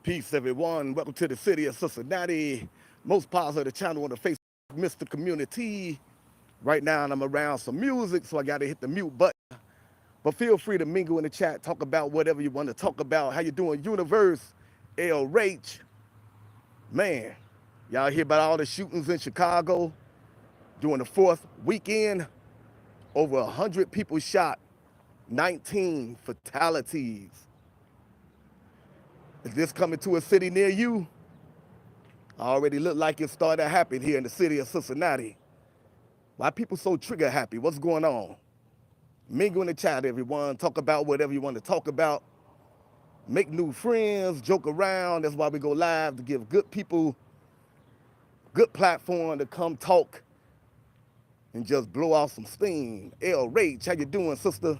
Peace, everyone. Welcome to the city of Cincinnati. Most positive channel on the Facebook, Mr. Community. Right now, I'm around some music, so I got to hit the mute button. But feel free to mingle in the chat, talk about whatever you want to talk about. How you doing, Universe? LH. Man, y'all hear about all the shootings in Chicago during the fourth weekend? Over 100 people shot, 19 fatalities. Is this coming to a city near you? Already look like it started happening here in the city of Cincinnati. Why people so trigger happy? What's going on? Mingle in the chat, everyone. Talk about whatever you want to talk about. Make new friends, joke around. That's why we go live, to give good people good platform to come talk and just blow off some steam. L. Rach, how you doing, sister?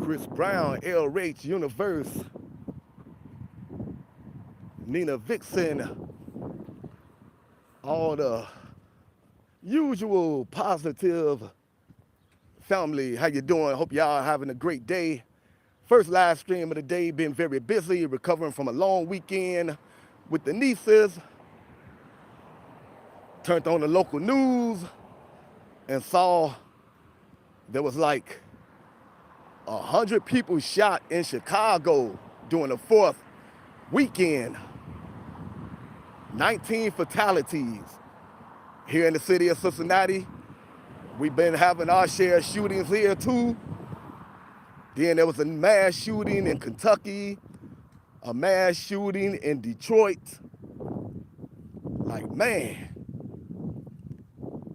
Chris Brown, L. Rach, Universe, Nina Vixen, all the usual positive family. How you doing? Hope y'all are having a great day. First live stream of the day, been very busy, recovering from a long weekend with the nieces. Turned on the local news and saw there was like 100 people shot in Chicago during the fourth weekend. 19 fatalities. Here in the city of Cincinnati, we've been having our share of shootings here too. Then there was a mass shooting in Kentucky, a mass shooting in Detroit. Like, man,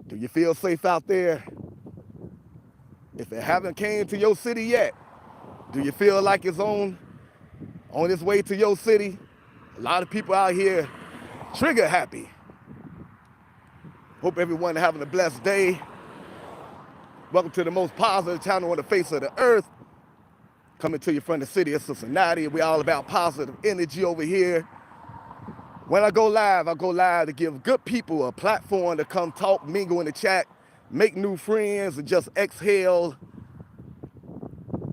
do you feel safe out there? If it haven't came to your city yet, do you feel like it's on its way to your city? A lot of people out here trigger happy. Hope everyone having a blessed day. Welcome to the most positive channel on the face of the earth. Coming to you from the city of Cincinnati. We're all about positive energy over here. When I go live to give good people a platform to come talk, mingle in the chat, make new friends, and just exhale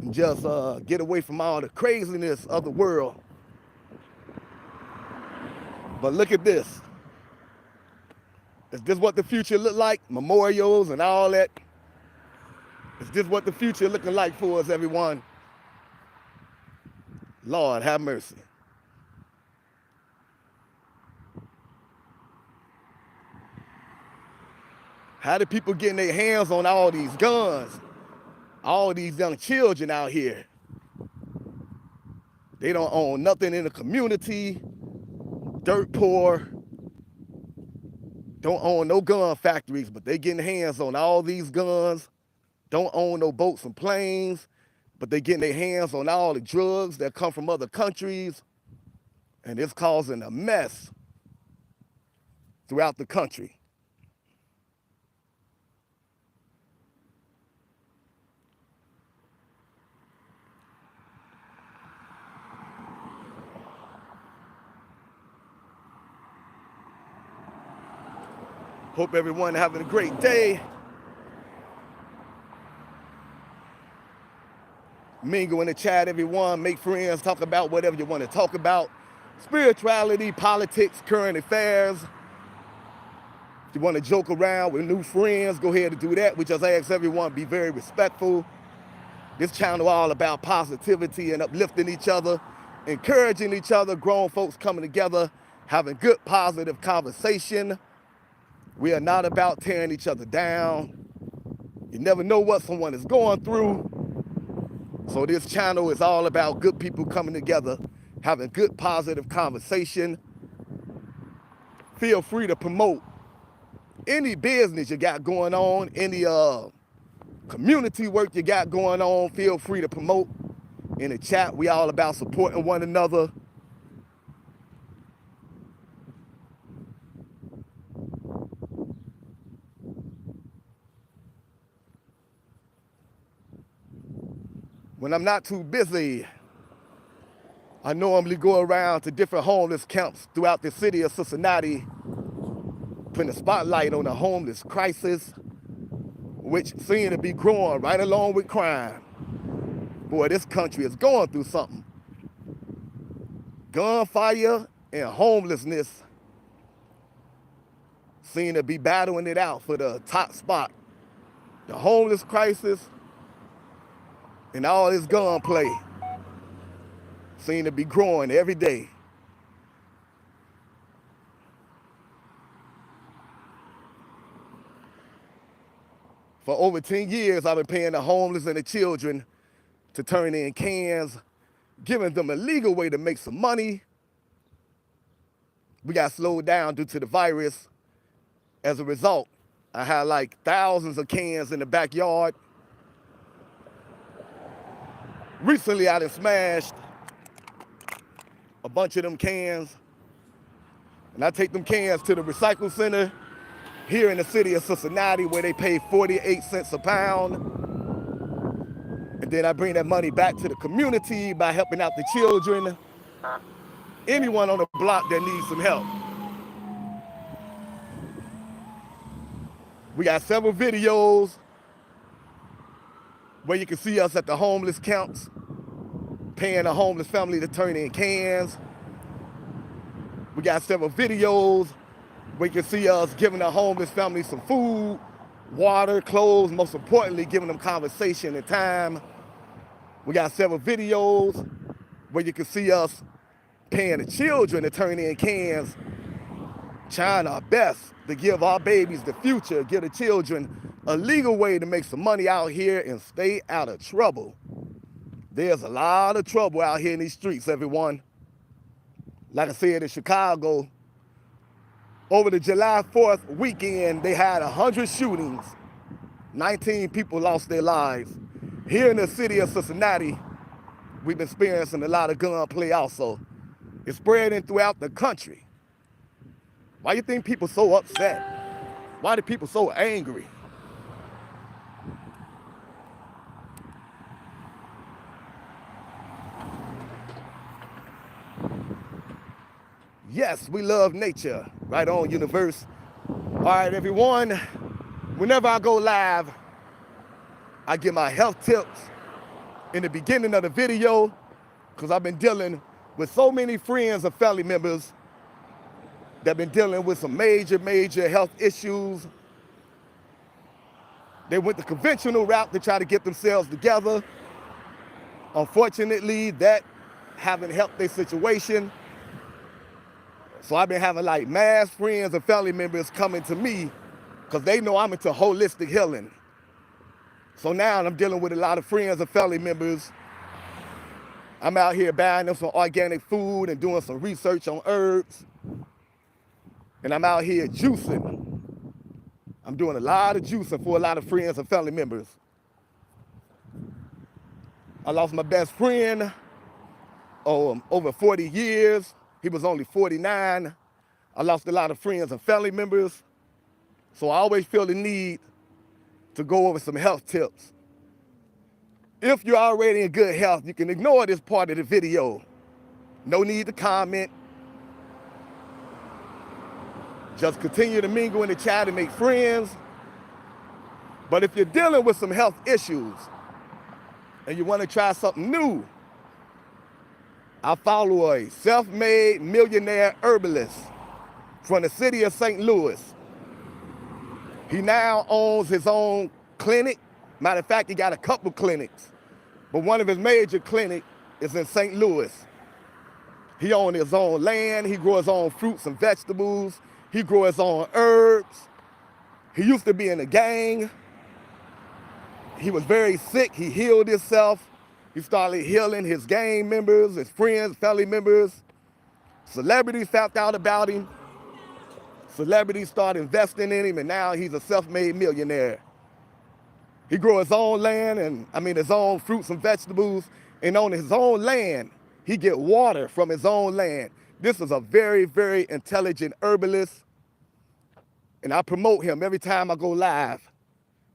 and just get away from all the craziness of the world. But look at this. Is this what the future look like? Memorials and all that. Is this what the future looking like for us, everyone? Lord, have mercy. How do people getting their hands on all these guns? All these young children out here. They don't own nothing in the community, dirt poor, don't own no gun factories, but they getting hands on all these guns, don't own no boats and planes, but they getting their hands on all the drugs that come from other countries, and it's causing a mess throughout the country. Hope everyone having a great day. Mingle in the chat, everyone. Make friends. Talk about whatever you want to talk about. Spirituality, politics, current affairs. If you want to joke around with new friends, go ahead and do that. We just ask everyone be very respectful. This channel all about positivity and uplifting each other, encouraging each other, grown folks coming together, having good, positive conversation. We are not about tearing each other down. You never know what someone is going through. So this channel is all about good people coming together, having good, positive conversation. Feel free to promote any business you got going on, any community work you got going on. Feel free to promote in the chat. We all about supporting one another. When I'm not too busy, I normally go around to different homeless camps throughout the city of Cincinnati, putting a spotlight on the homeless crisis, which seems to be growing right along with crime. Boy, this country is going through something. Gunfire and homelessness seem to be battling it out for the top spot. The homeless crisis and all this gunplay seem to be growing every day. For over 10 years, I've been paying the homeless and the children to turn in cans, giving them a legal way to make some money. We got slowed down due to the virus. As a result, I had like thousands of cans in the backyard. Recently, I done smashed a bunch of them cans, and I take them cans to the recycle center here in the city of Cincinnati, where they pay 48 cents a pound. And then I bring that money back to the community by helping out the children, anyone on the block that needs some help. We got several videos where you can see us at the homeless camps, paying a homeless family to turn in cans. We got several videos where you can see us giving the homeless family some food, water, clothes, most importantly, giving them conversation and time. We got several videos where you can see us paying the children to turn in cans, trying our best to give our babies the future, give the children a legal way to make some money out here and stay out of trouble. There's a lot of trouble out here in these streets, everyone. Like I said, in Chicago, over the July 4th weekend, they had 100 shootings. 19 people lost their lives. Here in the city of Cincinnati, we've been experiencing a lot of gunplay also. It's spreading throughout the country. Why do you think people so upset? Why do people so angry? Yes, we love nature. Right on, universe. All right, everyone. Whenever I go live, I give my health tips in the beginning of the video, because I've been dealing with so many friends and family members that been dealing with some major health issues. They went the conventional route to try to get themselves together. Unfortunately, that haven't helped their situation. So I've been having like mass friends and family members coming to me because they know I'm into holistic healing. So now I'm dealing with a lot of friends and family members. I'm out here buying them some organic food and doing some research on herbs. And I'm out here juicing. I'm doing a lot of juicing for a lot of friends and family members. I lost my best friend over 40 years. He was only 49. I lost a lot of friends and family members. So I always feel the need to go over some health tips. If you're already in good health, you can ignore this part of the video. No need to comment. Just continue to mingle in the chat and make friends. But if you're dealing with some health issues and you want to try something new, I follow a self-made millionaire herbalist from the city of St. Louis. He now owns his own clinic. Matter of fact, he got a couple clinics, but one of his major clinics is in St. Louis. He owns his own land. He grows his own fruits and vegetables. He grows his own herbs. He used to be in a gang. He was very sick. He healed himself. He started healing his gang members, his friends, family members. Celebrities found out about him. Celebrities started investing in him, and now he's a self-made millionaire. He grew his own land, his own fruits and vegetables, and on his own land, he get water from his own land. This is a very intelligent herbalist, and I promote him every time I go live.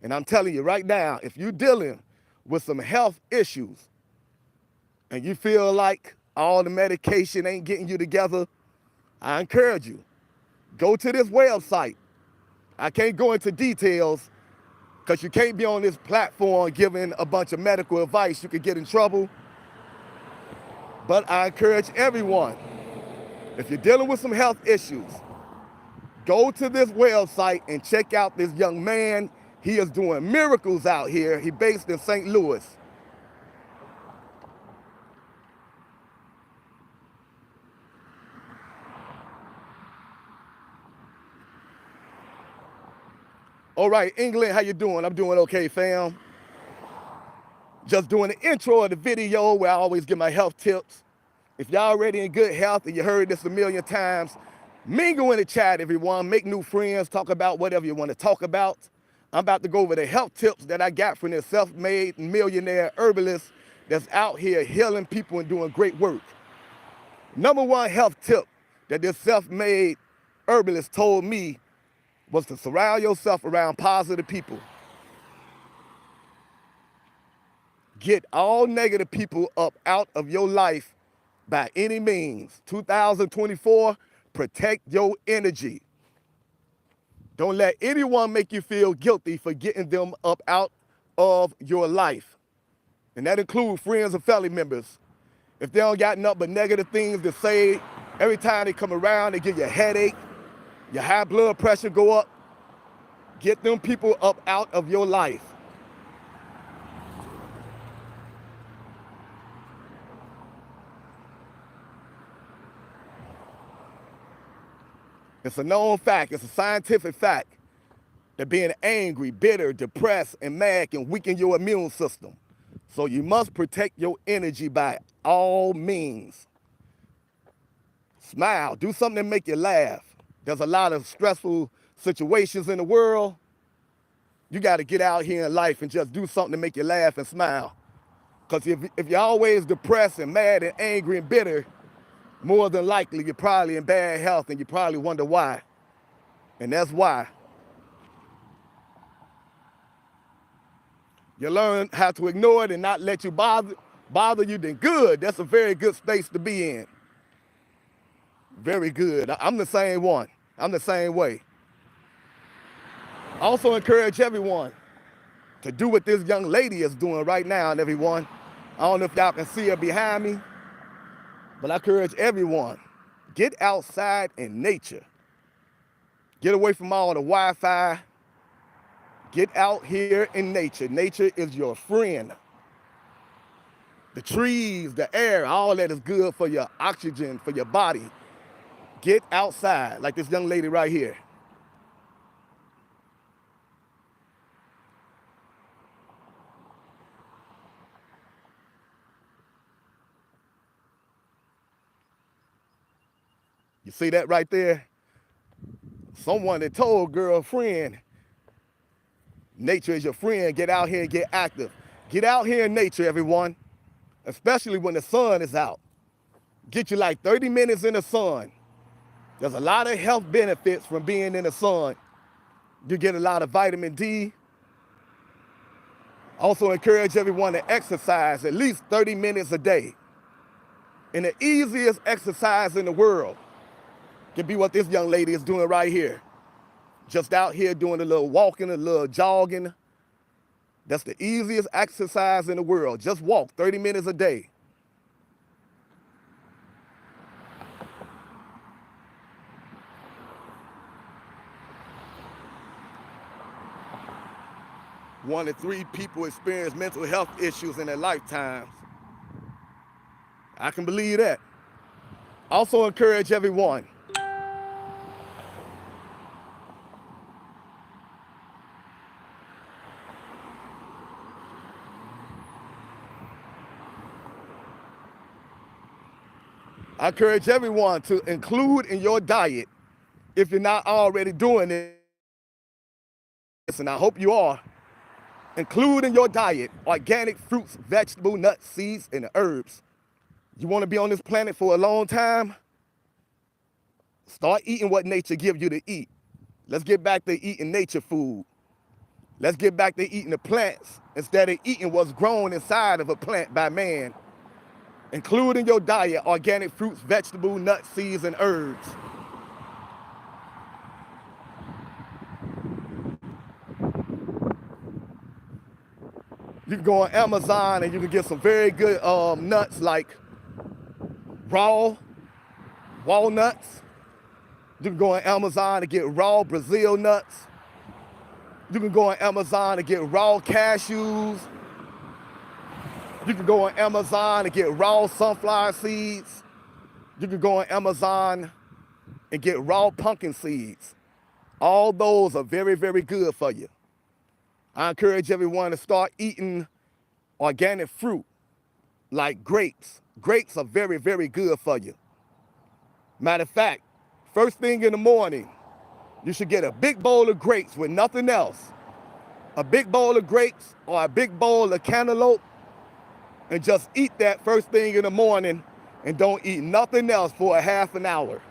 And I'm telling you right now, if you're dealing with some health issues and you feel like all the medication ain't getting you together, I encourage you, go to this website. I can't go into details because you can't be on this platform giving a bunch of medical advice. You could get in trouble. But I encourage everyone, if you're dealing with some health issues, go to this website and check out this young man. He is doing miracles out here. He's based in St. Louis. All right, England, how you doing? I'm doing okay, fam. Just doing the intro of the video where I always give my health tips. If y'all already in good health and you heard this a million times, mingle in the chat, everyone. Make new friends. Talk about whatever you want to talk about. I'm about to go over the health tips that I got from this self-made millionaire herbalist that's out here healing people and doing great work. Number one health tip that this self-made herbalist told me was to surround yourself around positive people. Get all negative people up out of your life by any means. 2024, protect your energy. Don't let anyone make you feel guilty for getting them up out of your life. And that includes friends and family members. If they don't got nothing but negative things to say, every time they come around, they give you a headache, your high blood pressure go up, get them people up out of your life. It's a known fact, it's a scientific fact, that being angry, bitter, depressed, and mad can weaken your immune system. So you must protect your energy by all means. Smile, do something to make you laugh. There's a lot of stressful situations in the world. You gotta get out here in life and just do something to make you laugh and smile. Because if you're always depressed and mad and angry and bitter, more than likely, you're probably in bad health and you probably wonder why. And that's why. You learn how to ignore it and not let you bother you, then good. That's a very good space to be in. Very good. I'm the same one. I'm the same way. I also encourage everyone to do what this young lady is doing right now, and everyone. I don't know if y'all can see her behind me, but I encourage everyone, get outside in nature. Get away from all the Wi-Fi. Get out here in nature. Nature is your friend. The trees, the air, all that is good for your oxygen, for your body. Get outside, like this young lady right here. You see that right there? Someone that told girlfriend, nature is your friend, get out here and get active. Get out here in nature, everyone, especially when the sun is out. Get you like 30 minutes in the sun. There's a lot of health benefits from being in the sun. You get a lot of vitamin D. Also encourage everyone to exercise at least 30 minutes a day. And the easiest exercise in the world can be what this young lady is doing right here. Just out here doing a little walking, a little jogging. That's the easiest exercise in the world. Just walk 30 minutes a day. One in 3 people experience mental health issues in their lifetimes. I can believe that. Also encourage everyone. I encourage everyone to include in your diet, if you're not already doing this, and I hope you are, include in your diet organic fruits, vegetables, nuts, seeds, and herbs. You want to be on this planet for a long time? Start eating what nature gives you to eat. Let's get back to eating nature food. Let's get back to eating the plants instead of eating what's grown inside of a plant by man. Include in your diet organic fruits, vegetables, nuts, seeds, and herbs. You can go on Amazon and you can get some very good nuts like raw walnuts. You can go on Amazon and get raw Brazil nuts. You can go on Amazon and get raw cashews. You can go on Amazon and get raw sunflower seeds. You can go on Amazon and get raw pumpkin seeds. All those are very, very good for you. I encourage everyone to start eating organic fruit like grapes. Grapes are very, very good for you. Matter of fact, first thing in the morning, you should get a big bowl of grapes with nothing else. A big bowl of grapes or a big bowl of cantaloupe, and just eat that first thing in the morning and don't eat nothing else for a half an hour.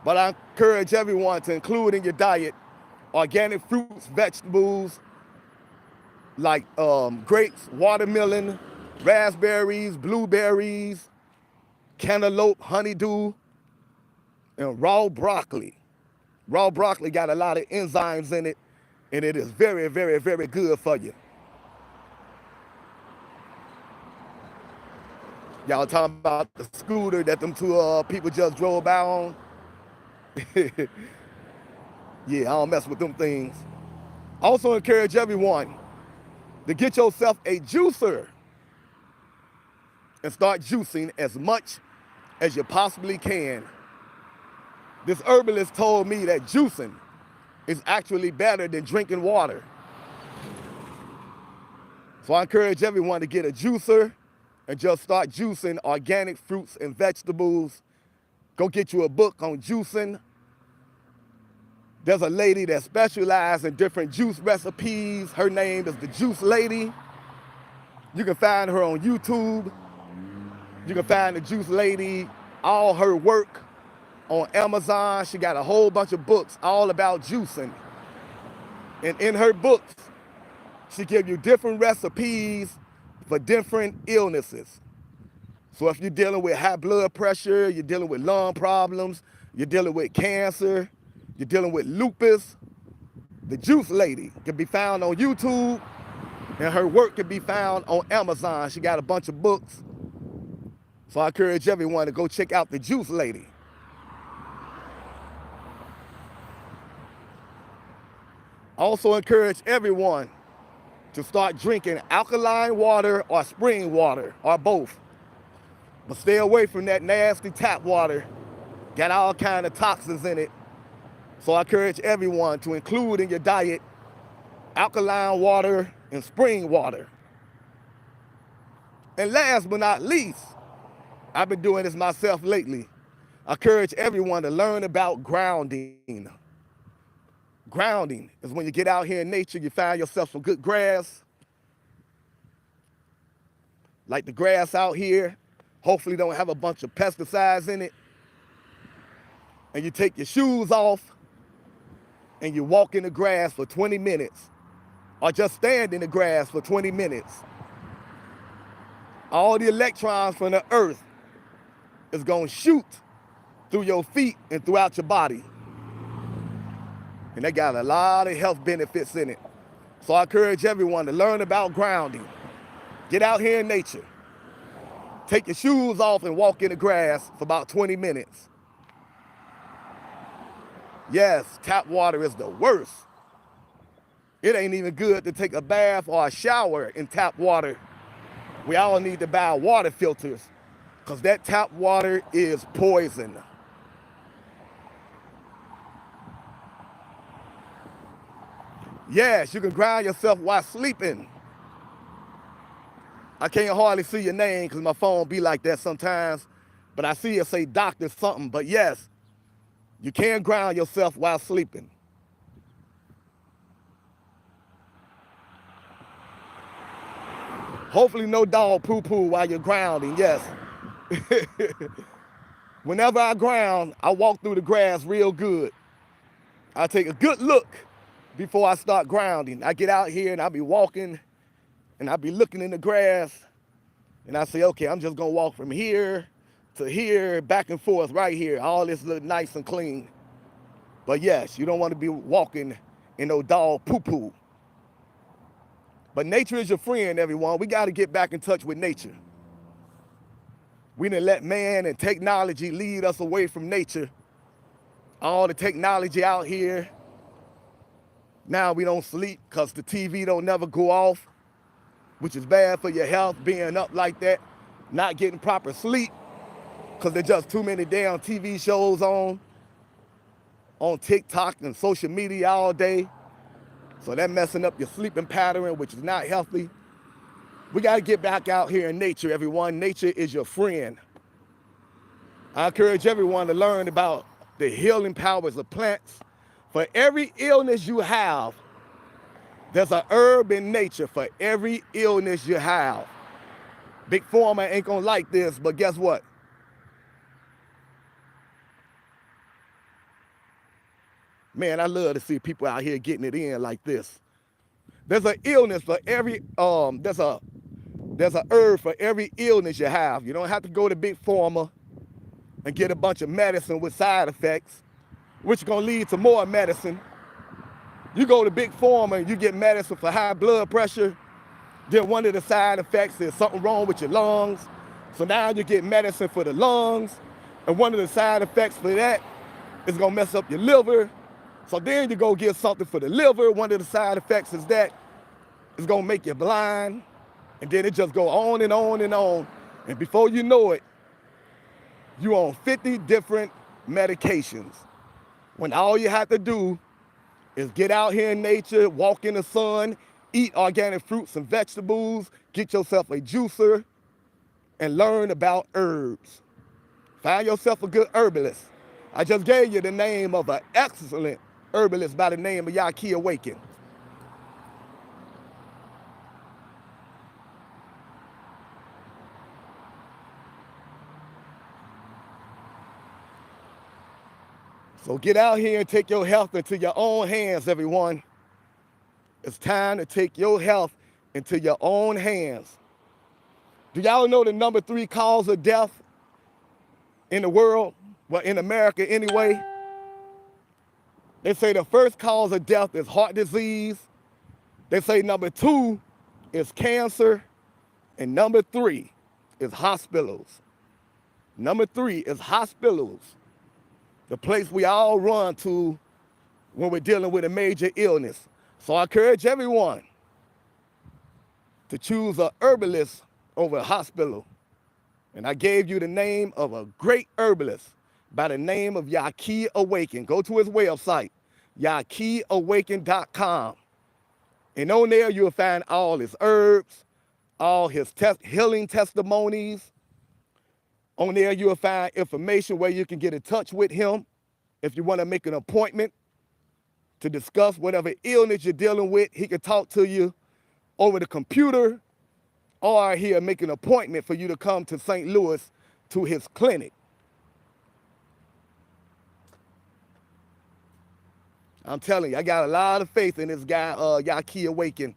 But I encourage everyone to include in your diet organic fruits, vegetables, like grapes, watermelon, raspberries, blueberries, cantaloupe, honeydew, and raw broccoli. Raw broccoli got a lot of enzymes in it, and it is very, very, very good for you. Y'all talking about the scooter that them 2 people just drove by on? Yeah, I don't mess with them things. Also encourage everyone to get yourself a juicer and start juicing as much as you possibly can. This herbalist told me that juicing is actually better than drinking water. So I encourage everyone to get a juicer and just start juicing organic fruits and vegetables. Go get you a book on juicing. There's a lady that specializes in different juice recipes. Her name is the Juice Lady. You can find her on YouTube. You can find the Juice Lady, all her work on Amazon. She got a whole bunch of books all about juicing. And in her books, she gives you different recipes for different illnesses. So if you're dealing with high blood pressure, you're dealing with lung problems, you're dealing with cancer, you're dealing with lupus, the Juice Lady can be found on YouTube, and her work can be found on Amazon. She got a bunch of books. So I encourage everyone to go check out the Juice Lady. I also encourage everyone to start drinking alkaline water or spring water or both. But stay away from that nasty tap water. Got all kind of toxins in it. So I encourage everyone to include in your diet alkaline water and spring water. And last but not least, I've been doing this myself lately. I encourage everyone to learn about grounding. Grounding is when you get out here in nature, you find yourself some good grass, like the grass out here. Hopefully don't have a bunch of pesticides in it. And you take your shoes off and you walk in the grass for 20 minutes or just stand in the grass for 20 minutes. All the electrons from the earth is going to shoot through your feet and throughout your body. And they got a lot of health benefits in it. So I encourage everyone to learn about grounding. Get out here in nature. Take your shoes off and walk in the grass for about 20 minutes. Yes, tap water is the worst. It ain't even good to take a bath or a shower in tap water. We all need to buy water filters because that tap water is poison. Yes, you can ground yourself while sleeping. I can't hardly see your name because my phone be like that sometimes, but I see it say doctor something. But yes, you can ground yourself while sleeping. Hopefully no dog poo-poo while you're grounding, yes. Whenever I ground, I walk through the grass real good. I take a good look before I start grounding. I get out here and I be walking and I be looking in the grass and I say, okay, I'm just gonna walk from here to here, back and forth right here. All this look nice and clean. But yes, you don't want to be walking in no dog poo-poo. But nature is your friend, everyone. We got to get back in touch with nature. We didn't let man and technology lead us away from nature. All the technology out here. Now we don't sleep because the TV don't never go off, which is bad for your health, being up like that, not getting proper sleep because there's just too many damn TV shows on TikTok and social media all day. So that messing up your sleeping pattern, which is not healthy. We got to get back out here in nature, everyone. Nature is your friend. I encourage everyone to learn about the healing powers of plants. For every illness you have, there's a herb in nature for every illness you have. Big Pharma ain't gonna like this, but guess what? Man, I love to see people out here getting it in like this. There's an illness for every, there's a herb for every illness you have. You don't have to go to Big Pharma and get a bunch of medicine with side effects, which is gonna lead to more medicine. You go to Big Pharma and you get medicine for high blood pressure, then one of the side effects is something wrong with your lungs. So now you get medicine for the lungs, and one of the side effects for that is gonna mess up your liver. So then you go get something for the liver. One of the side effects is that it's gonna make you blind. And then it just go on and on and on. And before you know it, you're on 50 different medications. When all you have to do is get out here in nature, walk in the sun, eat organic fruits and vegetables, get yourself a juicer, and learn about herbs. Find yourself a good herbalist. I just gave you the name of an excellent herbalist by the name of Yaki Awaken. So get out here and take your health into your own hands, everyone. It's time to take your health into your own hands. Do y'all know the number 3 cause of death in the world? Well, in America anyway. They say the first cause of death is heart disease. They say number 2 is cancer. And number 3 is hospitals. Number 3 is hospitals. The place we all run to when we're dealing with a major illness. So I encourage everyone to choose a herbalist over a hospital. And I gave you the name of a great herbalist by the name of Yaqui Awaken. Go to his website, yaquiawaken.com. And on there, you'll find all his herbs, all his healing testimonies. On there, you'll find information where you can get in touch with him if you want to make an appointment to discuss whatever illness you're dealing with. He can talk to you over the computer, or he'll make an appointment for you to come to St. Louis to his clinic. I'm telling you, I got a lot of faith in this guy, Yaqui Awaken.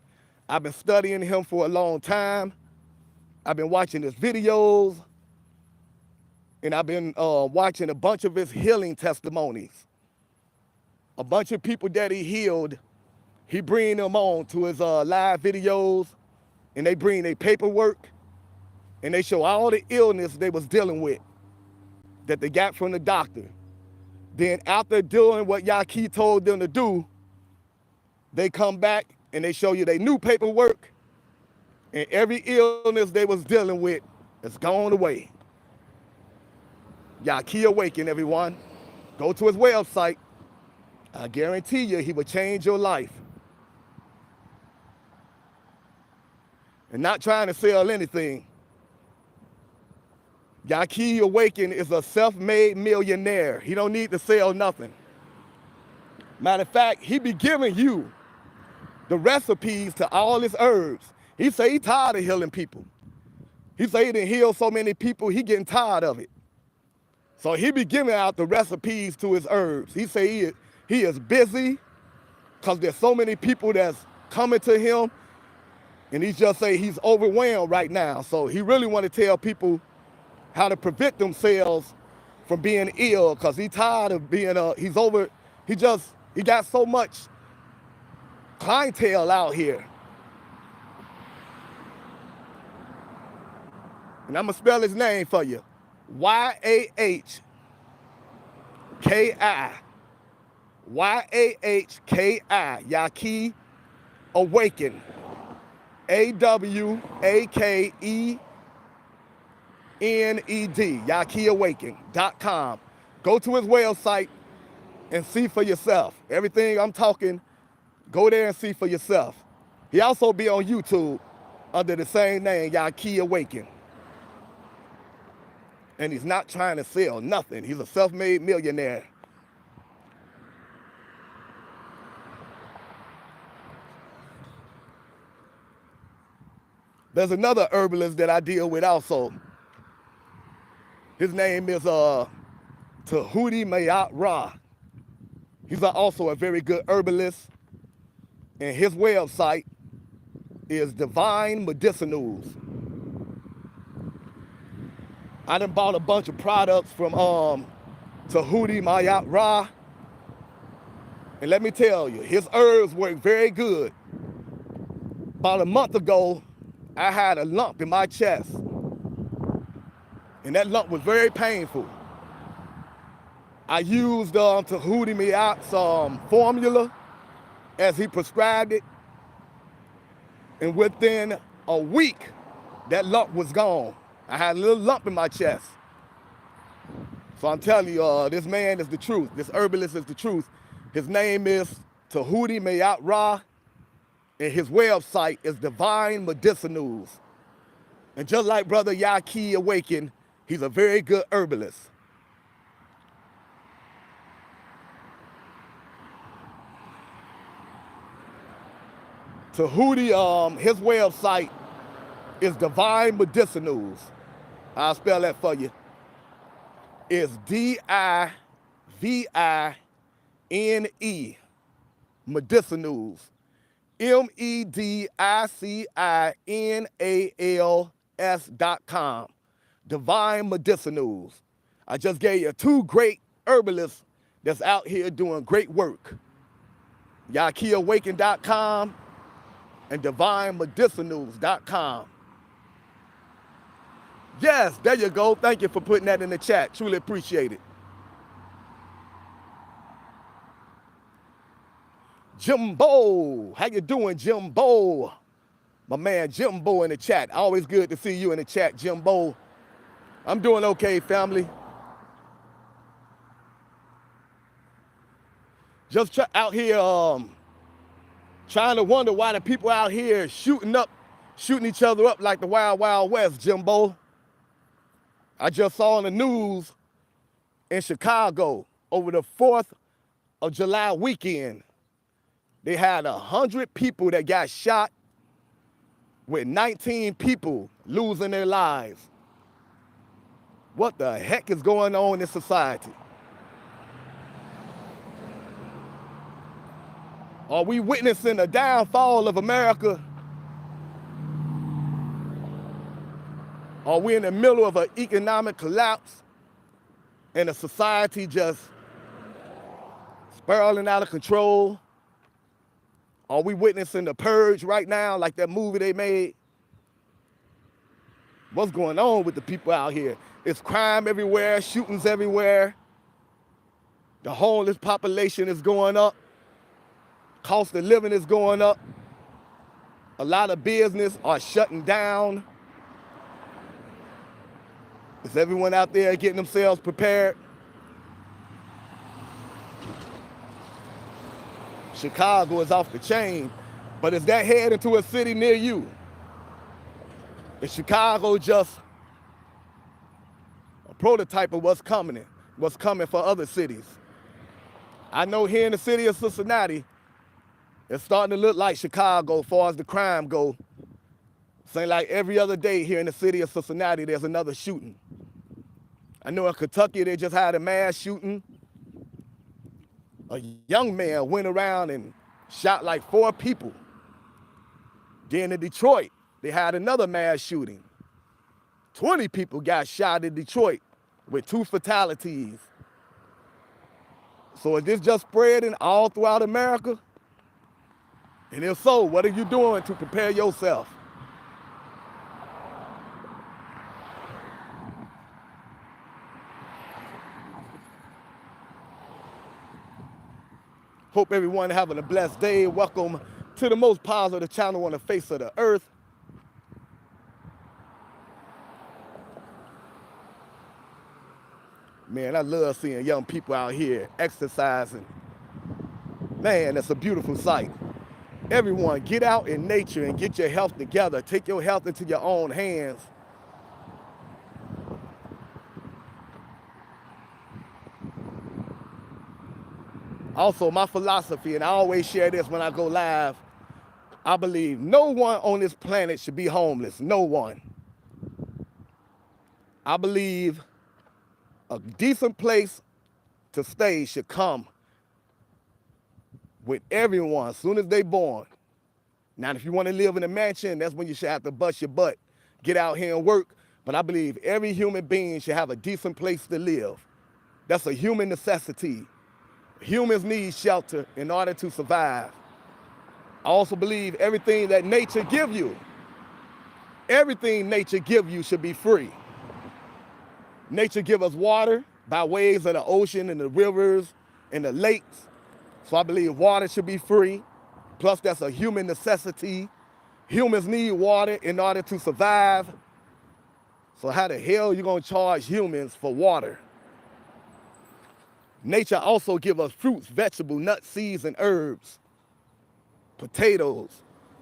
I've been studying him for a long time. I've been watching his videos, and I've been watching a bunch of his healing testimonies. A bunch of people that he healed, he bring them on to his live videos, and they bring their paperwork, and they show all the illness they was dealing with that they got from the doctor. Then after doing what Yaqui told them to do, they come back and they show you their new paperwork, and every illness they was dealing with is gone away. Yaqui Awaken, everyone. Go to his website. I guarantee you he will change your life. And not trying to sell anything. Yaqui Awaken is a self-made millionaire. He don't need to sell nothing. Matter of fact, he be giving you the recipes to all his herbs. He say he tired of healing people. He say he done healed so many people, he getting tired of it. So he be giving out the recipes to his herbs. He say he is busy because there's so many people that's coming to him, and he just say he's overwhelmed right now. So he really want to tell people how to prevent themselves from being ill, because he tired of being he got so much clientele out here. And I'm gonna spell his name for you. Y-A-H-K-I. Y-A-H-K-I. Yaqui Awaken. A-W-A-K-E-N-E-D. YaquiAwaken.com. Go to his website and see for yourself. Everything I'm talking, go there and see for yourself. He also be on YouTube under the same name, Yaqui Awaken. And he's not trying to sell nothing. He's a self-made millionaire. There's another herbalist that I deal with also. His name is Tahuti Mayat Ra. He's also a very good herbalist. And his website is Divine Medicinals. I done bought a bunch of products from Tahuti Mayat Ra. And let me tell you, his herbs work very good. About a month ago, I had a lump in my chest. And that lump was very painful. I used Tahuti Mayat's formula as he prescribed it. And within a week, that lump was gone. I had a little lump in my chest. So I'm telling you, this man is the truth. This herbalist is the truth. His name is Tahuti Mayat Ra, and his website is Divine Medicinals. And just like Brother Yaqui Awaken, he's a very good herbalist. Tahuti, his website is Divine Medicinals. I'll spell that for you. It's D-I-V-I-N-E, Medicinals. MEDICINALS.com. Divine Medicinals. I just gave you two great herbalists that's out here doing great work. YaquiAwaken.com and DivineMedicinals.com. Yes, there you go. Thank you for putting that in the chat. Truly appreciate it. Jimbo, how you doing, Jimbo? My man Jimbo in the chat. Always good to see you in the chat, Jimbo. I'm doing okay, family. Just out here trying to wonder why the people out here shooting each other up like the Wild Wild West, Jimbo. I just saw on the news in Chicago over the 4th of July weekend, they had 100 people that got shot with 19 people losing their lives. What the heck is going on in society? Are we witnessing the downfall of America? Are we in the middle of an economic collapse and a society just spiraling out of control? Are we witnessing the purge right now, like that movie they made? What's going on with the people out here? It's crime everywhere, shootings everywhere. The homeless population is going up. Cost of living is going up. A lot of business are shutting down. Is everyone out there getting themselves prepared? Chicago is off the chain, but is that heading to a city near you? Is Chicago just a prototype of what's coming for other cities? I know here in the city of Cincinnati, it's starting to look like Chicago as far as the crime go. Seems like every other day here in the city of Cincinnati, there's another shooting. I know in Kentucky, they just had a mass shooting. A young man went around and shot like 4 people. Then in Detroit, they had another mass shooting. 20 people got shot in Detroit with 2 fatalities. So is this just spreading all throughout America? And if so, what are you doing to prepare yourself? Hope everyone having a blessed day. Welcome to the most positive channel on the face of the earth. Man, I love seeing young people out here exercising. Man, that's a beautiful sight. Everyone, get out in nature and get your health together. Take your health into your own hands. Also, my philosophy, and I always share this when I go live, I believe no one on this planet should be homeless. No one. I believe a decent place to stay should come with everyone as soon as they're born. Now, if you want to live in a mansion, that's when you should have to bust your butt, get out here and work. But I believe every human being should have a decent place to live. That's a human necessity. Humans need shelter in order to survive. I also believe everything that nature gives you, everything nature gives you should be free. Nature gives us water by ways of the ocean and the rivers and the lakes. So I believe water should be free. Plus, that's a human necessity. Humans need water in order to survive. So how the hell are you going to charge humans for water? Nature also gives us fruits, vegetables, nuts, seeds, and herbs, potatoes.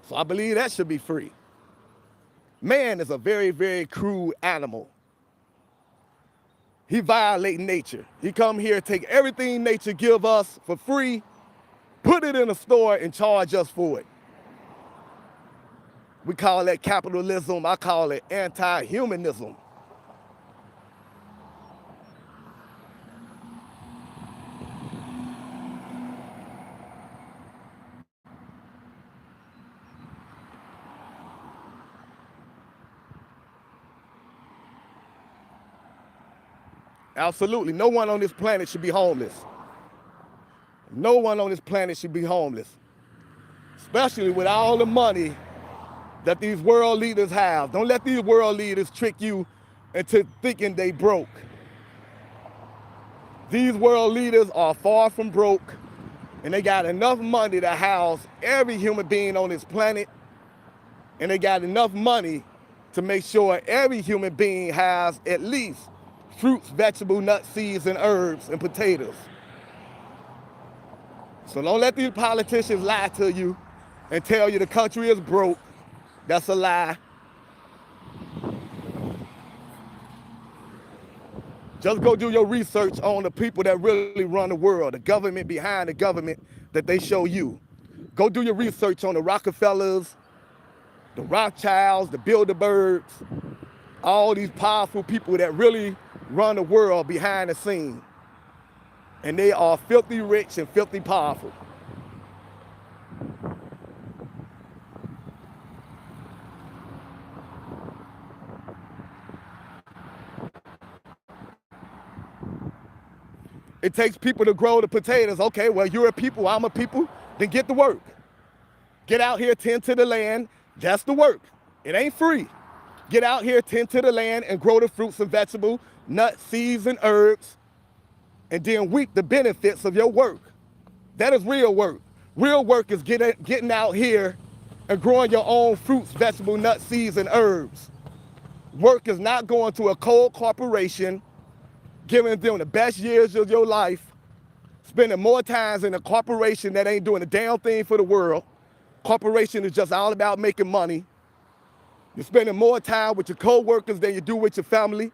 So I believe that should be free. Man is a very, very cruel animal. He violates nature. He come here, take everything nature give us for free, put it in a store and charge us for it. We call that capitalism. I call it anti-humanism. Absolutely. No one on this planet should be homeless. No one on this planet should be homeless. Especially with all the money that these world leaders have. Don't let these world leaders trick you into thinking they broke. These world leaders are far from broke. And they got enough money to house every human being on this planet. And they got enough money to make sure every human being has at least fruits, vegetables, nuts, seeds, and herbs, and potatoes. So don't let these politicians lie to you and tell you the country is broke. That's a lie. Just go do your research on the people that really run the world, the government behind the government that they show you. Go do your research on the Rockefellers, the Rothschilds, the Bilderbergs, all these powerful people that really run the world behind the scene. And they are filthy rich and filthy powerful. It takes people to grow the potatoes. Okay, well, you're a people, I'm a people, then get to work. Get out here, tend to the land, that's the work. It ain't free. Get out here, tend to the land, and grow the fruits and vegetables, nuts, seeds, and herbs, and then reap the benefits of your work. That is real work. Real work is getting out here and growing your own fruits, vegetables, nuts, seeds, and herbs. Work is not going to a cold corporation, giving them the best years of your life, spending more time in a corporation that ain't doing a damn thing for the world. Corporation is just all about making money. You're spending more time with your co-workers than you do with your family.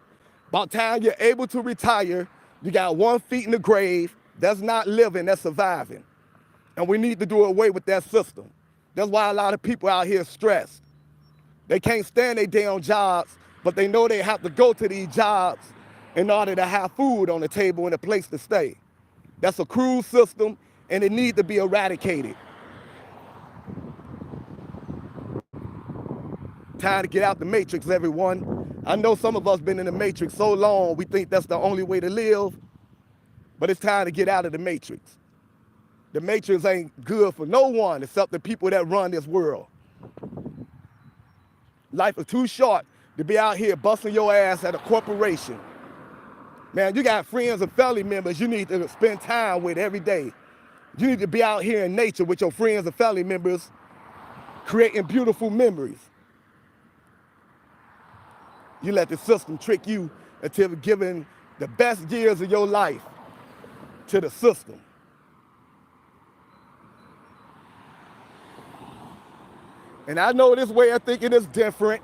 By the time you're able to retire, you got 1 foot in the grave. That's not living, that's surviving. And we need to do away with that system. That's why a lot of people out here are stressed. They can't stand their damn jobs, but they know they have to go to these jobs in order to have food on the table and a place to stay. That's a cruel system, and it needs to be eradicated. Time to get out the matrix, everyone. I know some of us been in the matrix so long, we think that's the only way to live, but it's time to get out of the matrix. The matrix ain't good for no one except the people that run this world. Life is too short to be out here busting your ass at a corporation. Man, you got friends and family members you need to spend time with every day. You need to be out here in nature with your friends and family members, creating beautiful memories. You let the system trick you until giving the best years of your life to the system. And I know this way of thinking is different.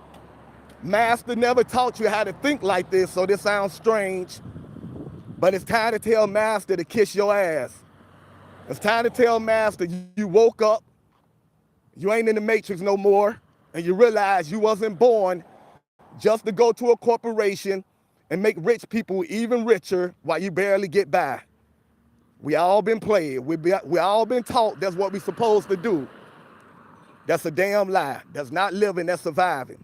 Master never taught you how to think like this, so this sounds strange. But it's time to tell Master to kiss your ass. It's time to tell Master you woke up, you ain't in the matrix no more, and you realize you wasn't born just to go to a corporation and make rich people even richer while you barely get by. We all been played. We all been taught that's what we supposed to do. That's a damn lie. That's not living, that's surviving.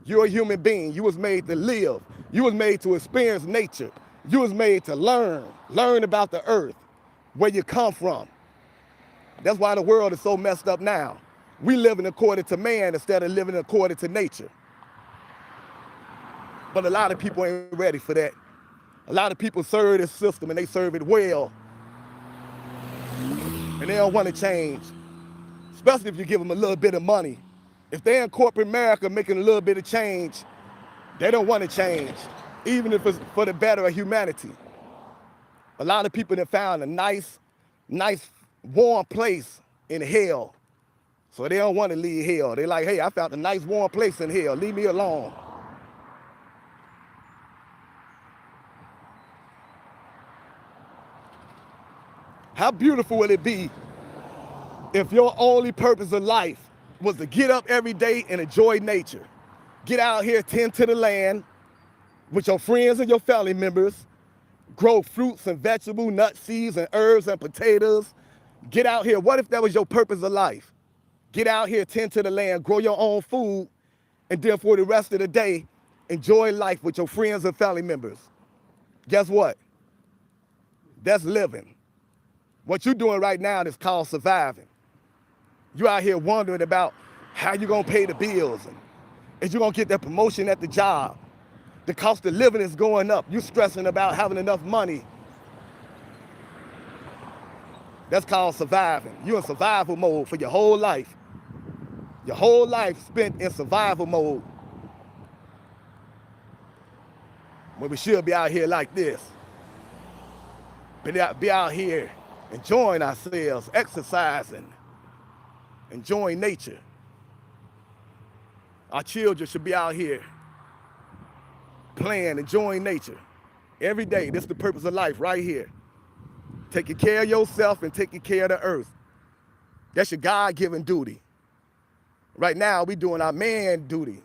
You're a human being. You was made to live. You was made to experience nature. You was made to learn about the earth, where you come from. That's why the world is so messed up now. We living according to man instead of living according to nature. But a lot of people ain't ready for that. A lot of people serve this system and they serve it well. And they don't want to change. Especially if you give them a little bit of money. If they're in corporate America making a little bit of change, they don't want to change, even if it's for the better of humanity. A lot of people have found a nice, warm place in hell. So they don't want to leave hell. They're like, hey, I found a nice, warm place in hell. Leave me alone. How beautiful would it be if your only purpose of life was to get up every day and enjoy nature? Get out here, tend to the land with your friends and your family members, grow fruits and vegetables, nuts, seeds, and herbs and potatoes. Get out here. What if that was your purpose of life? Get out here, tend to the land, grow your own food, and then for the rest of the day, enjoy life with your friends and family members. Guess what? That's living. What you're doing right now is called surviving. You're out here wondering about how you're gonna pay the bills and is you gonna get that promotion at the job. The cost of living is going up. You're stressing about having enough money. That's called surviving. You're in survival mode for your whole life. Your whole life spent in survival mode. When we should be out here like this. Be out here enjoying ourselves, exercising, enjoying nature. Our children should be out here playing, enjoying nature. Every day, this is the purpose of life right here. Taking care of yourself and taking care of the earth. That's your God-given duty. Right now, we're doing our man duty.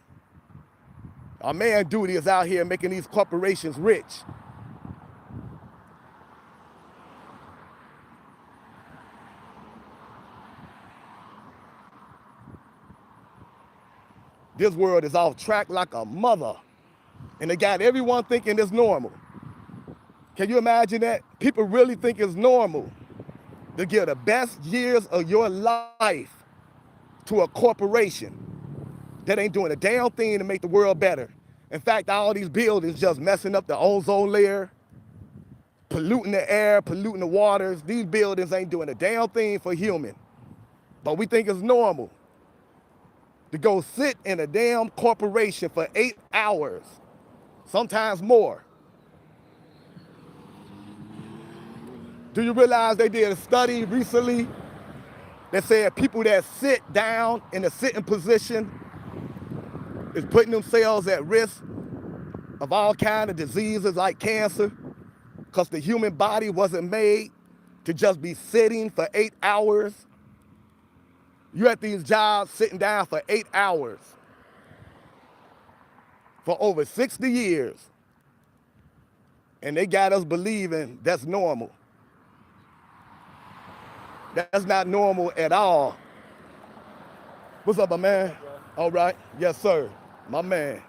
Our man duty is out here making these corporations rich. This world is off track like a mother. And they got everyone thinking it's normal. Can you imagine that? People really think it's normal to give the best years of your life to a corporation that ain't doing a damn thing to make the world better. In fact, all these buildings just messing up the ozone layer, polluting the air, polluting the waters. These buildings ain't doing a damn thing for human. But we think it's normal to go sit in a damn corporation for 8 hours, sometimes more. Do you realize they did a study recently that said people that sit down in a sitting position is putting themselves at risk of all kinds of diseases like cancer because the human body wasn't made to just be sitting for 8 hours. You at these jobs sitting down for 8 hours for over 60 years. And they got us believing that's normal. That's not normal at all. What's up, my man? All right. Yes, sir. My man.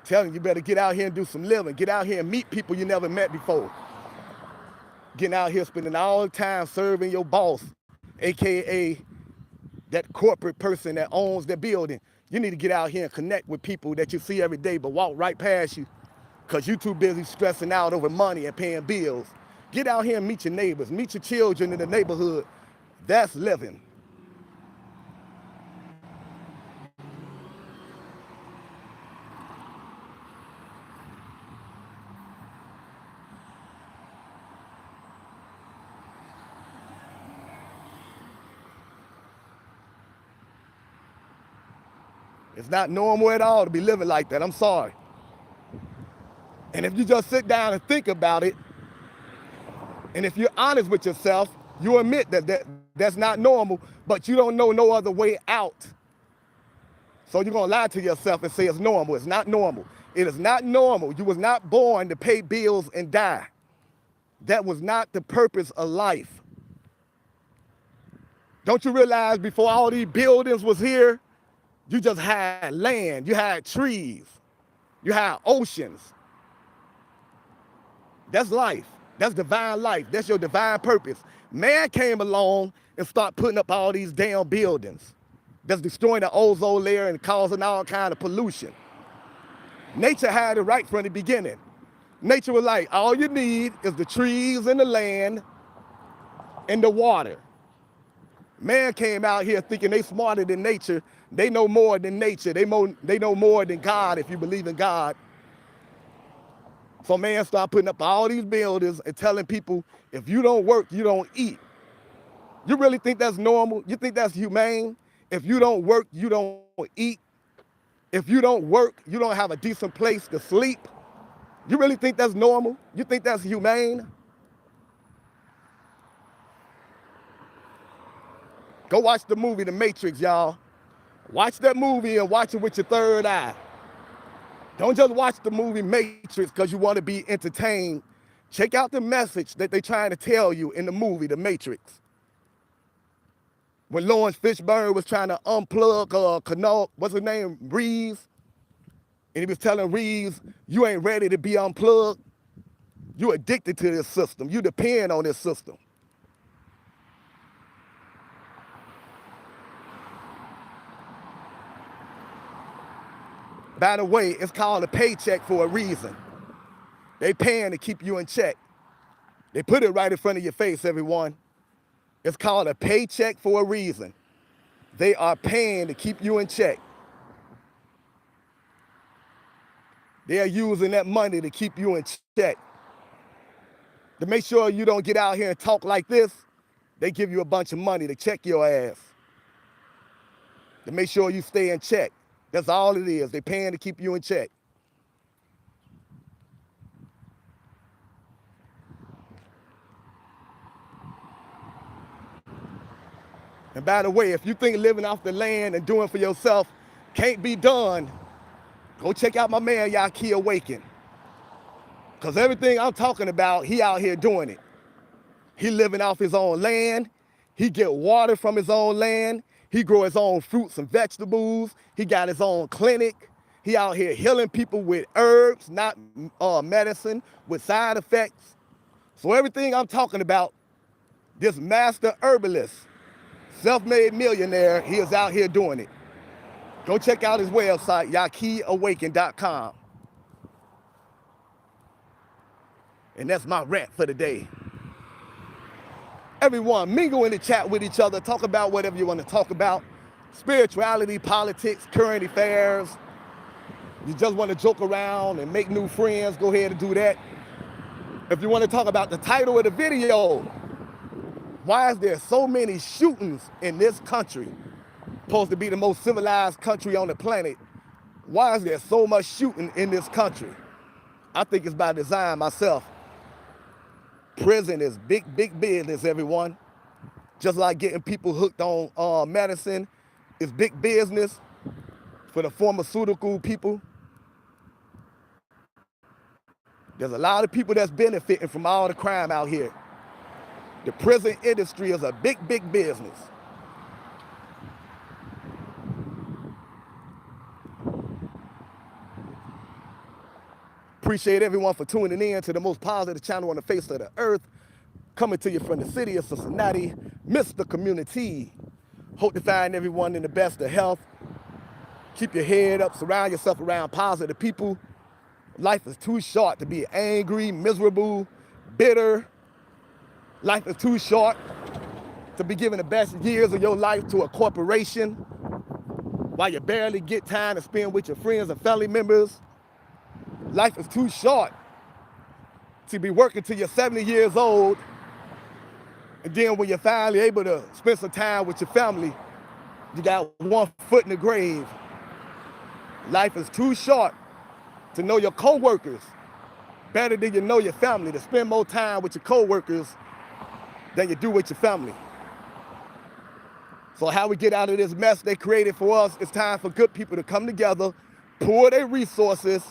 Telling you better get out here and do some living. Get out here and meet people you never met before. Getting out here spending all the time serving your boss, AKA that corporate person that owns the building. You need to get out here and connect with people that you see every day but walk right past you because you're too busy stressing out over money and paying bills. Get out here and meet your neighbors, meet your children in the neighborhood. That's living. It's not normal at all to be living like that. I'm sorry. And if you just sit down and think about it, and if you're honest with yourself, you admit that that's not normal, but you don't know no other way out. So you're going to lie to yourself and say it's normal. It's not normal. It is not normal. You was not born to pay bills and die. That was not the purpose of life. Don't you realize before all these buildings was here, you just had land, you had trees, you had oceans. That's life. That's divine life. That's your divine purpose. Man came along and started putting up all these damn buildings that's destroying the ozone layer and causing all kind of pollution. Nature had it right from the beginning. Nature was like, all you need is the trees and the land and the water. Man came out here thinking they smarter than nature. They know more than nature. They know more than God if you believe in God. So man started putting up all these buildings and telling people, if you don't work, you don't eat. You really think that's normal? You think that's humane? If you don't work, you don't eat. If you don't work, you don't have a decent place to sleep. You really think that's normal? You think that's humane? Go watch the movie The Matrix, y'all. Watch that movie and watch it with your third eye. Don't just watch the movie Matrix because you want to be entertained. Check out the message that they're trying to tell you in the movie The Matrix. When Lawrence Fishburne was trying to unplug what's his name, Reeves, and he was telling Reeves, you ain't ready to be unplugged. You addicted to this system. You depend on this system. By the way, it's called a paycheck for a reason. They paying to keep you in check. They put it right in front of your face, everyone. It's called a paycheck for a reason. They are paying to keep you in check. They are using that money to keep you in check. To make sure you don't get out here and talk like this, they give you a bunch of money to check your ass. To make sure you stay in check. That's all it is. They're paying to keep you in check. And by the way, if you think living off the land and doing for yourself can't be done, go check out my man Yaki Awaken. Because everything I'm talking about, he out here doing it. He living off his own land. He get water from his own land. He grow his own fruits and vegetables. He got his own clinic. He out here healing people with herbs, not medicine, with side effects. So everything I'm talking about, this master herbalist, self-made millionaire, he is out here doing it. Go check out his website, yakiawaken.com. And that's my rant for the day. Everyone, mingle in the chat with each other. Talk about whatever you want to talk about. Spirituality, politics, current affairs. You just want to joke around and make new friends, go ahead and do that. If you want to talk about the title of the video, why is there so many shootings in this country? Supposed to be the most civilized country on the planet. Why is there so much shooting in this country? I think it's by design myself. Prison is big, big business, everyone. Just like getting people hooked on medicine is big business for the pharmaceutical people. There's a lot of people that's benefiting from all the crime out here. The prison industry is a big, big business. Appreciate everyone for tuning in to the most positive channel on the face of the earth. Coming to you from the city of Cincinnati, Mr. Community. Hope to find everyone in the best of health. Keep your head up, surround yourself around positive people. Life is too short to be angry, miserable, bitter. Life is too short to be giving the best years of your life to a corporation while you barely get time to spend with your friends and family members. Life is too short to be working till you're 70 years old, and then when you're finally able to spend some time with your family, you got one foot in the grave. Life is too short to know your coworkers better than you know your family, to spend more time with your coworkers than you do with your family. So how we get out of this mess they created for us, it's time for good people to come together, pool their resources,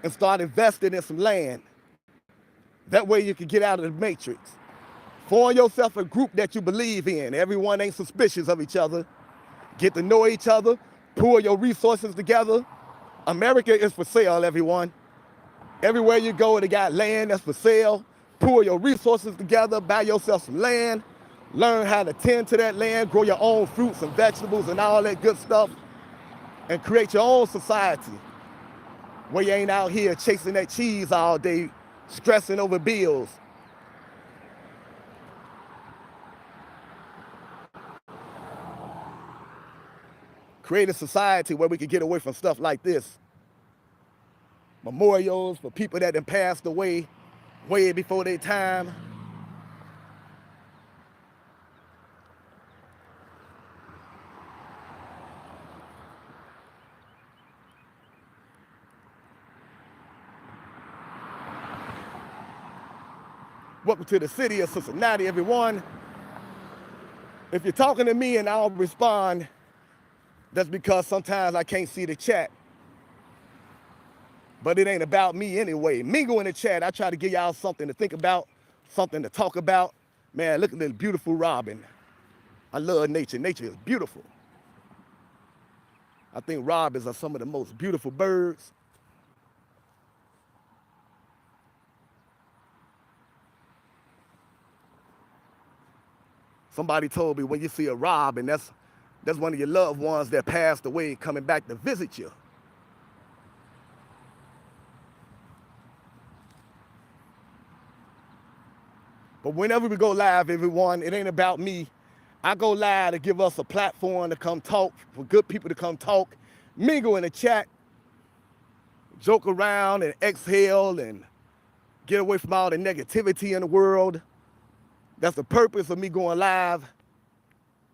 and start investing in some land. That way you can get out of the matrix. Form yourself a group that you believe in. Everyone ain't suspicious of each other. Get to know each other, pool your resources together. America is for sale, everyone. Everywhere you go, they got land that's for sale. Pool your resources together, buy yourself some land, learn how to tend to that land, grow your own fruits and vegetables and all that good stuff, and create your own society where you ain't out here chasing that cheese all day, stressing over bills. Create a society where we can get away from stuff like this. Memorials for people that have passed away way before their time. Welcome to the city of Cincinnati, everyone. If you're talking to me and I don't respond, that's because sometimes I can't see the chat. But it ain't about me anyway. Mingle in the chat. I try to give y'all something to think about, something to talk about. Man, look at this beautiful robin. I love nature. Nature is beautiful. I think robins are some of the most beautiful birds. Somebody told me when you see a robin, that's one of your loved ones that passed away coming back to visit you. But whenever we go live, everyone, it ain't about me. I go live to give us a platform to come talk, for good people to come talk, mingle in the chat, joke around and exhale and get away from all the negativity in the world. That's the purpose of me going live.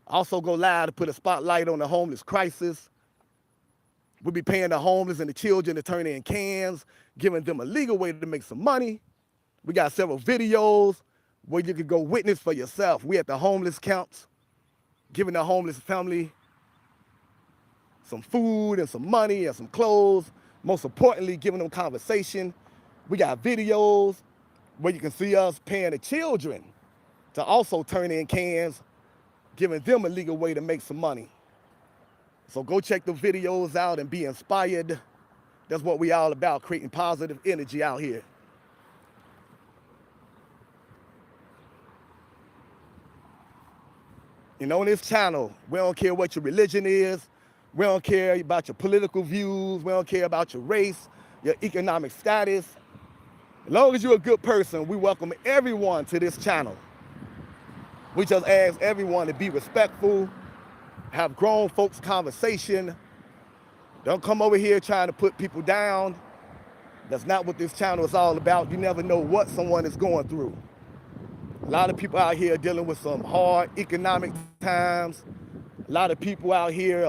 I also go live to put a spotlight on the homeless crisis. We'll be paying the homeless and the children to turn in cans, giving them a legal way to make some money. We got several videos where you can go witness for yourself. We at the homeless camps, giving the homeless family some food and some money and some clothes. Most importantly, giving them conversation. We got videos where you can see us paying the children to also turn in cans, giving them a legal way to make some money. So go check the videos out and be inspired. That's what we all about, creating positive energy out here. And on this channel, we don't care what your religion is. We don't care about your political views. We don't care about your race, your economic status. As long as you're a good person, we welcome everyone to this channel. We just ask everyone to be respectful, have grown folks conversation. Don't come over here trying to put people down. That's not what this channel is all about. You never know what someone is going through. A lot of people out here dealing with some hard economic times. A lot of people out here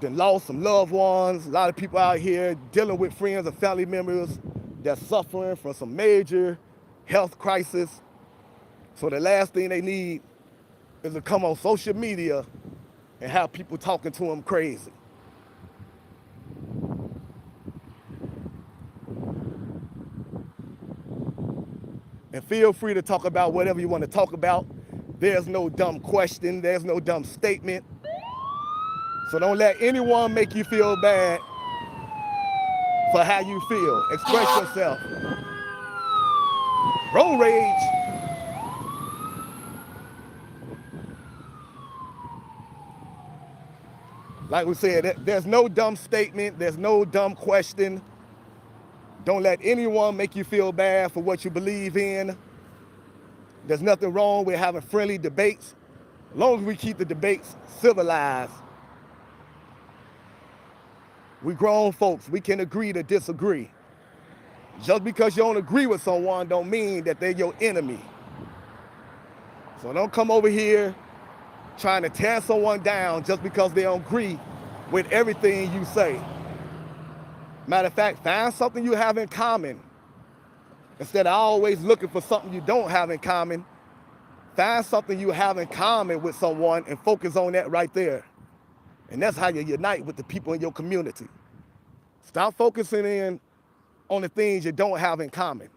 that lost some loved ones. A lot of people out here dealing with friends and family members that's suffering from some major health crisis. So the last thing they need is to come on social media and have people talking to them crazy. And feel free to talk about whatever you want to talk about. There's no dumb question. There's no dumb statement. So don't let anyone make you feel bad for how you feel. Express yourself. Road rage. Like we said, there's no dumb statement. There's no dumb question. Don't let anyone make you feel bad for what you believe in. There's nothing wrong with having friendly debates, as long as we keep the debates civilized. We grown folks, we can agree to disagree. Just because you don't agree with someone don't mean that they're your enemy. So don't come over here trying to tear someone down just because they don't agree with everything you say. Matter of fact, find something you have in common. Instead of always looking for something you don't have in common, find something you have in common with someone and focus on that right there. And that's how you unite with the people in your community. Stop focusing in on the things you don't have in common.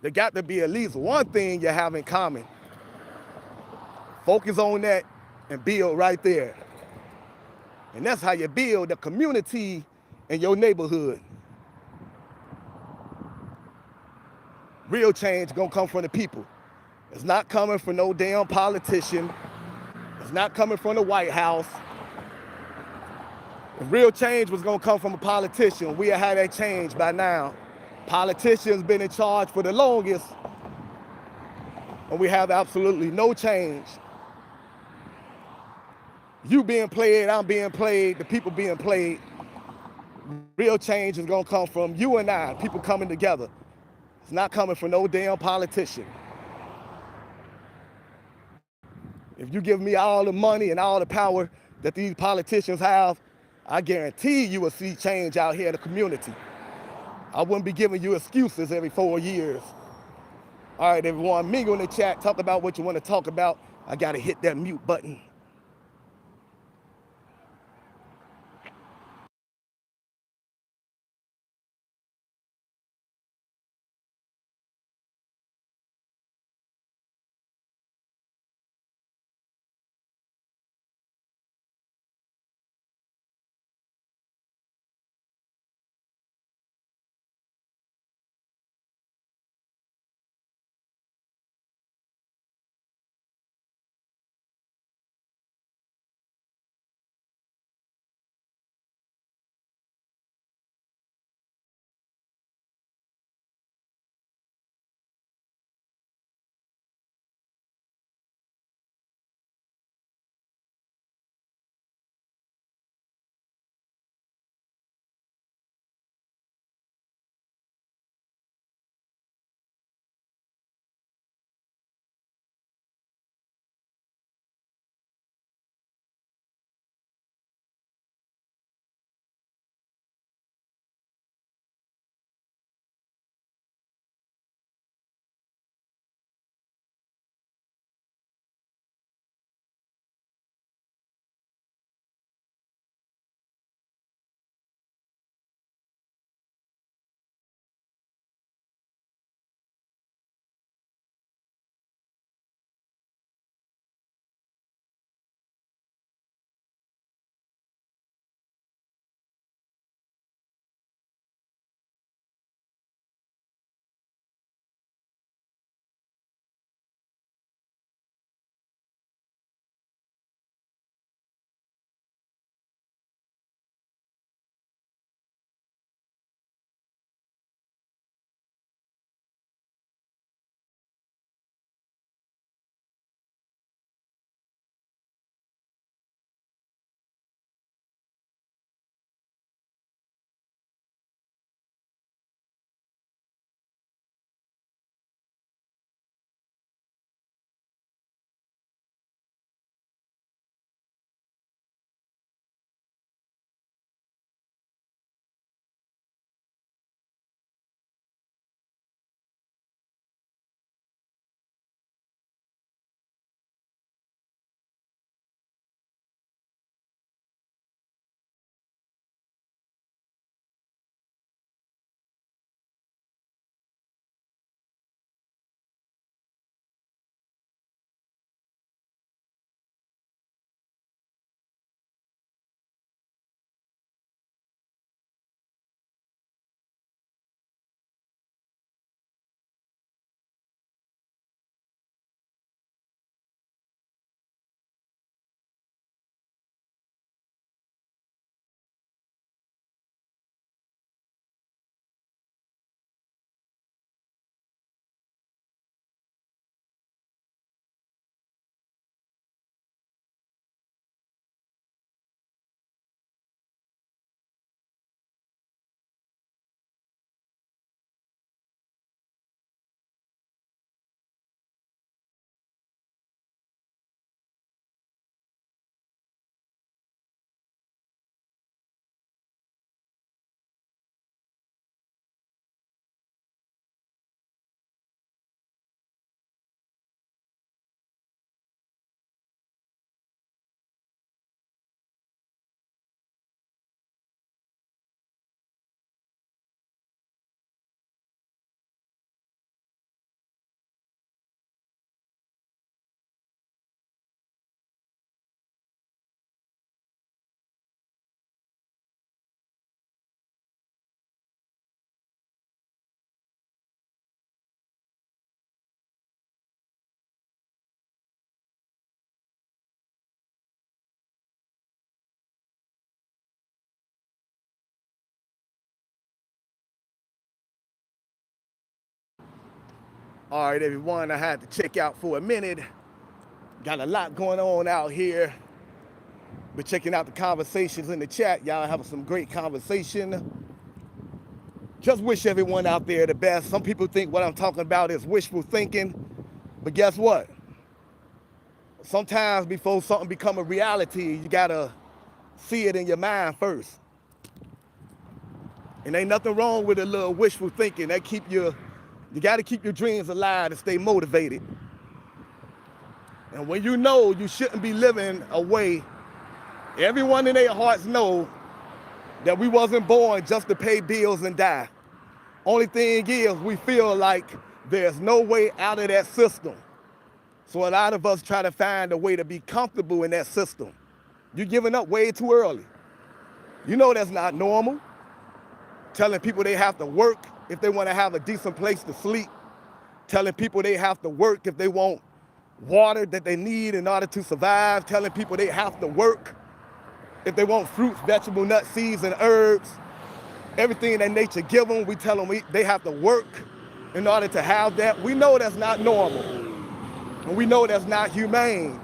There got to be at least one thing you have in common. Focus on that and build right there. And that's how you build a community in your neighborhood. Real change gonna come from the people. It's not coming from no damn politician. It's not coming from the White House. If real change was gonna come from a politician, we'd have had that change by now. Politicians been in charge for the longest, and we have absolutely no change. You being played, I'm being played, the people being played. Real change is gonna come from you and I, people coming together. It's not coming from no damn politician. If you give me all the money and all the power that these politicians have, I guarantee you will see change out here in the community. I wouldn't be giving you excuses every 4 years. All right, everyone, mingle in the chat, talk about what you want to talk about. I gotta hit that mute button. All right, everyone, I had to check out for a minute. Got a lot going on out here. Been checking out the conversations in the chat. Y'all having some great conversation. Just wish everyone out there the best. Some people think what I'm talking about is wishful thinking, but guess what? Sometimes before something become a reality, you gotta see it in your mind first. And ain't nothing wrong with a little wishful thinking. That you gotta keep your dreams alive and stay motivated. And when you know you shouldn't be living a way, everyone in their hearts know that we wasn't born just to pay bills and die. Only thing is, we feel like there's no way out of that system. So a lot of us try to find a way to be comfortable in that system. You're giving up way too early. You know that's not normal. Telling people they have to work if they want to have a decent place to sleep. Telling people they have to work if they want water that they need in order to survive. Telling people they have to work if they want fruits, vegetables, nuts, seeds, and herbs. Everything that nature give them, we tell them they have to work in order to have that. We know that's not normal. And we know that's not humane.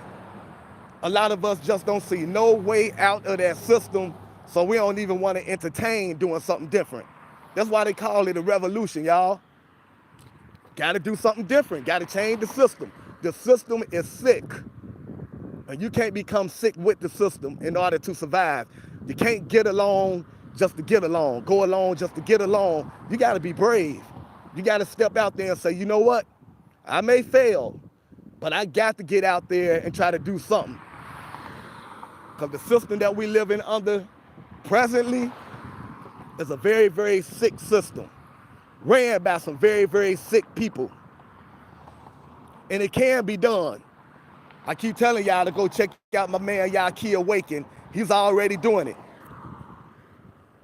A lot of us just don't see no way out of that system, so we don't even want to entertain doing something different. That's why they call it a revolution, y'all. Got to do something different. Got to change the system. The system is sick. And you can't become sick with the system in order to survive. You can't get along just to get along, go along just to get along. You got to be brave. You got to step out there and say, you know what? I may fail, but I got to get out there and try to do something. Because the system that we live in under presently is a very, very sick system, ran by some very, very sick people. And it can be done. I keep telling y'all to go check out my man Yaki Awaken. He's already doing it.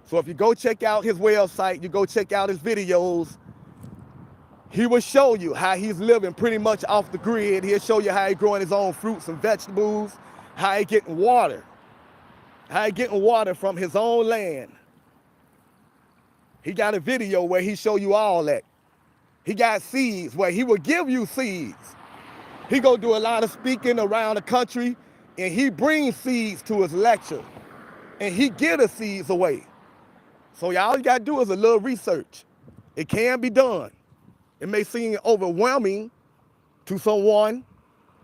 So if you go check out his website, you go check out his videos, he will show you how he's living pretty much off the grid. He'll show you how he's growing his own fruits and vegetables, how he's getting water, from his own land. He got a video where he show you all that. He got seeds where he will give you seeds. He go do a lot of speaking around the country, and he brings seeds to his lecture, and he give the seeds away. So all you gotta do is a little research. It can be done. It may seem overwhelming to someone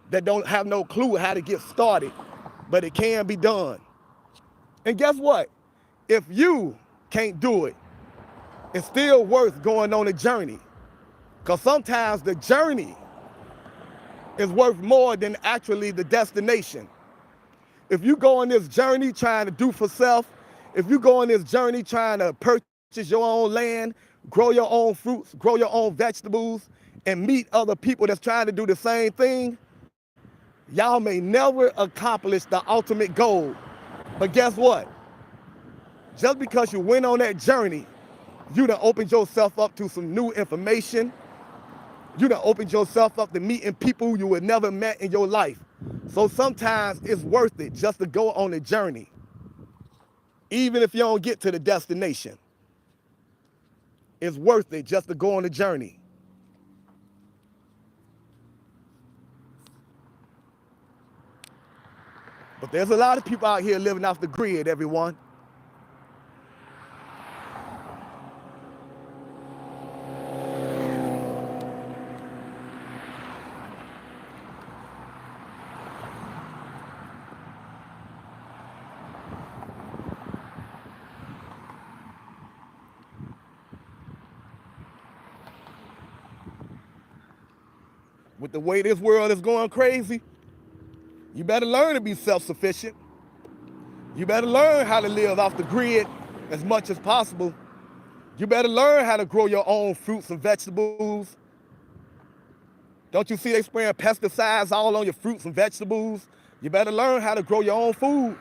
that don't have no clue how to get started, but it can be done. And guess what? If you can't do it, it's still worth going on a journey. Because sometimes the journey is worth more than actually the destination. If you go on this journey trying to do for self, if you go on this journey trying to purchase your own land, grow your own fruits, grow your own vegetables, and meet other people that's trying to do the same thing, y'all may never accomplish the ultimate goal. But guess what? Just because you went on that journey, you done opened yourself up to some new information. You done opened yourself up to meeting people you would never met in your life. So sometimes it's worth it just to go on a journey, even if you don't get to the destination. It's worth it just to go on a journey. But there's a lot of people out here living off the grid, everyone. With the way this world is going crazy, you better learn to be self-sufficient. You better learn how to live off the grid as much as possible. You better learn how to grow your own fruits and vegetables. Don't you see they spraying pesticides all on your fruits and vegetables? You better learn how to grow your own food.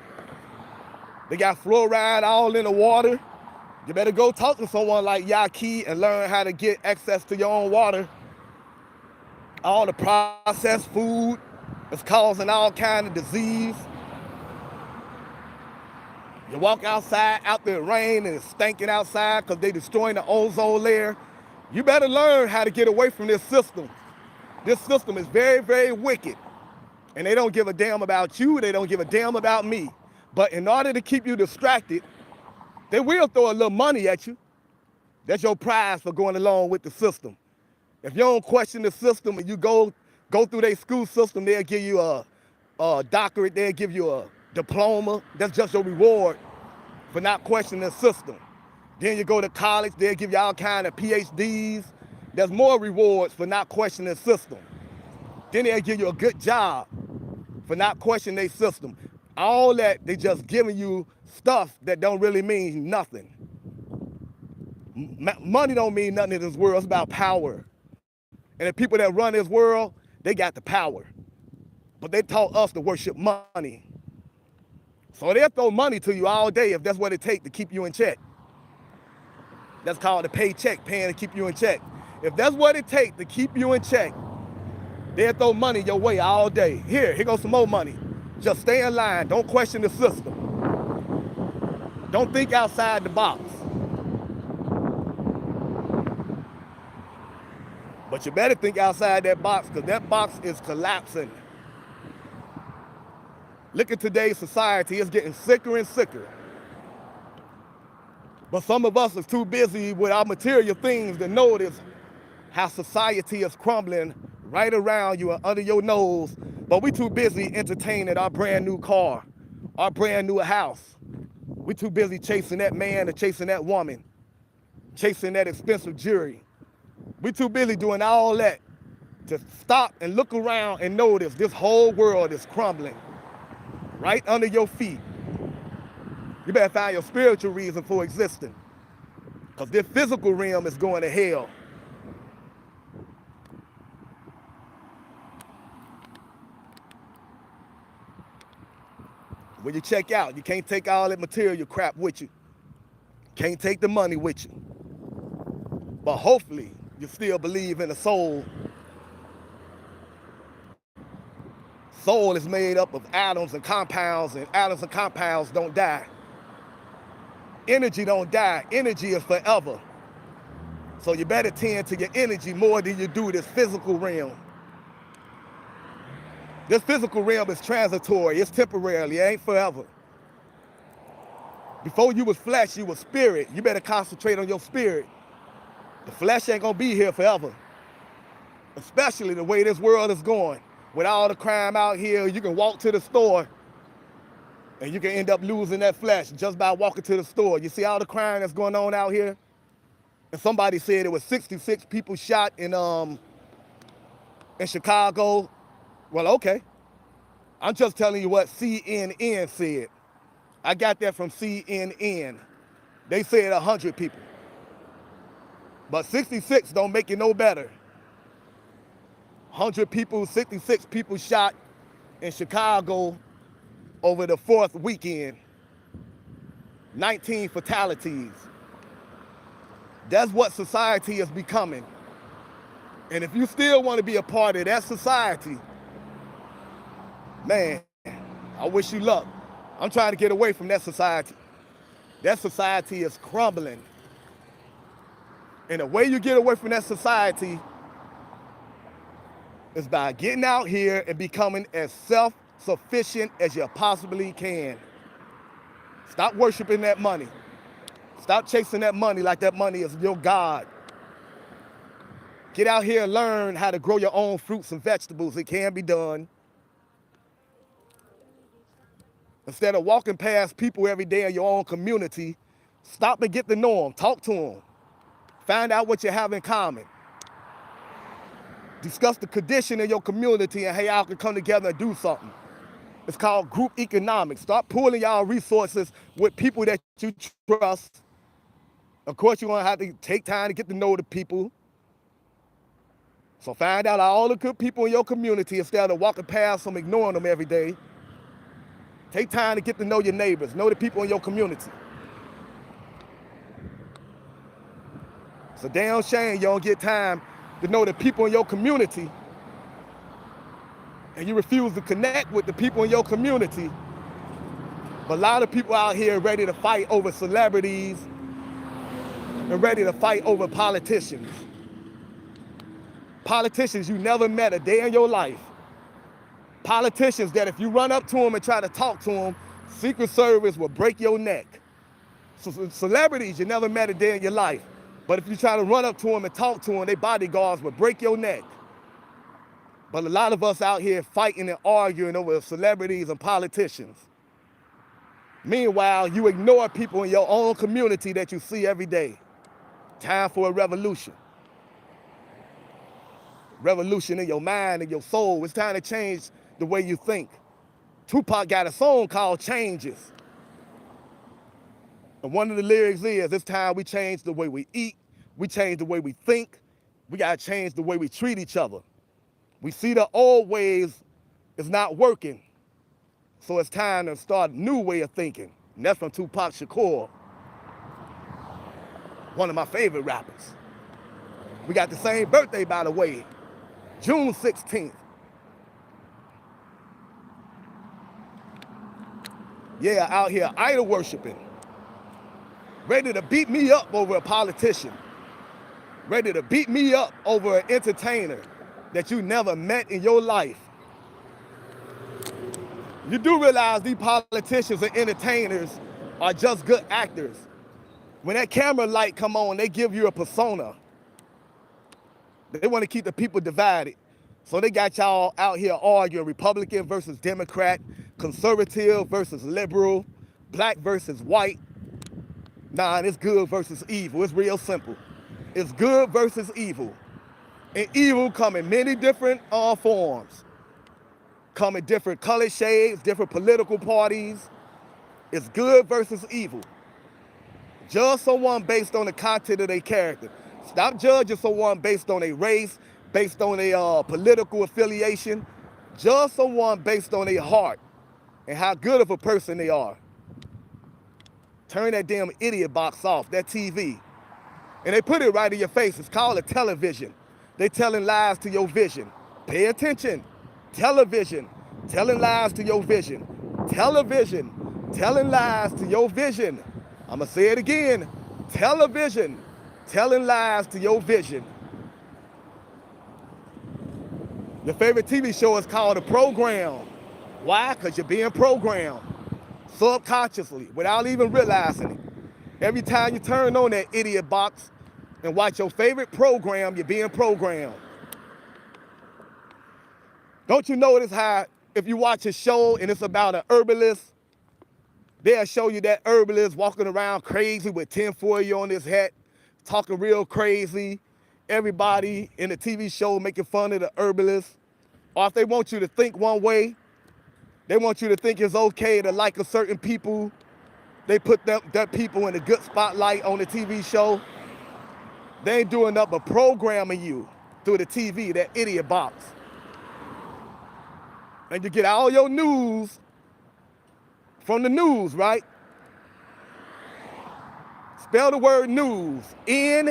They got fluoride all in the water. You better go talk to someone like Yaki and learn how to get access to your own water. All the processed food is causing all kind of disease. You walk outside out the rain and it's stinking outside because they're destroying the ozone layer. You better learn how to get away from this system. This system is very, very wicked. And they don't give a damn about you. They don't give a damn about me. But in order to keep you distracted, they will throw a little money at you. That's your prize for going along with the system. If you don't question the system and you go through their school system, they'll give you a doctorate, they'll give you a diploma. That's just your reward for not questioning the system. Then you go to college, they'll give you all kind of PhDs. There's more rewards for not questioning the system. Then they'll give you a good job for not questioning their system. All that, they just giving you stuff that don't really mean nothing. Money don't mean nothing in this world. It's about power. And the people that run this world, they got the power. But they taught us to worship money. So they'll throw money to you all day if that's what it takes to keep you in check. That's called a paycheck, paying to keep you in check. If that's what it takes to keep you in check, they'll throw money your way all day. Here goes some more money. Just stay in line. Don't question the system. Don't think outside the box. But you better think outside that box, because that box is collapsing. Look at today's society. It's getting sicker and sicker. But some of us are too busy with our material things to notice how society is crumbling right around you and under your nose. But we too busy entertaining our brand new car, our brand new house. We too busy chasing that man or chasing that woman, chasing that expensive jewelry. We too busy doing all that to stop and look around and notice this whole world is crumbling right under your feet. You better find your spiritual reason for existing, because this physical realm is going to hell. When you check out, you can't take all that material crap with you. Can't take the money with you. But hopefully, you still believe in the soul. Soul is made up of atoms and compounds don't die. Energy don't die. Energy is forever. So you better tend to your energy more than you do this physical realm. This physical realm is transitory. It's temporary. It ain't forever. Before you was flesh, you was spirit. You better concentrate on your spirit. The flesh ain't gonna be here forever. Especially the way this world is going. With all the crime out here, you can walk to the store and you can end up losing that flesh just by walking to the store. You see all the crime that's going on out here? And somebody said it was 66 people shot in Chicago. Well, okay. I'm just telling you what CNN said. I got that from CNN. They said 100 people. But 66 don't make it no better. 100 people, 66 people shot in Chicago over the 4th weekend. 19 fatalities. That's what society is becoming. And if you still want to be a part of that society, man, I wish you luck. I'm trying to get away from that society. That society is crumbling. And the way you get away from that society is by getting out here and becoming as self-sufficient as you possibly can. Stop worshiping that money. Stop chasing that money like that money is your God. Get out here and learn how to grow your own fruits and vegetables. It can be done. Instead of walking past people every day in your own community, stop and get to know them. Talk to them. Find out what you have in common. Discuss the condition in your community and how y'all can come together and do something. It's called group economics. Start pooling y'all resources with people that you trust. Of course, you're going to have to take time to get to know the people. So find out all the good people in your community instead of walking past them, ignoring them every day. Take time to get to know your neighbors, know the people in your community. It's a damn shame you don't get time to know the people in your community and you refuse to connect with the people in your community. But a lot of people out here ready to fight over celebrities and ready to fight over politicians. Politicians you never met a day in your life. Politicians that if you run up to them and try to talk to them, Secret Service will break your neck. So celebrities you never met a day in your life. But if you try to run up to them and talk to them, their bodyguards will break your neck. But a lot of us out here fighting and arguing over celebrities and politicians. Meanwhile, you ignore people in your own community that you see every day. Time for a revolution. Revolution in your mind and your soul. It's time to change the way you think. Tupac got a song called Changes. And one of the lyrics is, it's time we change the way we eat, we change the way we think, we gotta change the way we treat each other. We see the old ways is not working, so it's time to start a new way of thinking. And that's from Tupac Shakur, one of my favorite rappers. We got the same birthday, by the way, June 16th. Yeah, out here idol worshiping, ready to beat me up over a politician, ready to beat me up over an entertainer that you never met in your life. You do realize these politicians and entertainers are just good actors. When that camera light come on, they give you a persona. They want to keep the people divided. So they got y'all out here arguing Republican versus Democrat, conservative versus liberal, black versus white. Nah, it's good versus evil. It's real simple. It's good versus evil. And evil come in many different forms. Come in different color shades, different political parties. It's good versus evil. Judge someone based on the content of their character. Stop judging someone based on their race, based on their political affiliation. Judge someone based on their heart and how good of a person they are. Turn that damn idiot box off, that TV. And they put it right in your face. It's called a television. They telling lies to your vision. Pay attention. Television, telling lies to your vision. Television, telling lies to your vision. I'm gonna say it again. Television, telling lies to your vision. Your favorite TV show is called a program. Why? Because you're being programmed subconsciously without even realizing it. Every time you turn on that idiot box and watch your favorite program, you're being programmed. Don't you notice how if you watch a show and it's about an herbalist, they'll show you that herbalist walking around crazy with tinfoil on his hat, talking real crazy. Everybody in the TV show making fun of the herbalist. Or if they want you to think one way, they want you to think it's okay to like a certain people. They put that people in a good spotlight on the TV show. They ain't doing nothing but programming you through the TV, that idiot box. And you get all your news from the news, right? Spell the word news, N-E-W-S.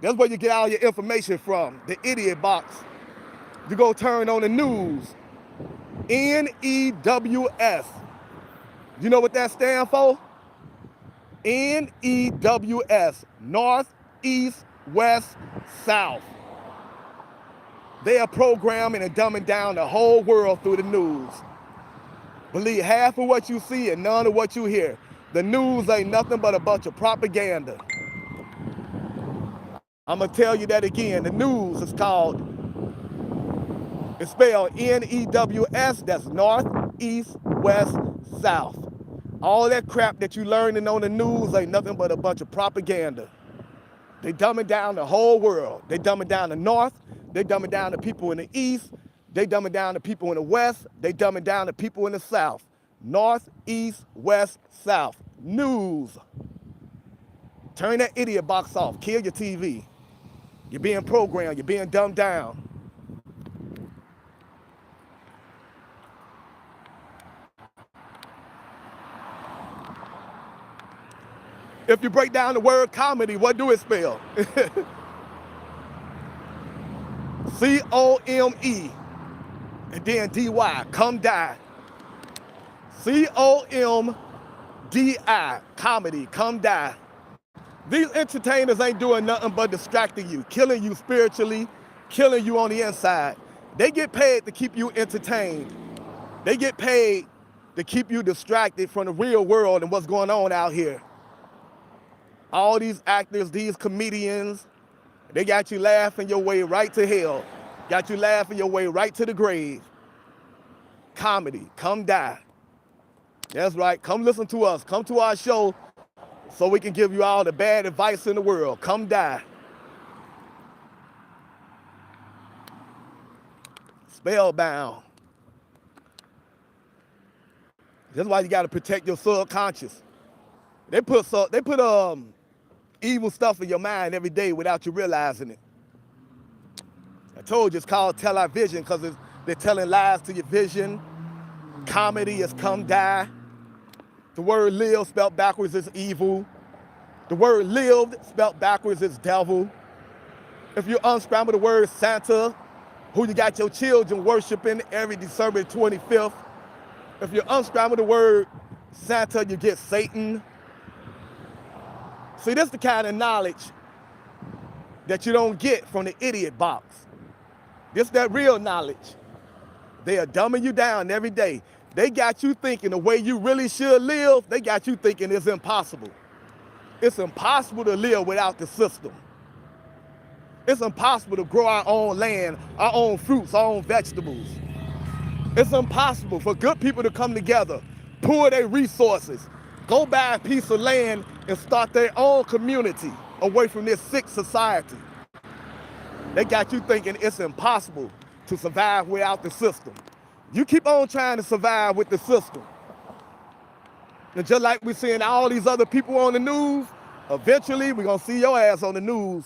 That's where you get all your information from, the idiot box. You go turn on the news, N-E-W-S. You know what that stands for? N-E-W-S, North, East, West, South. They are programming and dumbing down the whole world through the news. Believe half of what you see and none of what you hear. The news ain't nothing but a bunch of propaganda. I'm gonna tell you that again. The news is it's spelled N-E-W-S, that's North, East, West, South. All that crap that you learning on the news ain't nothing but a bunch of propaganda. They dumbing down the whole world. They dumbing down the North, they dumbing down the people in the East, they dumbing down the people in the West, they dumbing down the people in the South. North, East, West, South. News. Turn that idiot box off. Kill your TV. You're being programmed. You're being dumbed down. If you break down the word comedy, what do it spell? C-O-M-E and then D-Y, come die. C-O-M-D-I, comedy, come die. These entertainers ain't doing nothing but distracting you, killing you spiritually, killing you on the inside. They get paid to keep you entertained. They get paid to keep you distracted from the real world and what's going on out here. All these actors, these comedians, they got you laughing your way right to hell. Got you laughing your way right to the grave. Comedy, come die. That's right, come listen to us. Come to our show so we can give you all the bad advice in the world. Come die. Spellbound. That's why you got to protect your subconscious. They put evil stuff in your mind every day without you realizing it. I told you it's called television because they're telling lies to your vision. Comedy is come die. The word live spelled backwards is evil. The word lived spelled backwards is devil. If you unscramble the word Santa, who you got your children worshiping every December 25th, if you unscramble the word Santa, you get Satan. See, this is the kind of knowledge that you don't get from the idiot box. This is that real knowledge. They are dumbing you down every day. They got you thinking the way you really should live. They got you thinking it's impossible. It's impossible to live without the system. It's impossible to grow our own land, our own fruits, our own vegetables. It's impossible for good people to come together, pool their resources, go buy a piece of land and start their own community away from this sick society. They got you thinking it's impossible to survive without the system. You keep on trying to survive with the system. And just like we're seeing all these other people on the news, eventually we're going to see your ass on the news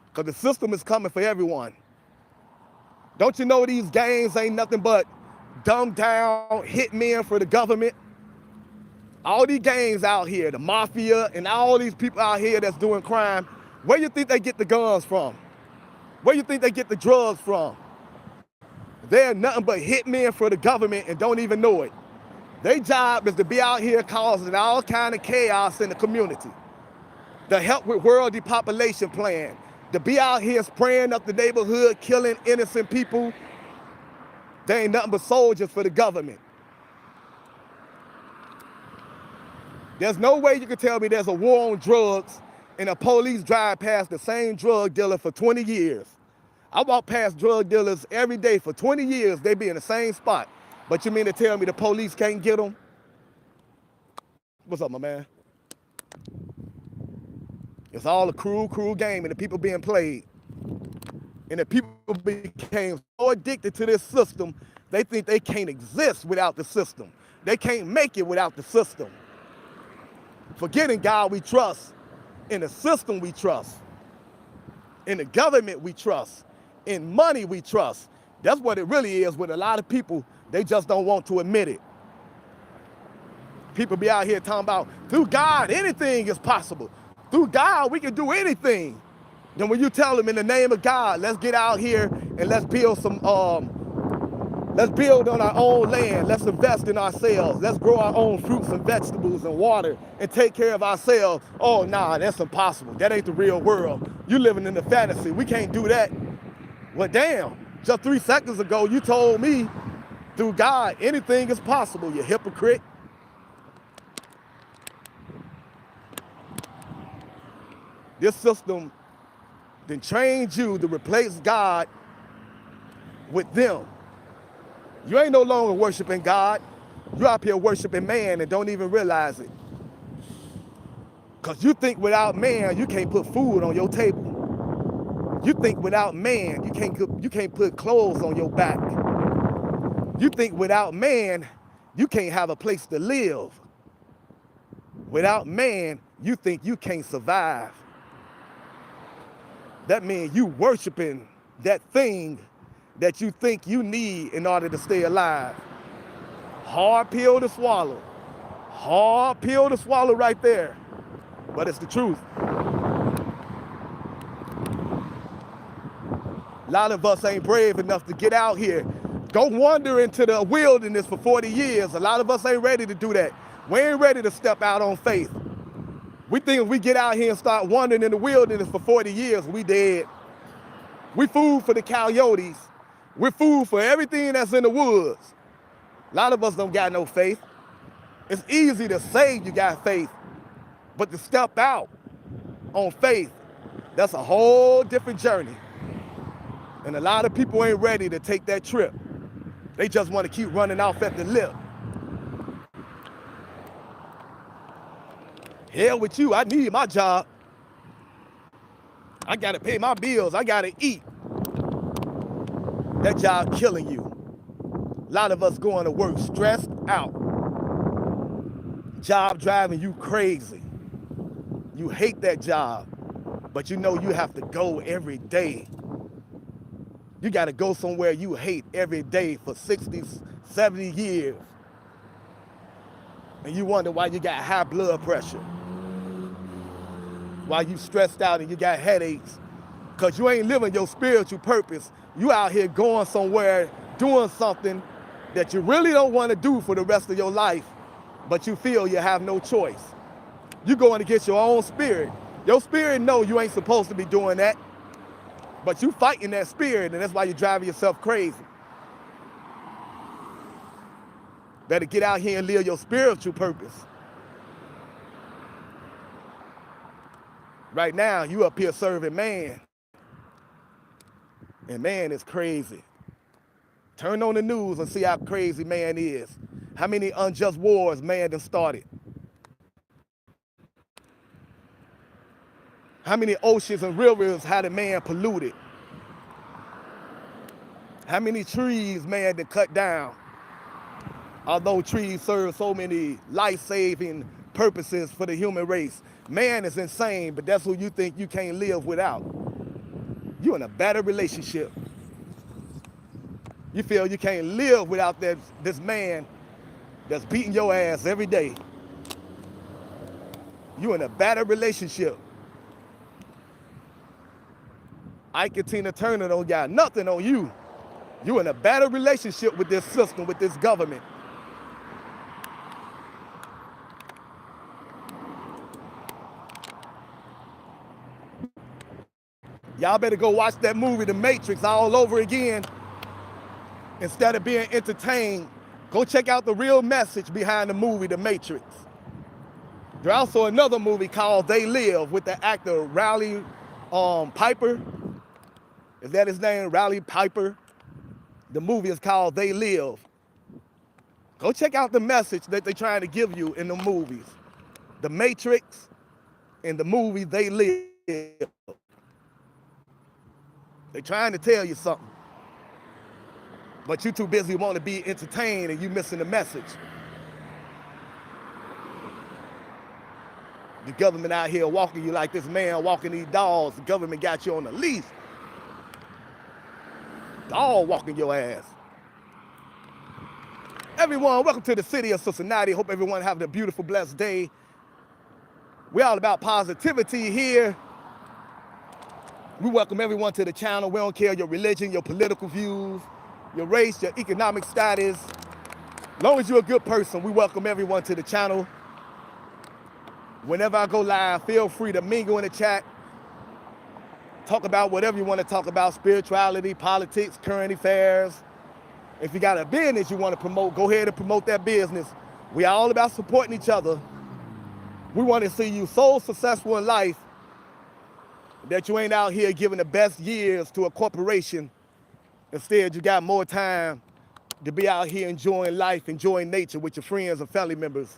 because the system is coming for everyone. Don't you know these gangs ain't nothing but dumbed down hitmen for the government? All these gangs out here, the mafia and all these people out here that's doing crime, where you think they get the guns from? Where you think they get the drugs from? They're nothing but hitmen for the government and don't even know it. Their job is to be out here causing all kind of chaos in the community. To help with world depopulation plan. To be out here spraying up the neighborhood, killing innocent people. They ain't nothing but soldiers for the government. There's no way you can tell me there's a war on drugs and the police drive past the same drug dealer for 20 years. I walk past drug dealers every day for 20 years, they be in the same spot. But you mean to tell me the police can't get them? What's up, my man? It's all a cruel, cruel game and the people being played. And the people became so addicted to this system, they think they can't exist without the system. They can't make it without the system. Forgetting God we trust, in the system we trust, in the government we trust, in money we trust. That's what it really is with a lot of people. They just don't want to admit it. People be out here talking about, through God, anything is possible. Through God, we can do anything. Then when you tell them in the name of God, let's get out here and let's build let's build on our own land. Let's invest in ourselves. Let's grow our own fruits and vegetables and water and take care of ourselves. Oh, nah, that's impossible. That ain't the real world. You living in the fantasy. We can't do that. Well, damn, just 3 seconds ago, you told me through God, anything is possible, you hypocrite. This system then trained you to replace God with them. You ain't no longer worshiping God. You're up here worshiping man and don't even realize it. Because you think without man, you can't put food on your table. You think without man, you can't put clothes on your back. You think without man, you can't have a place to live. Without man, you think you can't survive. That means you worshiping that thing that you think you need in order to stay alive. Hard pill to swallow. Hard pill to swallow right there. But it's the truth. A lot of us ain't brave enough to get out here. Go wander into the wilderness for 40 years. A lot of us ain't ready to do that. We ain't ready to step out on faith. We think if we get out here and start wandering in the wilderness for 40 years, we dead. We food for the coyotes. We're food for everything that's in the woods. A lot of us don't got no faith. It's easy to say you got faith, but to step out on faith, that's a whole different journey. And a lot of people ain't ready to take that trip. They just want to keep running off at the lip. Hell with you, I need my job. I gotta pay my bills, I gotta eat. That job killing you. A lot of us going to work stressed out. Job driving you crazy. You hate that job, but you know you have to go every day. You gotta go somewhere you hate every day for 60, 70 years. And you wonder why you got high blood pressure. Why you stressed out and you got headaches. Because you ain't living your spiritual purpose. You out here going somewhere, doing something that you really don't want to do for the rest of your life, but you feel you have no choice. You going against your own spirit. Your spirit know you ain't supposed to be doing that, but you fighting that spirit, and that's why you're driving yourself crazy. Better get out here and live your spiritual purpose. Right now, you up here serving man, and man is crazy. Turn on the news and see how crazy man is. How many unjust wars man done started. How many oceans and rivers had a man polluted? How many trees man done cut down? Although trees serve so many life-saving purposes for the human race. Man is insane, but that's who you think you can't live without. You in a better relationship. You feel you can't live without this man that's beating your ass every day. You in a better relationship. Ike and Tina Turner don't got nothing on you. You in a better relationship with this system, with this government. Y'all better go watch that movie, The Matrix, all over again. Instead of being entertained, go check out the real message behind the movie, The Matrix. There's also another movie called They Live with the actor Raleigh Piper. Is that his name, Raleigh Piper? The movie is called They Live. Go check out the message that they're trying to give you in the movies. The Matrix and the movie They Live. They're trying to tell you something. But you too busy wanting to be entertained and you missing the message. The government out here walking you like this man walking these dogs. The government got you on the leash. Dog walking your ass. Everyone, welcome to the city of Cincinnati. Hope everyone having a beautiful, blessed day. We're all about positivity here. We welcome everyone to the channel. We don't care your religion, your political views, your race, your economic status. As long as you're a good person, we welcome everyone to the channel. Whenever I go live, feel free to mingle in the chat. Talk about whatever you want to talk about, spirituality, politics, current affairs. If you got a business you want to promote, go ahead and promote that business. We are all about supporting each other. We want to see you so successful in life that you ain't out here giving the best years to a corporation. Instead, you got more time to be out here enjoying life, enjoying nature with your friends and family members.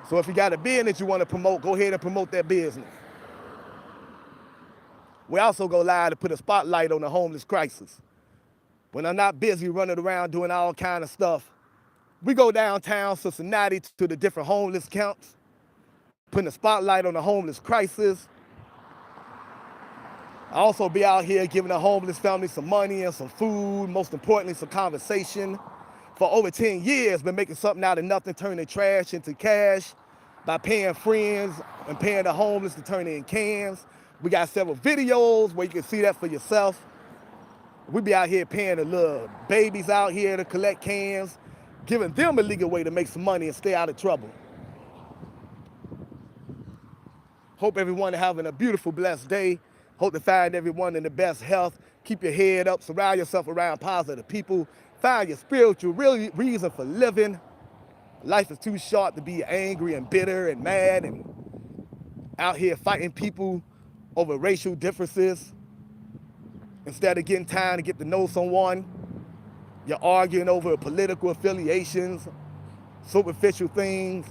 So if you got a business you want to promote, go ahead and promote that business. We also go live to put a spotlight on the homeless crisis. When I'm not busy running around doing all kind of stuff, we go downtown Cincinnati to the different homeless camps, putting a spotlight on the homeless crisis. I also be out here giving the homeless family some money and some food, most importantly, some conversation. For over 10 years, been making something out of nothing, turning trash into cash by paying friends and paying the homeless to turn in cans. We got several videos where you can see that for yourself. We be out here paying the little babies out here to collect cans, giving them a legal way to make some money and stay out of trouble. Hope everyone having a beautiful, blessed day. Hope to find everyone in the best health. Keep your head up. Surround yourself around positive people. Find your spiritual reason for living. Life is too short to be angry and bitter and mad and out here fighting people over racial differences. Instead of getting time to get to know someone, you're arguing over political affiliations, superficial things.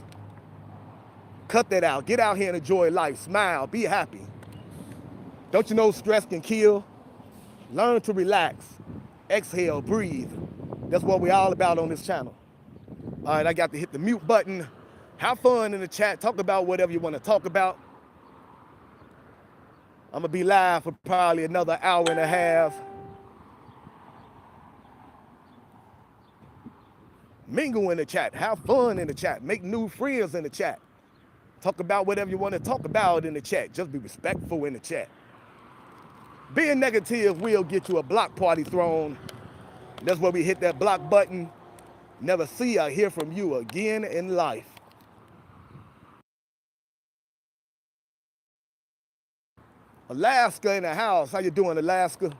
Cut that out. Get out here and enjoy life. Smile. Be happy. Don't you know stress can kill? Learn to relax. Exhale. Breathe. That's what we're all about on this channel. All right, I got to hit the mute button. Have fun in the chat. Talk about whatever you want to talk about. I'm going to be live for probably another hour and a half. Mingle in the chat. Have fun in the chat. Make new friends in the chat. Talk about whatever you want to talk about in the chat. Just be respectful in the chat. Being negative will get you a block party thrown. That's where we hit that block button. Never see or hear from you again in life. Alaska in the house. How you doing, Alaska?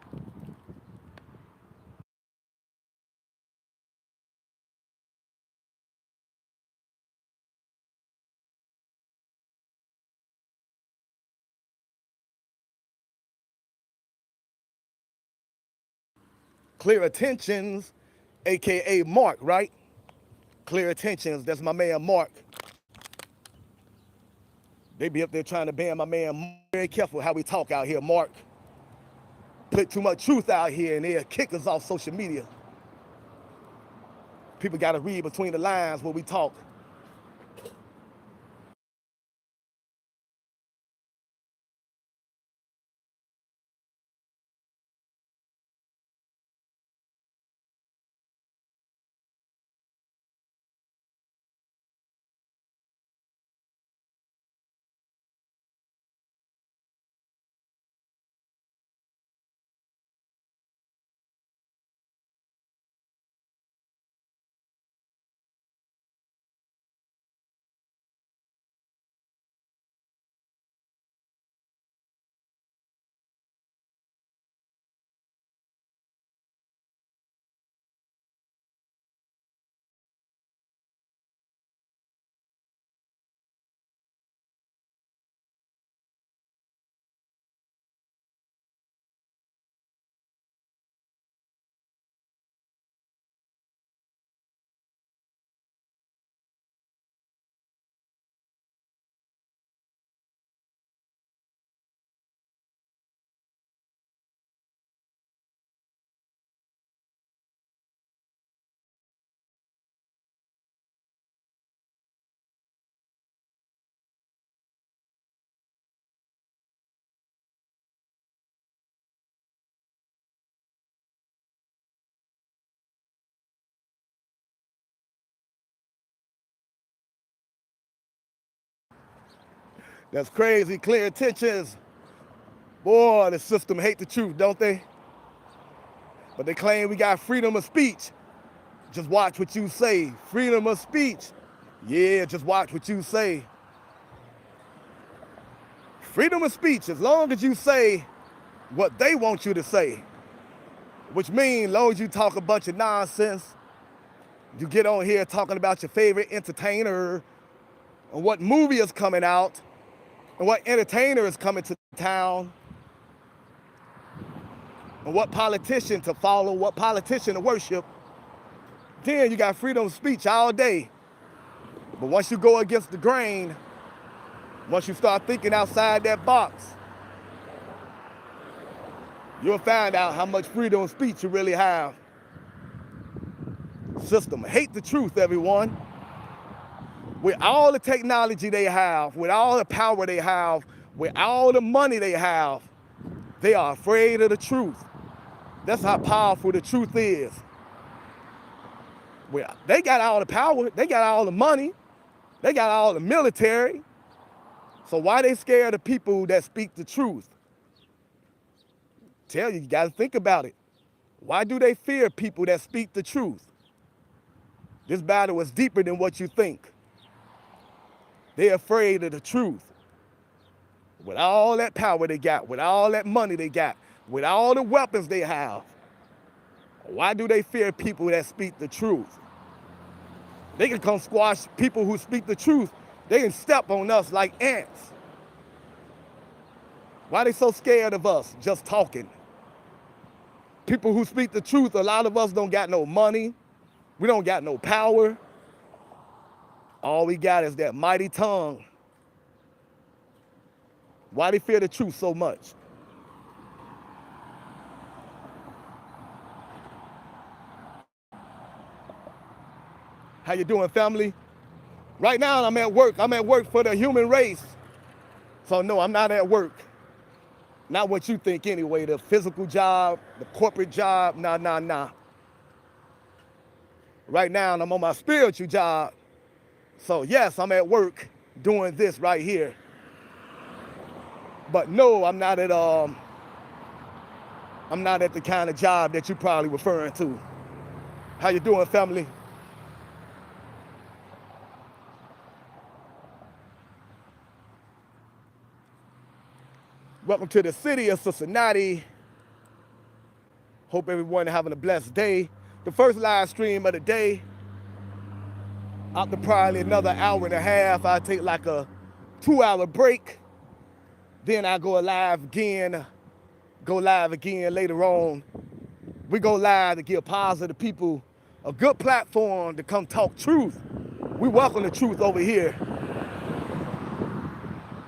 Clear Attentions, AKA Mark, right? Clear Attentions, that's my man Mark. They be up there trying to ban my man. Very careful how we talk out here, Mark. Put too much truth out here and they'll kick us off social media. People got to read between the lines when we talk. That's crazy. Clear Attentions. Boy, the system hate the truth, don't they? But they claim we got freedom of speech. Just watch what you say. Freedom of speech. Yeah, just watch what you say. Freedom of speech, as long as you say what they want you to say. Which means, as long as you talk a bunch of nonsense, you get on here talking about your favorite entertainer, and what movie is coming out, and what entertainer is coming to town, and what politician to follow, what politician to worship, then you got freedom of speech all day. But once you go against the grain, once you start thinking outside that box, you'll find out how much freedom of speech you really have. System hate the truth, everyone. With all the technology they have, with all the power they have, with all the money they have, they are afraid of the truth. That's how powerful the truth is. Well, they got all the power, they got all the money, they got all the military. So why they scared of people that speak the truth? Tell you, you gotta think about it. Why do they fear people that speak the truth? This battle is deeper than what you think. They're afraid of the truth. with all that power they got, with all that money they got, with all the weapons they have, why do they fear people that speak the truth? They can come squash people who speak the truth. They can step on us like ants. Why are they so scared of us just talking? People who speak the truth, a lot of us don't got no money. We don't got no power. All we got is that mighty tongue. Why they fear the truth so much? How you doing, family? Right now I'm at work. I'm at work for the human race. So no, I'm not at work. Not what you think anyway, the physical job, the corporate job, nah. Right now I'm on my spiritual job. So yes, I'm at work doing this right here. But no, I'm not at the kind of job that you're probably referring to. How you doing, family? Welcome to the city of Cincinnati. Hope everyone having a blessed day. The first live stream of the day. After probably another hour and a half, I take like a 2-hour break. Then I go live again later on. We go live to give positive people a good platform to come talk truth. We welcome the truth over here.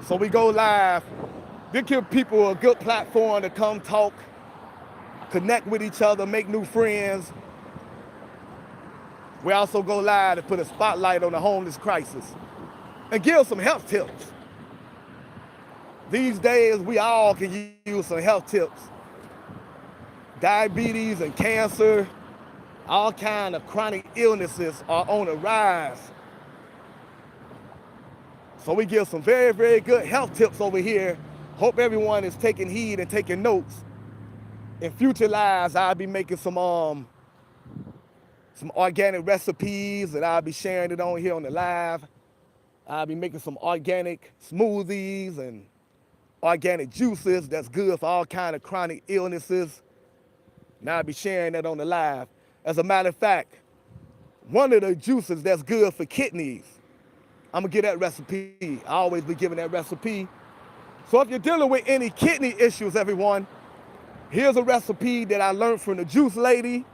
So we go live to give people a good platform to come talk, connect with each other, make new friends. We also go live to put a spotlight on the homeless crisis and give some health tips. These days, we all can use some health tips. Diabetes and cancer, all kind of chronic illnesses are on the rise. So we give some very, very good health tips over here. Hope everyone is taking heed and taking notes. In future lives, I'll be making some organic recipes and I'll be sharing it on here on the live. I'll be making some organic smoothies and organic juices that's good for all kind of chronic illnesses. And I'll be sharing that on the live. As a matter of fact, one of the juices that's good for kidneys, I'm gonna give that recipe. I always be giving that recipe. So if you're dealing with any kidney issues, everyone, here's a recipe that I learned from the Juice Lady.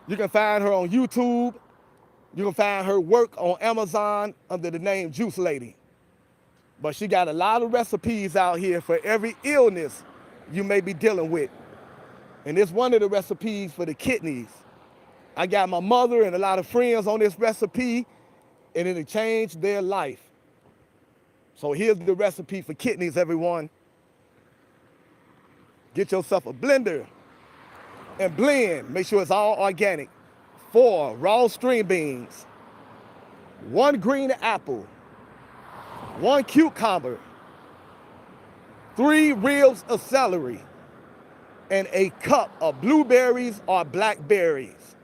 You can find her on YouTube. You can find her work on Amazon under the name Juice Lady. But she got a lot of recipes out here for every illness you may be dealing with. And it's one of the recipes for the kidneys. I got my mother and a lot of friends on this recipe, and it'll change their life. So here's the recipe for kidneys, everyone. Get yourself a blender and blend. Make sure it's all organic. 4 raw string beans, 1 green apple, 1 cucumber, 3 ribs of celery, and a cup of blueberries or blackberries.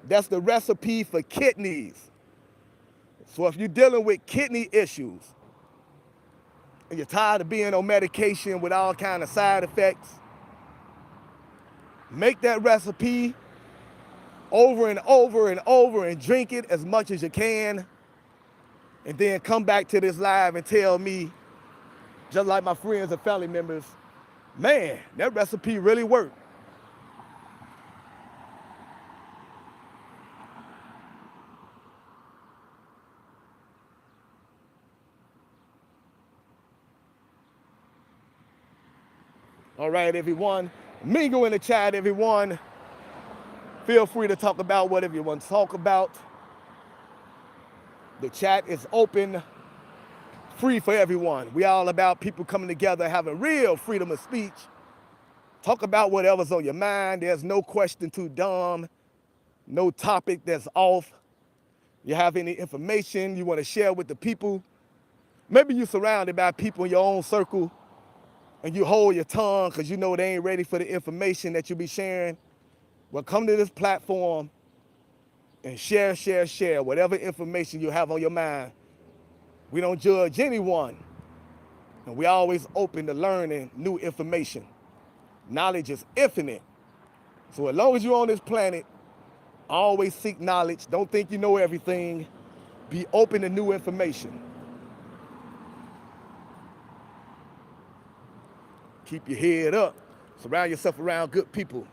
That's the recipe for kidneys. So if you're dealing with kidney issues and you're tired of being on medication with all kind of side effects, make that recipe over and over and over and drink it as much as you can. And then come back to this live and tell me, just like my friends and family members, man, that recipe really worked. All right, everyone. Mingle in the chat, everyone. Feel free to talk about whatever you want to talk about. The chat is open, free for everyone. We all about people coming together, having real freedom of speech. Talk about whatever's on your mind. There's no question too dumb, no topic that's off. You have any information you want to share with the people. Maybe you're surrounded by people in your own circle and you hold your tongue because you know they ain't ready for the information that you be sharing. Well, come to this platform and share whatever information you have on your mind. We don't judge anyone. And we always open to learning new information. Knowledge is infinite. So as long as you're on this planet, always seek knowledge. Don't think you know everything. Be open to new information. Keep your head up. Surround yourself around good people.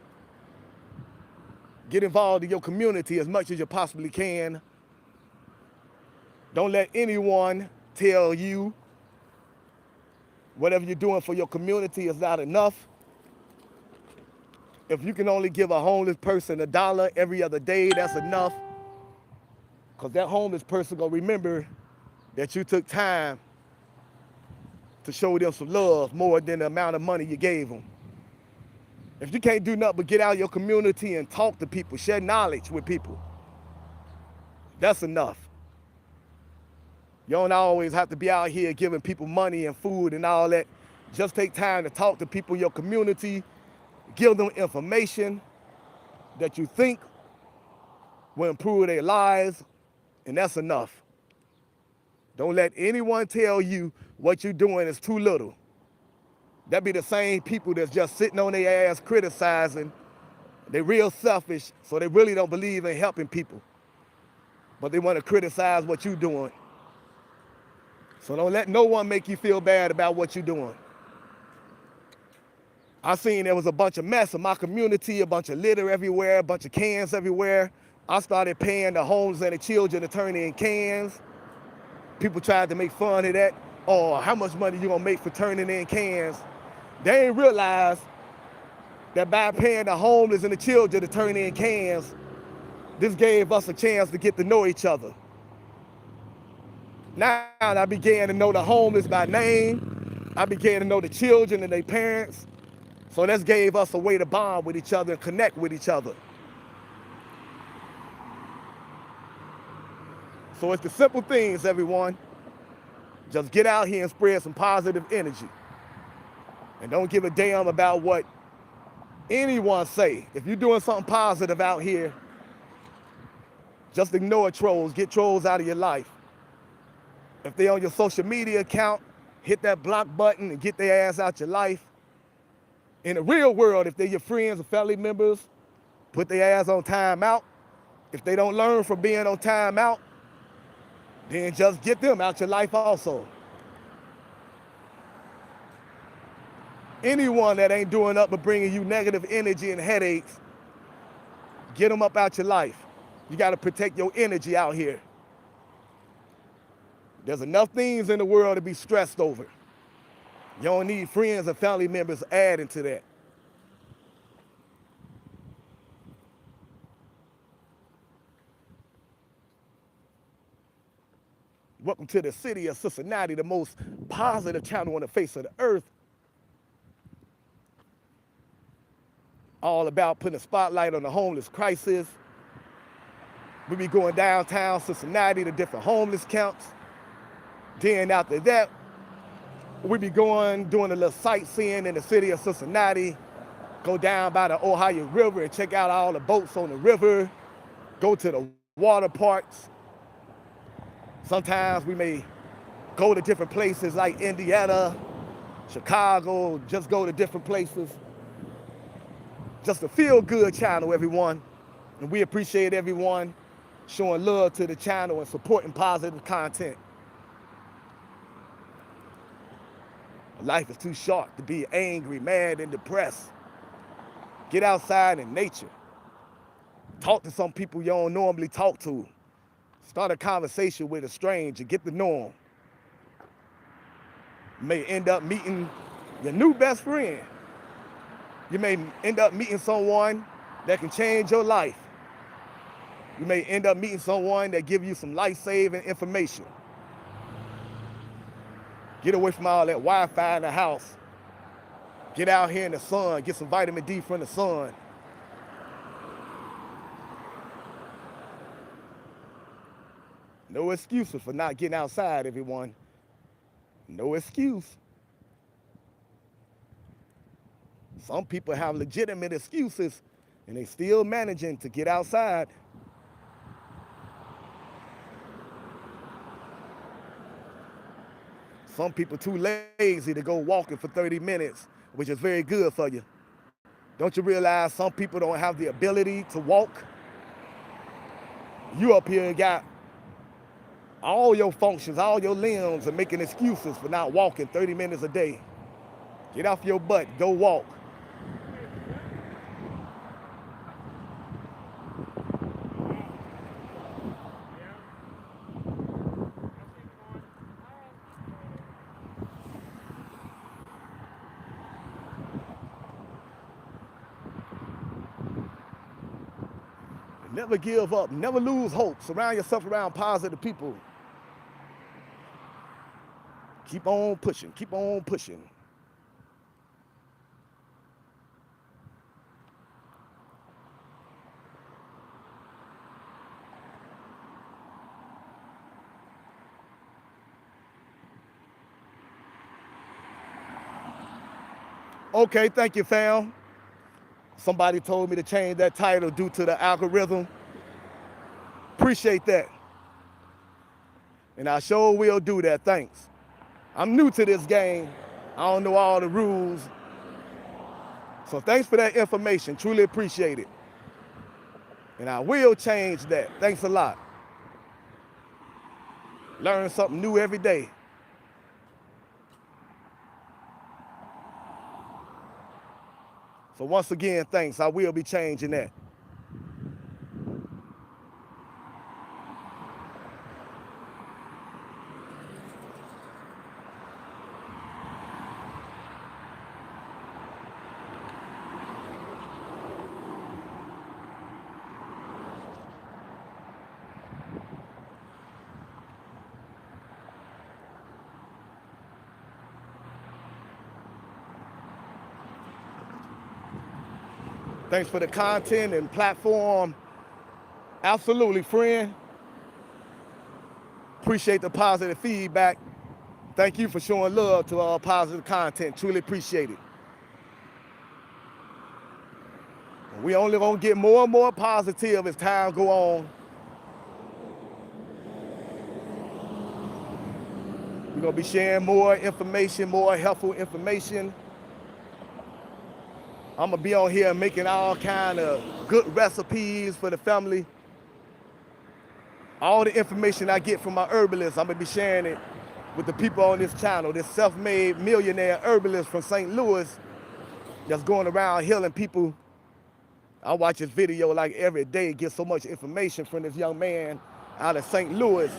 Get involved in your community as much as you possibly can. Don't let anyone tell you whatever you're doing for your community is not enough. If you can only give a homeless person $1 every other day, that's enough. Because that homeless person gonna remember that you took time to show them some love more than the amount of money you gave them. If you can't do nothing but get out of your community and talk to people, share knowledge with people, that's enough. You don't always have to be out here giving people money and food and all that. Just take time to talk to people in your community, give them information that you think will improve their lives, and that's enough. Don't let anyone tell you what you're doing is too little. That be the same people that's just sitting on their ass criticizing. They're real selfish, so they really don't believe in helping people. But they want to criticize what you're doing. So don't let no one make you feel bad about what you're doing. I seen there was a bunch of mess in my community, a bunch of litter everywhere, a bunch of cans everywhere. I started paying the homeless and the children to turn in cans. People tried to make fun of that. Oh, how much money you gonna make for turning in cans? They ain't realize that by paying the homeless and the children to turn in cans, this gave us a chance to get to know each other. Now I began to know the homeless by name. I began to know the children and their parents. So that gave us a way to bond with each other and connect with each other. So it's the simple things, everyone. Just get out here and spread some positive energy. And don't give a damn about what anyone say. If you're doing something positive out here, just ignore trolls. Get trolls out of your life. If they're on your social media account, hit that block button and get their ass out your life. In the real world, if they're your friends or family members, put their ass on timeout. If they don't learn from being on timeout, then just get them out your life also. Anyone that ain't doing up but bringing you negative energy and headaches, get them up out your life. You got to protect your energy out here. There's enough things in the world to be stressed over. You don't need friends and family members adding to that. Welcome to the city of Cincinnati, the most positive channel on the face of the earth. All about putting a spotlight on the homeless crisis. We be going downtown Cincinnati to different homeless camps. Then after that, we be going, doing a little sightseeing in the city of Cincinnati, go down by the Ohio River and check out all the boats on the river, go to the water parks. Sometimes we may go to different places like Indiana, Chicago, just go to different places. Just a feel-good channel, everyone. And we appreciate everyone showing love to the channel and supporting positive content. Life is too short to be angry, mad, and depressed. Get outside in nature. Talk to some people you don't normally talk to. Start a conversation with a stranger. Get to know them. You may end up meeting your new best friend. You may end up meeting someone that can change your life. You may end up meeting someone that gives you some life-saving information. Get away from all that Wi-Fi in the house. Get out here in the sun. Get some vitamin D from the sun. No excuses for not getting outside, everyone. No excuse. Some people have legitimate excuses and they still managing to get outside. Some people too lazy to go walking for 30 minutes, which is very good for you. Don't you realize some people don't have the ability to walk? You up here got all your functions, all your limbs, and making excuses for not walking 30 minutes a day. Get off your butt, go walk. Never give up, never lose hope. Surround yourself around positive people. Keep on pushing, keep on pushing. Okay, thank you, fam. Somebody told me to change that title due to the algorithm. Appreciate that. And I sure will do that, thanks. I'm new to this game. I don't know all the rules. So thanks for that information, truly appreciate it. And I will change that, thanks a lot. Learn something new every day. So once again, thanks, I will be changing that. Thanks for the content and platform. Absolutely, friend. Appreciate the positive feedback. Thank you for showing love to our positive content. Truly appreciate it. We only gonna get more and more positive as time go on. We're gonna be sharing more information, more helpful information. I'm gonna be on here making all kind of good recipes for the family. All the information I get from my herbalist, I'm gonna be sharing it with the people on this channel. This self-made millionaire herbalist from St. Louis that's going around healing people. I watch his video like every day, get so much information from this young man out of St. Louis.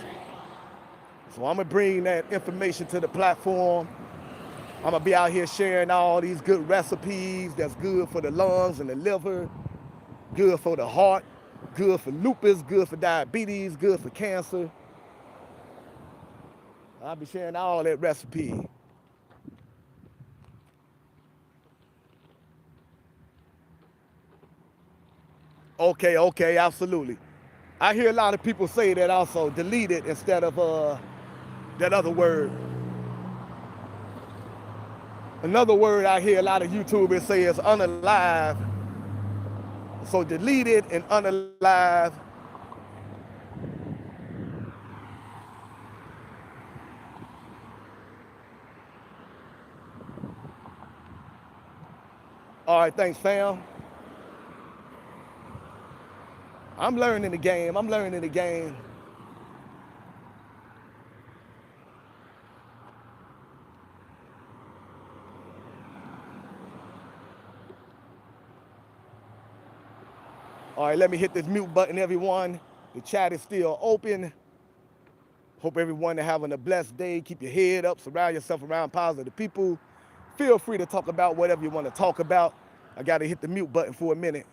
So I'm gonna bring that information to the platform. I'm gonna be out here sharing all these good recipes that's good for the lungs and the liver, good for the heart, good for lupus, good for diabetes, good for cancer. I'll be sharing all that recipe. Okay, absolutely. I hear a lot of people say that also, delete it instead of that other word. Another word I hear a lot of YouTubers say is unalive. So delete it and unalive. All right, thanks, fam. I'm learning the game. I'm learning the game. All right, let me hit this mute button, everyone. The chat is still open. Hope everyone is having a blessed day. Keep your head up. Surround yourself around positive people. Feel free to talk about whatever you want to talk about. I got to hit the mute button for a minute.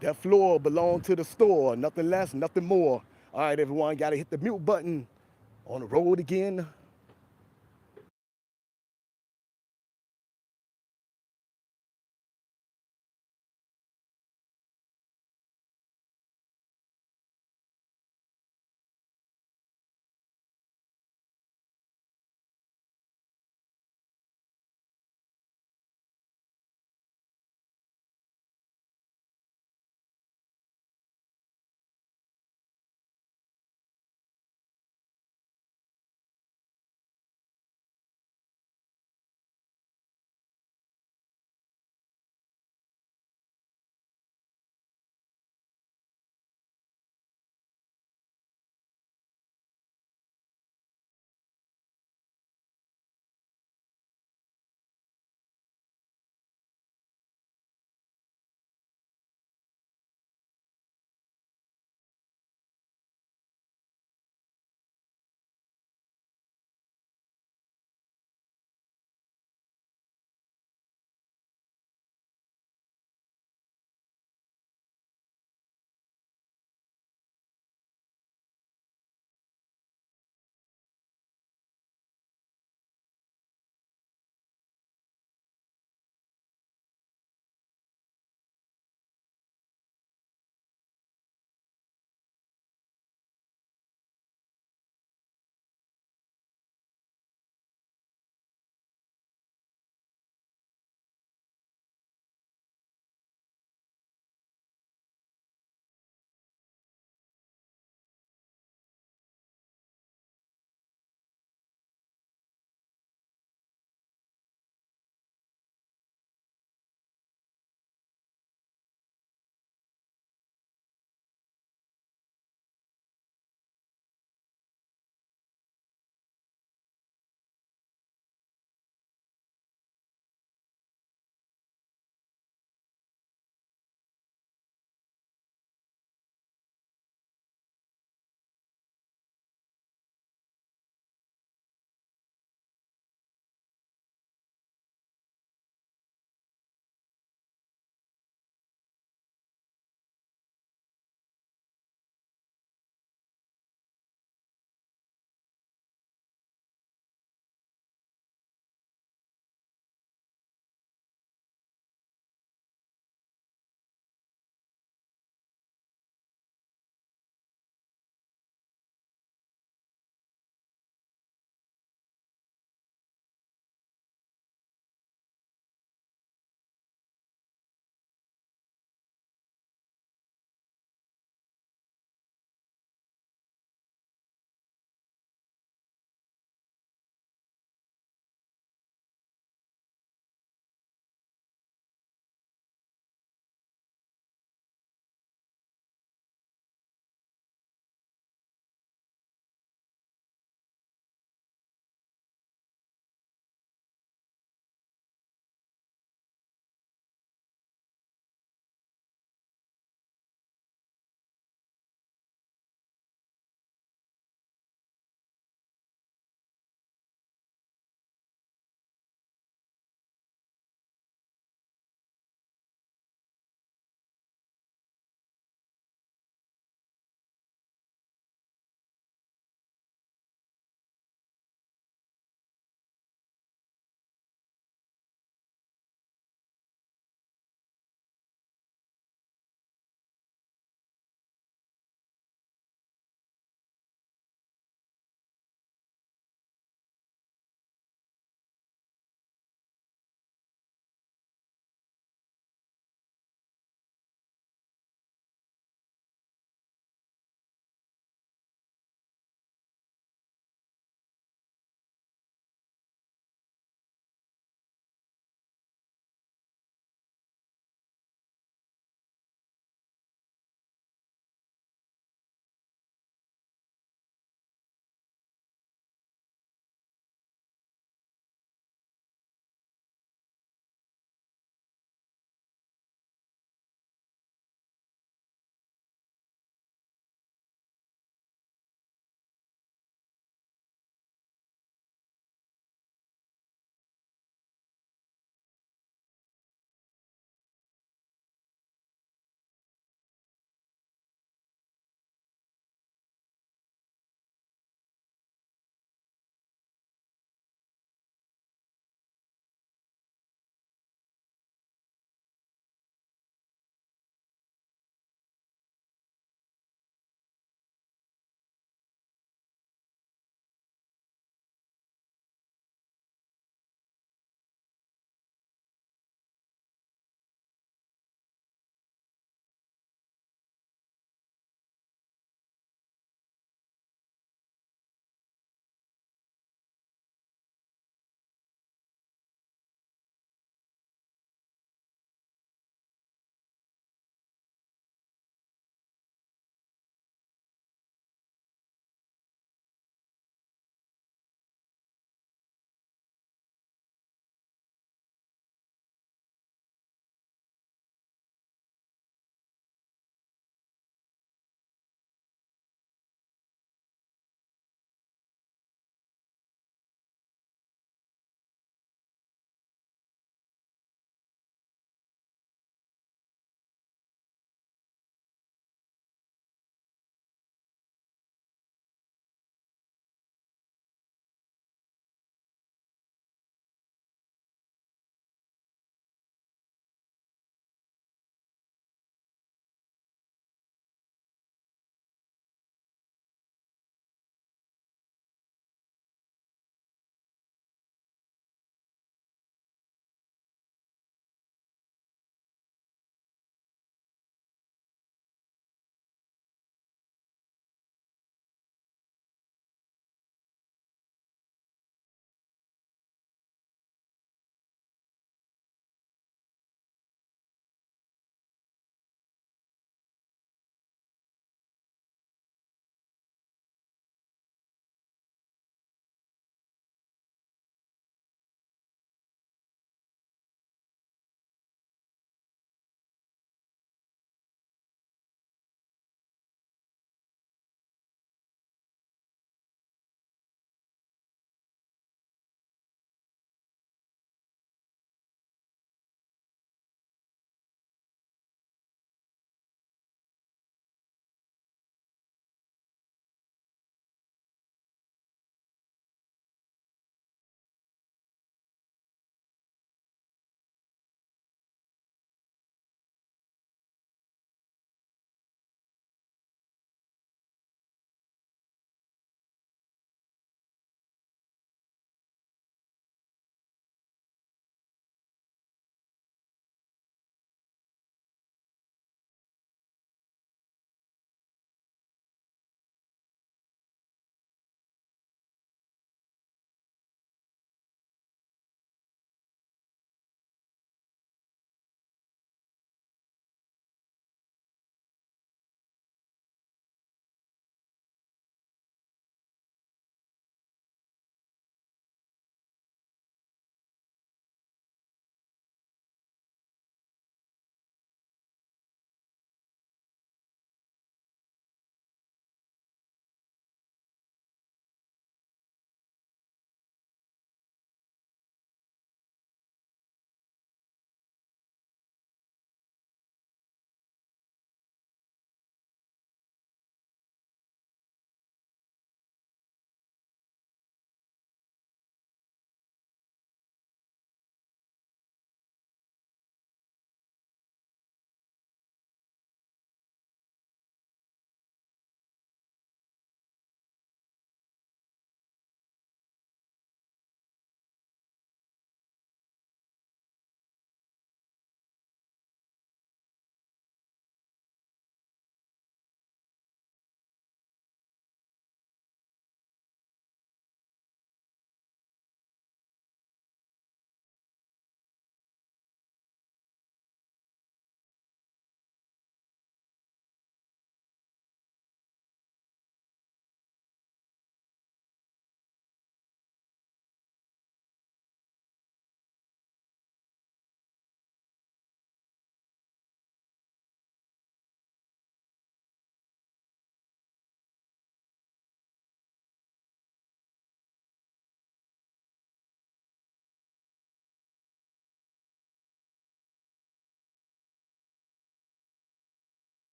That floor belonged to the store, nothing less, nothing more. All right, everyone, got to hit the mute button. On the road again.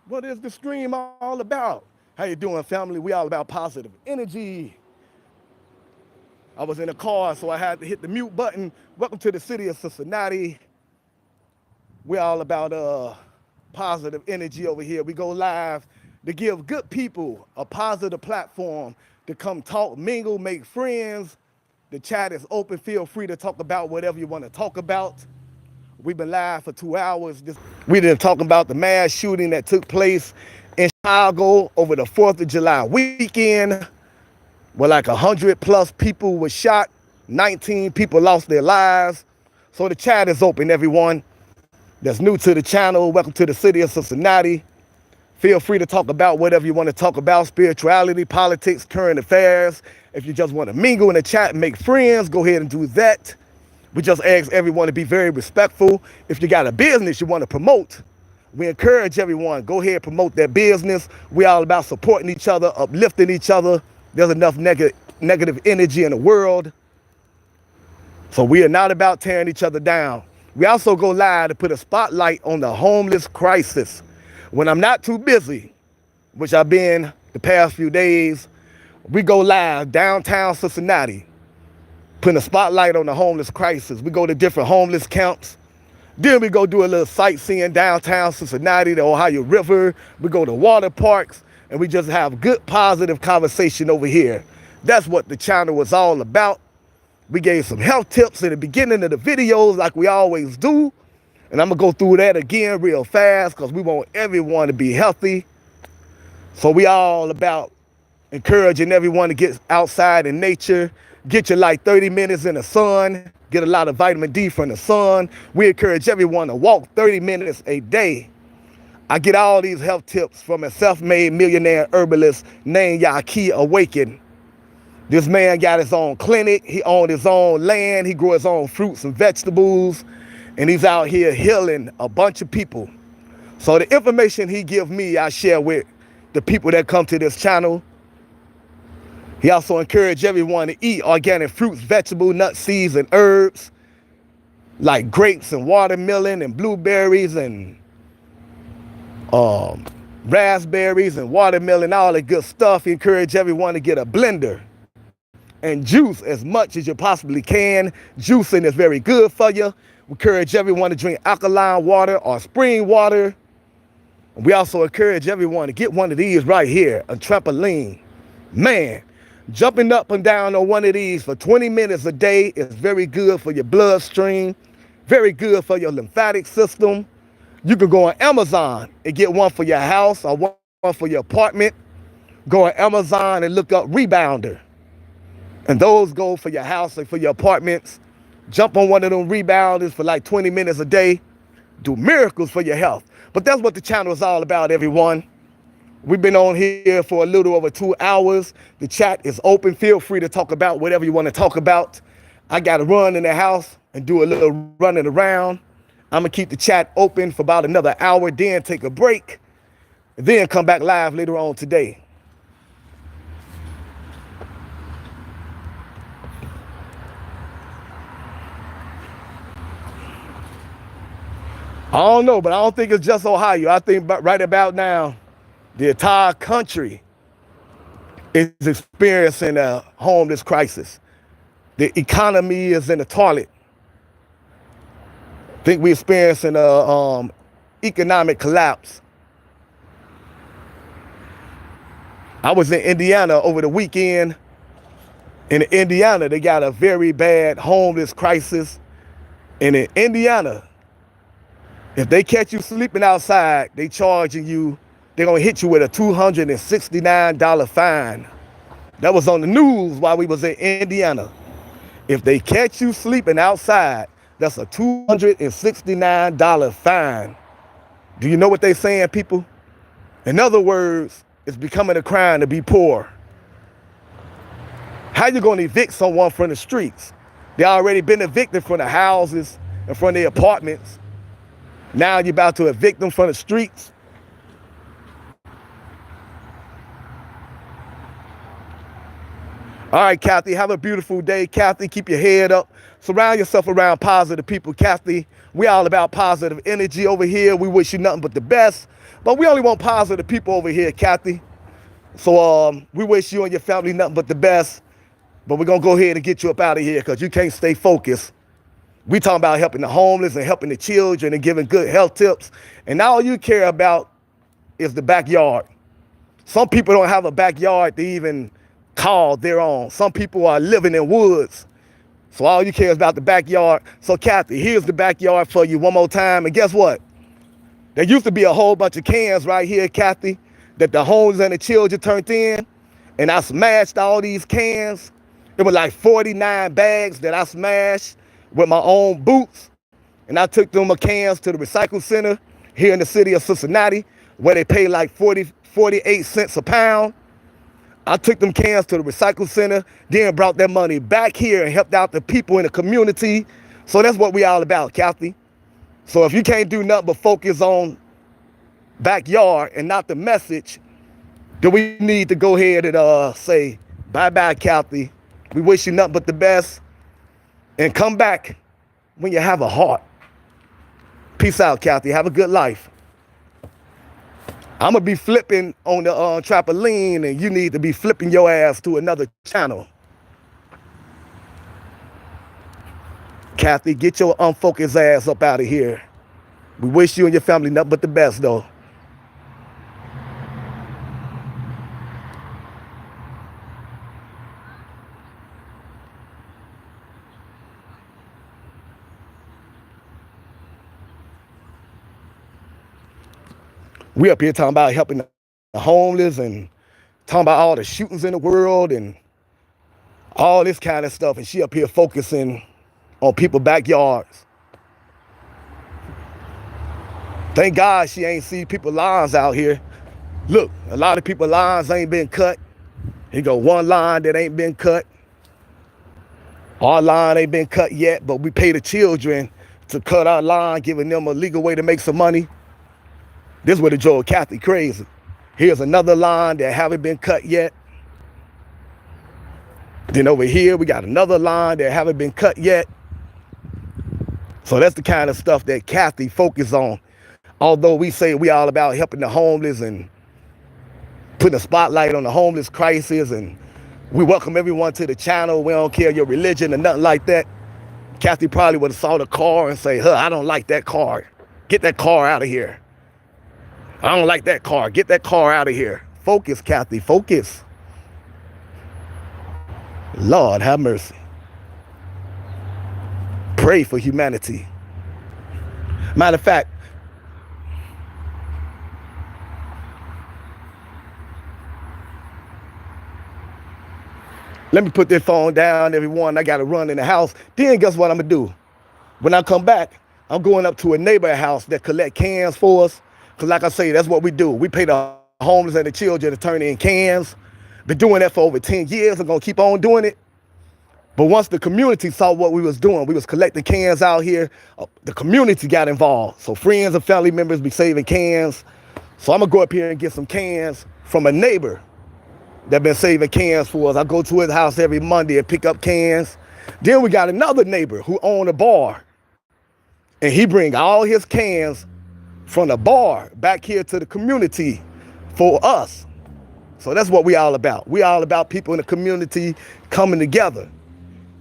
What is the stream all about? How you doing, family? We all about positive energy. I was in a car, so I had to hit the mute button. Welcome to the city of Cincinnati. We're all about positive energy over here. We go live to give good people a positive platform to come talk, mingle, make friends. The chat is open. Feel free to talk about whatever you want to talk about. We've been live for 2 hours. We didn't talk about the mass shooting that took place in Chicago over the 4th of July weekend, where like 100 plus people were shot, 19 people lost their lives. So the chat is open, everyone that's new to the channel. Welcome to the city of Cincinnati. Feel free to talk about whatever you want to talk about, spirituality, politics, current affairs. If you just want to mingle in the chat and make friends, go ahead and do that. We just ask everyone to be very respectful. If you got a business you want to promote, we encourage everyone, go ahead and promote their business. We all about supporting each other, uplifting each other. There's enough negative energy in the world. So we are not about tearing each other down. We also go live to put a spotlight on the homeless crisis. When I'm not too busy, which I've been the past few days, we go live downtown Cincinnati, putting a spotlight on the homeless crisis. We go to different homeless camps. Then we go do a little sightseeing downtown Cincinnati, the Ohio River. We go to water parks, and we just have good, positive conversation over here. That's what the channel was all about. We gave some health tips in the beginning of the videos like we always do. And I'm going to go through that again real fast because we want everyone to be healthy. So we all about encouraging everyone to get outside in nature, get you like 30 minutes in the sun, get a lot of vitamin D from the sun. We encourage everyone to walk 30 minutes a day. I get all these health tips from a self-made millionaire herbalist named Yaki Awaken. This man got his own clinic. He owned his own land. He grew his own fruits and vegetables. And he's out here healing a bunch of people. So the information he gives me, I share with the people that come to this channel. He also encouraged everyone to eat organic fruits, vegetables, nuts, seeds, and herbs, like grapes and watermelon and blueberries and raspberries and watermelon, all that good stuff. He encouraged everyone to get a blender and juice as much as you possibly can. Juicing is very good for you. We encourage everyone to drink alkaline water or spring water. We also encourage everyone to get one of these right here, a trampoline. Man, jumping up and down on one of these for 20 minutes a day is very good for your bloodstream, very good for your lymphatic system. You can go on Amazon and get one for your house or one for your apartment. Go on Amazon and look up Rebounder. And those go for your house and for your apartments. Jump on one of them rebounders for like 20 minutes a day. Do miracles for your health. But that's what the channel is all about, everyone. We've been on here for a little over 2 hours. The chat is open. Feel free to talk about whatever you want to talk about. I got to run in the house and do a little running around. I'm going to keep the chat open for about another hour, then take a break, and then come back live later on today. I don't know, but I don't think it's just Ohio. I think right about now, the entire country is experiencing a homeless crisis. The economy is in the toilet. I think we're experiencing a economic collapse. I was in Indiana over the weekend. In Indiana, they got a very bad homeless crisis. And in Indiana, if they catch you sleeping outside, they're going to hit you with a $269 fine. That was on the news while we was in Indiana. If they catch you sleeping outside, that's a $269 fine. Do you know what they're saying, people? In other words, it's becoming a crime to be poor. How you going to evict someone from the streets? They already been evicted from the houses and from the apartments. Now you're about to evict them from the streets. All right, Kathy, have a beautiful day. Kathy, keep your head up. Surround yourself around positive people, Kathy. We all about positive energy over here. We wish you nothing but the best. But we only want positive people over here, Kathy. So we wish you and your family nothing but the best. But we're going to go ahead and get you up out of here because you can't stay focused. We talking about helping the homeless and helping the children and giving good health tips. And all you care about is the backyard. Some people don't have a backyard to even call their own. Some people are living in woods. So all you care is about the backyard. So Kathy, here's the backyard for you one more time. And guess what? There used to be a whole bunch of cans right here, Kathy, that the homeless and the children turned in. And I smashed all these cans. It was like 49 bags that I smashed with my own boots. And I took them cans to the recycle center here in the city of Cincinnati, where they pay like 48 cents a pound. I took them cans to the recycle center, then brought that money back here and helped out the people in the community. So that's what we all about, Kathy. So if you can't do nothing but focus on backyard and not the message, then we need to go ahead and say bye-bye, Kathy. We wish you nothing but the best. And come back when you have a heart. Peace out, Kathy. Have a good life. I'm going to be flipping on the trampoline, and you need to be flipping your ass to another channel. Kathy, get your unfocused ass up out of here. We wish you and your family nothing but the best, though. We up here talking about helping the homeless and talking about all the shootings in the world and all this kind of stuff. And she up here focusing on people's backyards. Thank God she ain't see people's lawns out here. Look, a lot of people's lawns ain't been cut. Here go one line that ain't been cut. Our line ain't been cut yet, but we pay the children to cut our line, giving them a legal way to make some money. This would have drove Kathy crazy. Here's another line that haven't been cut yet. Then over here, we got another line that haven't been cut yet. So that's the kind of stuff that Kathy focuses on. Although we say we all about helping the homeless and putting a spotlight on the homeless crisis, and we welcome everyone to the channel. We don't care your religion or nothing like that. Kathy probably would have saw the car and say, I don't like that car. Get that car out of here. I don't like that car. Get that car out of here. Focus, Kathy, focus. Lord, have mercy. Pray for humanity. Matter of fact, let me put this phone down, everyone. I got to run in the house. Then guess what I'm going to do? When I come back, I'm going up to a neighborhood house that collect cans for us. Because like I say, that's what we do. We pay the homeless and the children to turn in cans. Been doing that for over 10 years. I'm going to keep on doing it. But once the community saw what we was doing, we was collecting cans out here, the community got involved. So friends and family members be saving cans. So I'm going to go up here and get some cans from a neighbor that been saving cans for us. I go to his house every Monday and pick up cans. Then we got another neighbor who owned a bar. And he bring all his cans from the bar back here to the community for us. So that's what we all about. We all about people in the community coming together.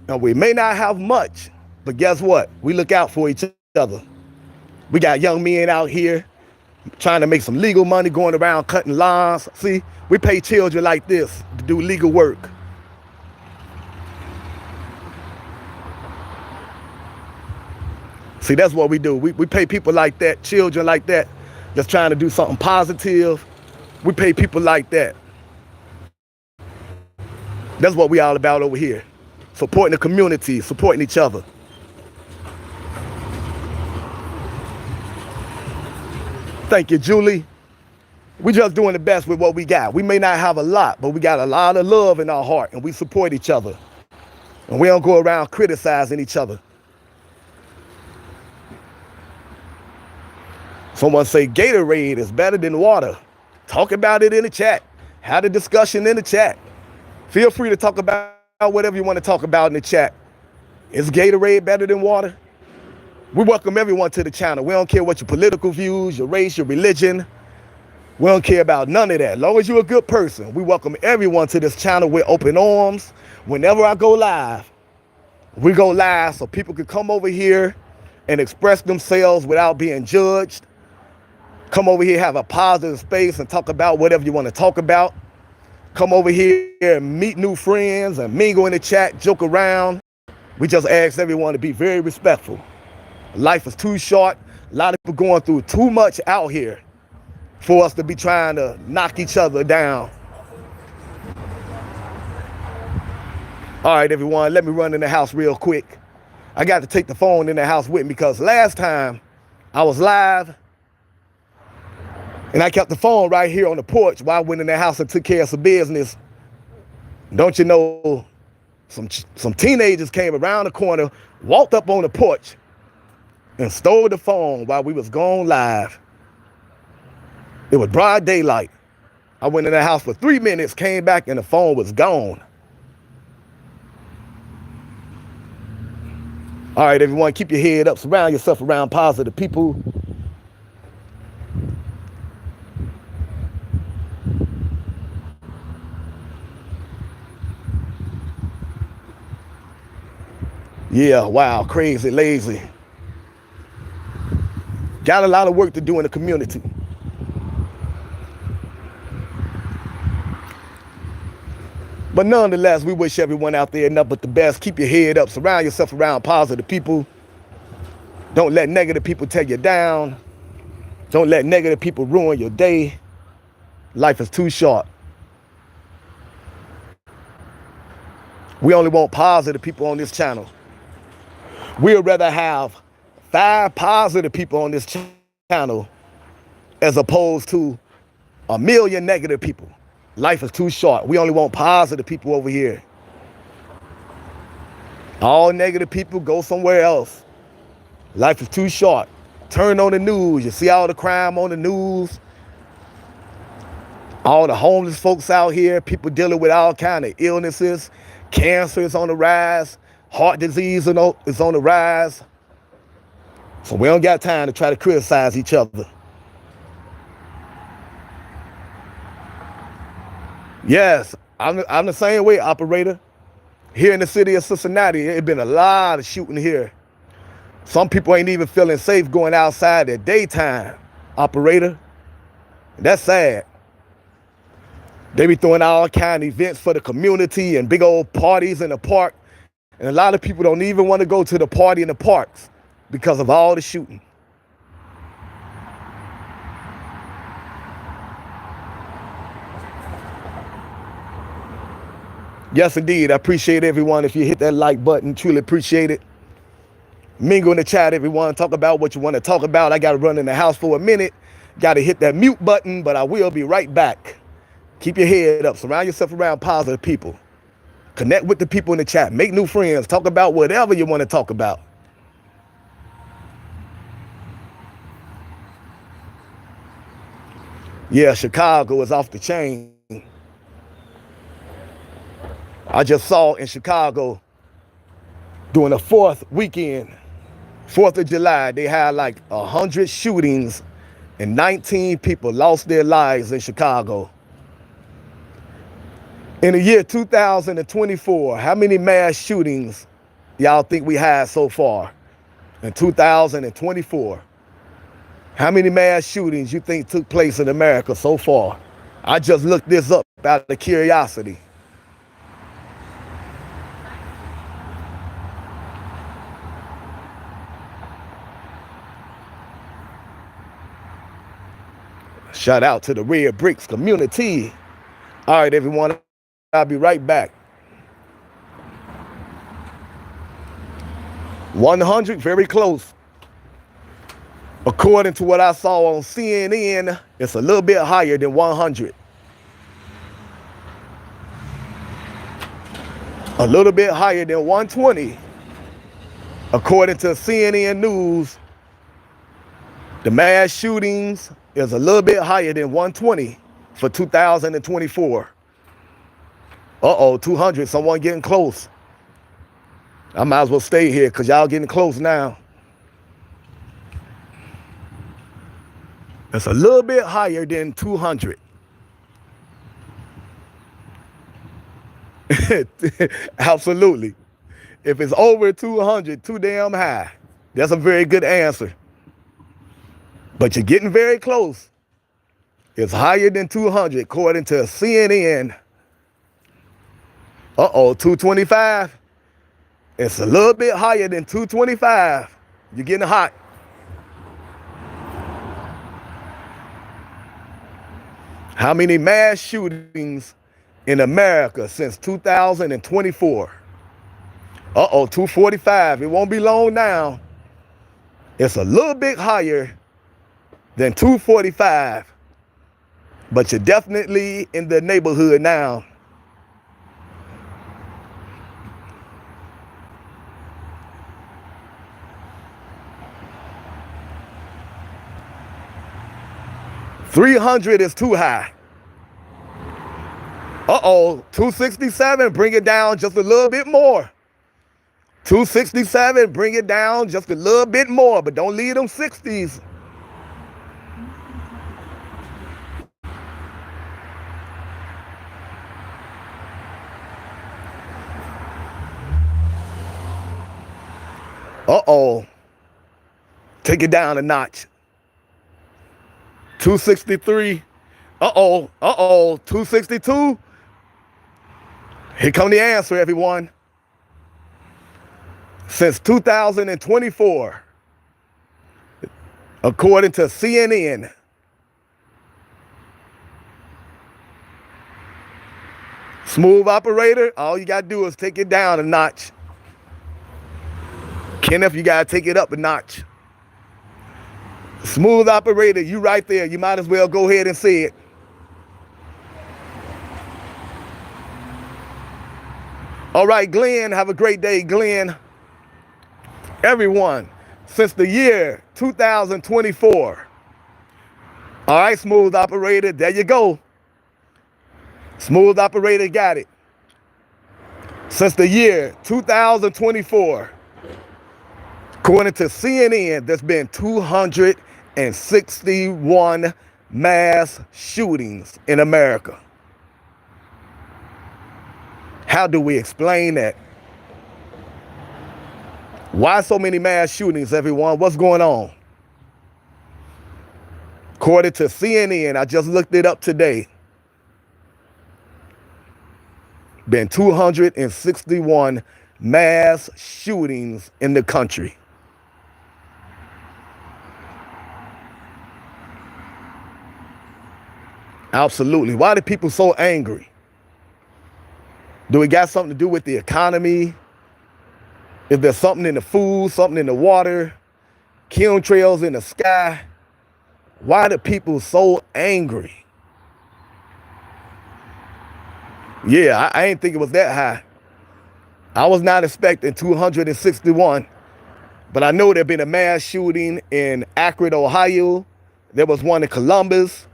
Now, we may not have much, but guess what? We look out for each other. We got young men out here trying to make some legal money, going around cutting lawns. See, we pay children like this to do legal work. See, that's what we do. We pay people like that, children like that, that's trying to do something positive. We pay people like that. That's what we all about over here. Supporting the community, supporting each other. Thank you, Julie. We just doing the best with what we got. We may not have a lot, but we got a lot of love in our heart, and we support each other. And we don't go around criticizing each other. Someone say Gatorade is better than water. Talk about it in the chat. Have a discussion in the chat. Feel free to talk about whatever you want to talk about in the chat. Is Gatorade better than water? We welcome everyone to the channel. We don't care what your political views, your race, your religion. We don't care about none of that. As long as you're a good person, we welcome everyone to this channel with open arms. Whenever I go live, we go live so people can come over here and express themselves without being judged. Come over here, have a positive space and talk about whatever you want to talk about. Come over here and meet new friends and mingle in the chat, joke around. We just ask everyone to be very respectful. Life is too short. A lot of people going through too much out here for us to be trying to knock each other down. All right, everyone, let me run in the house real quick. I got to take the phone in the house with me because last time I was live and I kept the phone right here on the porch while I went in the house and took care of some business. Don't you know, some teenagers came around the corner, walked up on the porch and stole the phone while we was going live. It was broad daylight. I went in the house for 3 minutes, came back and the phone was gone. All right, everyone, keep your head up. Surround yourself around positive people. Yeah, wow, crazy, lazy. Got a lot of work to do in the community. But nonetheless, we wish everyone out there nothing but the best. Keep your head up. Surround yourself around positive people. Don't let negative people tear you down. Don't let negative people ruin your day. Life is too short. We only want positive people on this channel. We'd rather have 5 positive people on this channel as opposed to 1 million negative people. Life is too short. We only want positive people over here. All negative people, go somewhere else. Life is too short. Turn on the news. You see all the crime on the news. All the homeless folks out here. People dealing with all kind of illnesses. Cancer is on the rise. Heart disease is on the rise. So we don't got time to try to criticize each other. Yes, I'm the same way, operator. Here in the city of Cincinnati, it's been a lot of shooting here. Some people ain't even feeling safe going outside at daytime, operator. That's sad. They be throwing all kind of events for the community and big old parties in the park. And a lot of people don't even want to go to the party in the parks because of all the shooting. Yes, indeed. I appreciate everyone. If you hit that like button, truly appreciate it. Mingle in the chat, everyone. Talk about what you want to talk about. I got to run in the house for a minute. Got to hit that mute button, but I will be right back. Keep your head up. Surround yourself around positive people. Connect with the people in the chat. Make new friends. Talk about whatever you want to talk about. Yeah, Chicago is off the chain. I just saw in Chicago during the 4th weekend, 4th of July, they had like 100 shootings and 19 people lost their lives in Chicago. In the year 2024, how many mass shootings y'all think we had so far? In 2024, how many mass shootings you think took place in America so far? I just looked this up out of curiosity. Shout out to the Red Bricks community. All right, everyone, I'll be right back. 100, very close. According to what I saw on CNN, it's a little bit higher than 100. A little bit higher than 120. According to CNN News, the mass shootings is a little bit higher than 120 for 2024. Uh-oh, 200, someone getting close. I might as well stay here because y'all getting close now. It's a little bit higher than 200. Absolutely. If it's over 200, too damn high. That's a very good answer. But you're getting very close. It's higher than 200 according to CNN. Uh-oh, 225. It's a little bit higher than 225. You're getting hot. How many mass shootings in America since 2024? Uh-oh, 245. It won't be long now. It's a little bit higher than 245. But you're definitely in the neighborhood now. $300 is too high. Uh-oh, 267, bring it down just a little bit more. 267, bring it down just a little bit more, but don't leave them 60s. Uh-oh, take it down a notch. 263. Uh-oh, 262. Here come the answer, everyone. Since 2024, according to CNN, smooth operator, all you got to do is take it down a notch. Kenneth, you got to take it up a notch. Smooth operator, you right there. You might as well go ahead and say it. All right, Glenn, have a great day, Glenn. Everyone, since the year 2024. All right, smooth operator, there you go. Smooth operator got it. Since the year 2024, according to CNN, there's been 261 mass shootings in America. How do we explain that? Why so many mass shootings, everyone? What's going on? According to CNN, I just looked it up today. Been 261 mass shootings in the country. Absolutely. Why are the people so angry? Do it got something to do with the economy? Is there something in the food, something in the water, chemtrails in the sky? Why are the people so angry? Yeah, I didn't think it was that high. I was not expecting 261, but I know there's been a mass shooting in Akron, Ohio. There was one in Columbus.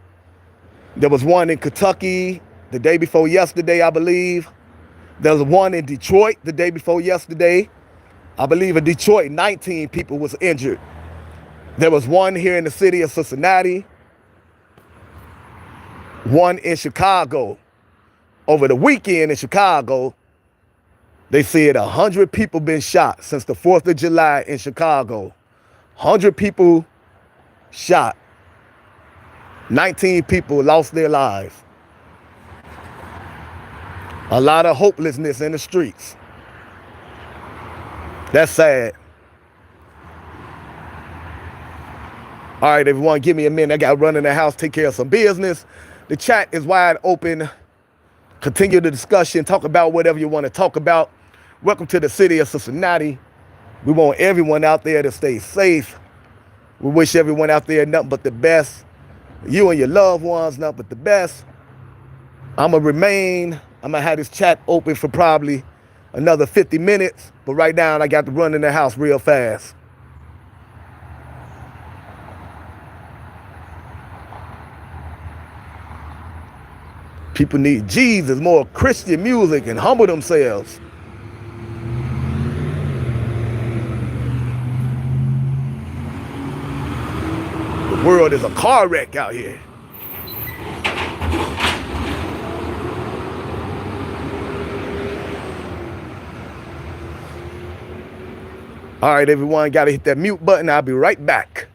There was one in Kentucky the day before yesterday, I believe. There was one in Detroit the day before yesterday. I believe in Detroit, 19 people was injured. There was one here in the city of Cincinnati. One in Chicago. Over the weekend in Chicago, they said 100 people been shot since the 4th of July in Chicago. 100 people shot. 19 people lost their lives. A lot of hopelessness in the streets. That's sad. All right, everyone, give me a minute. I got to run in the house, take care of some business. The chat is wide open. Continue the discussion. Talk about whatever you want to talk about. Welcome to the city of Cincinnati. We want everyone out there to stay safe. We wish everyone out there nothing but the best. You and your loved ones, nothing but the best. I'm going to have this chat open for probably another 50 minutes. But right now, I got to run in the house real fast. People need Jesus, more Christian music, and humble themselves. The world is a car wreck out here. All right, everyone, got to hit that mute button. I'll be right back.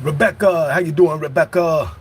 Rebecca, how you doing, Rebecca?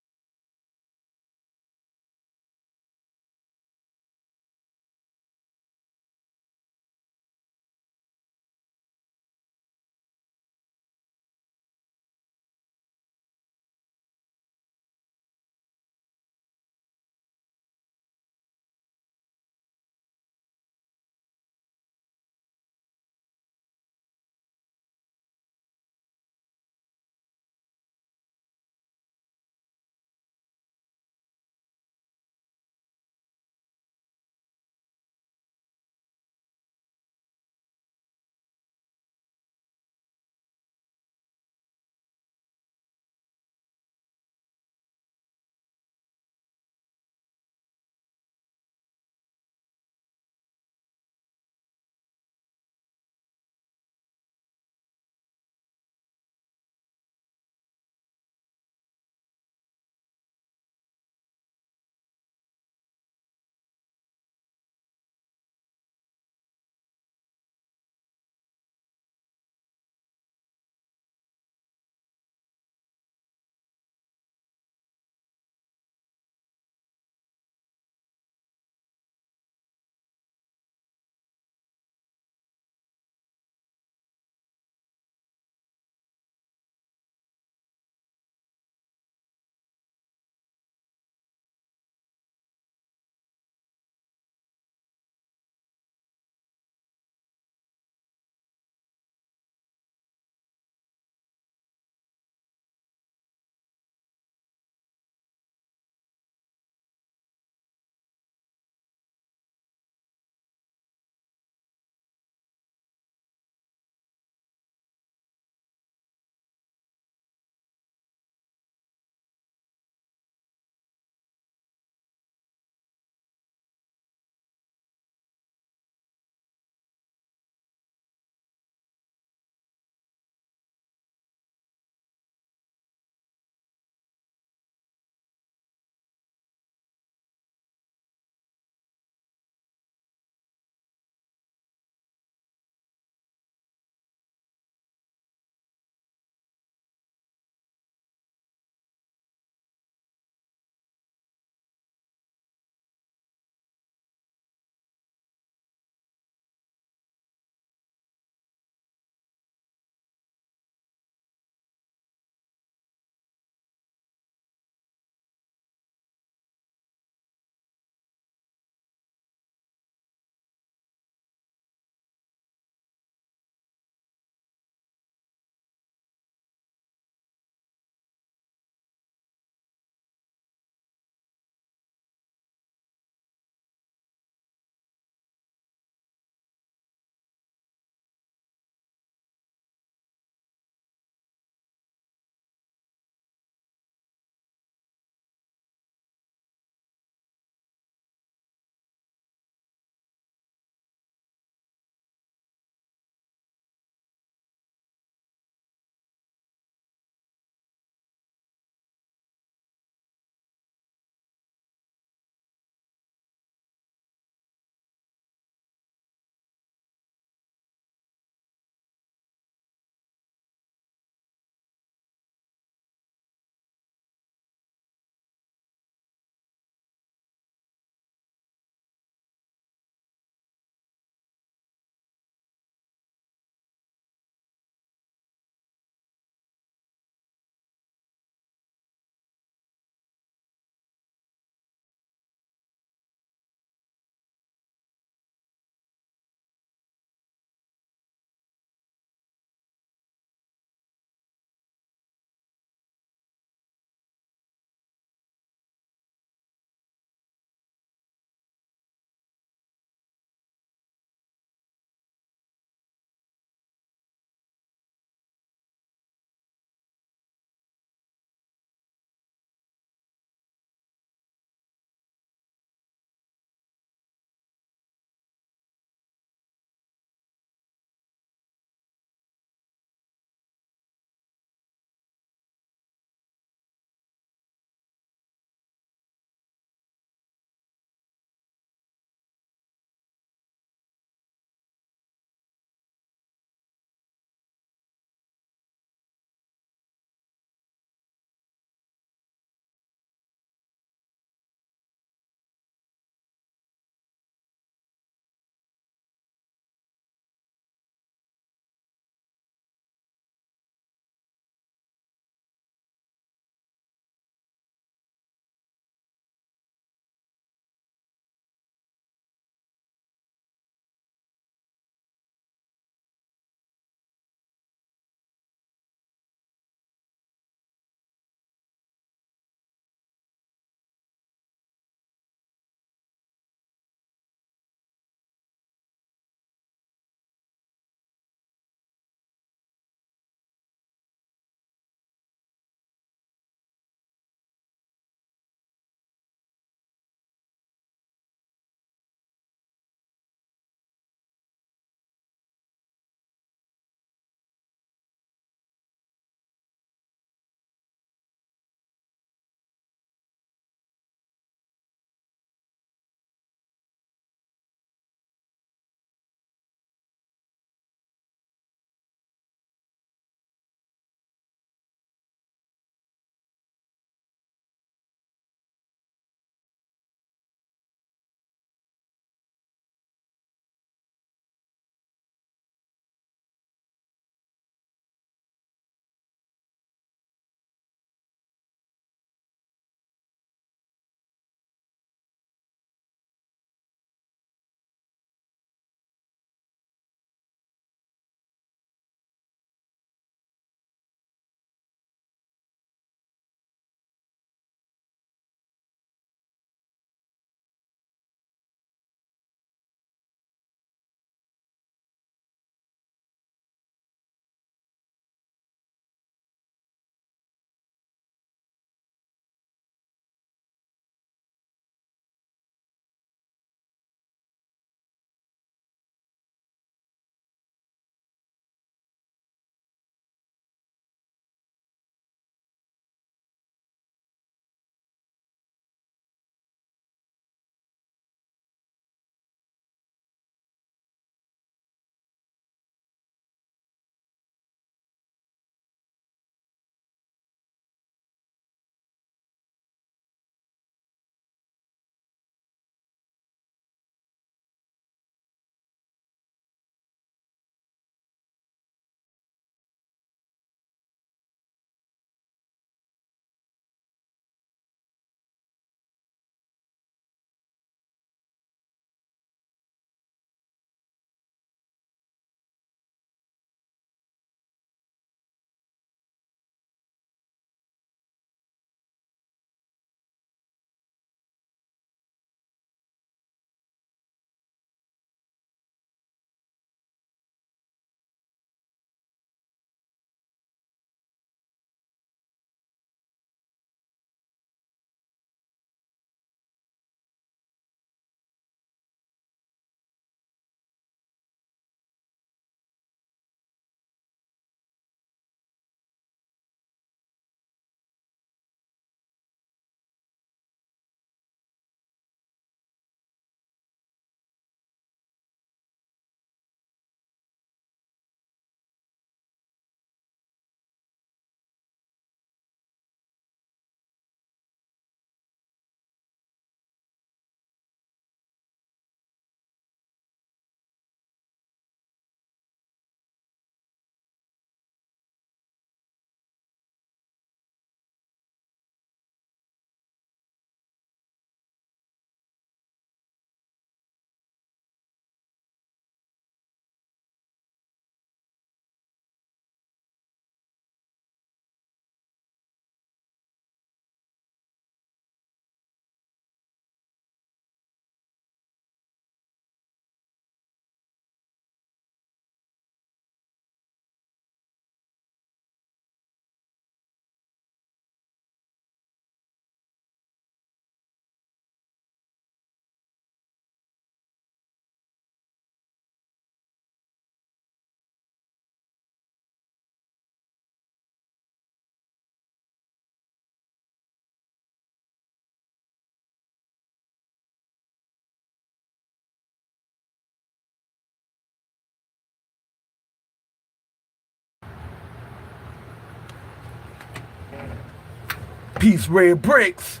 Peace, red bricks.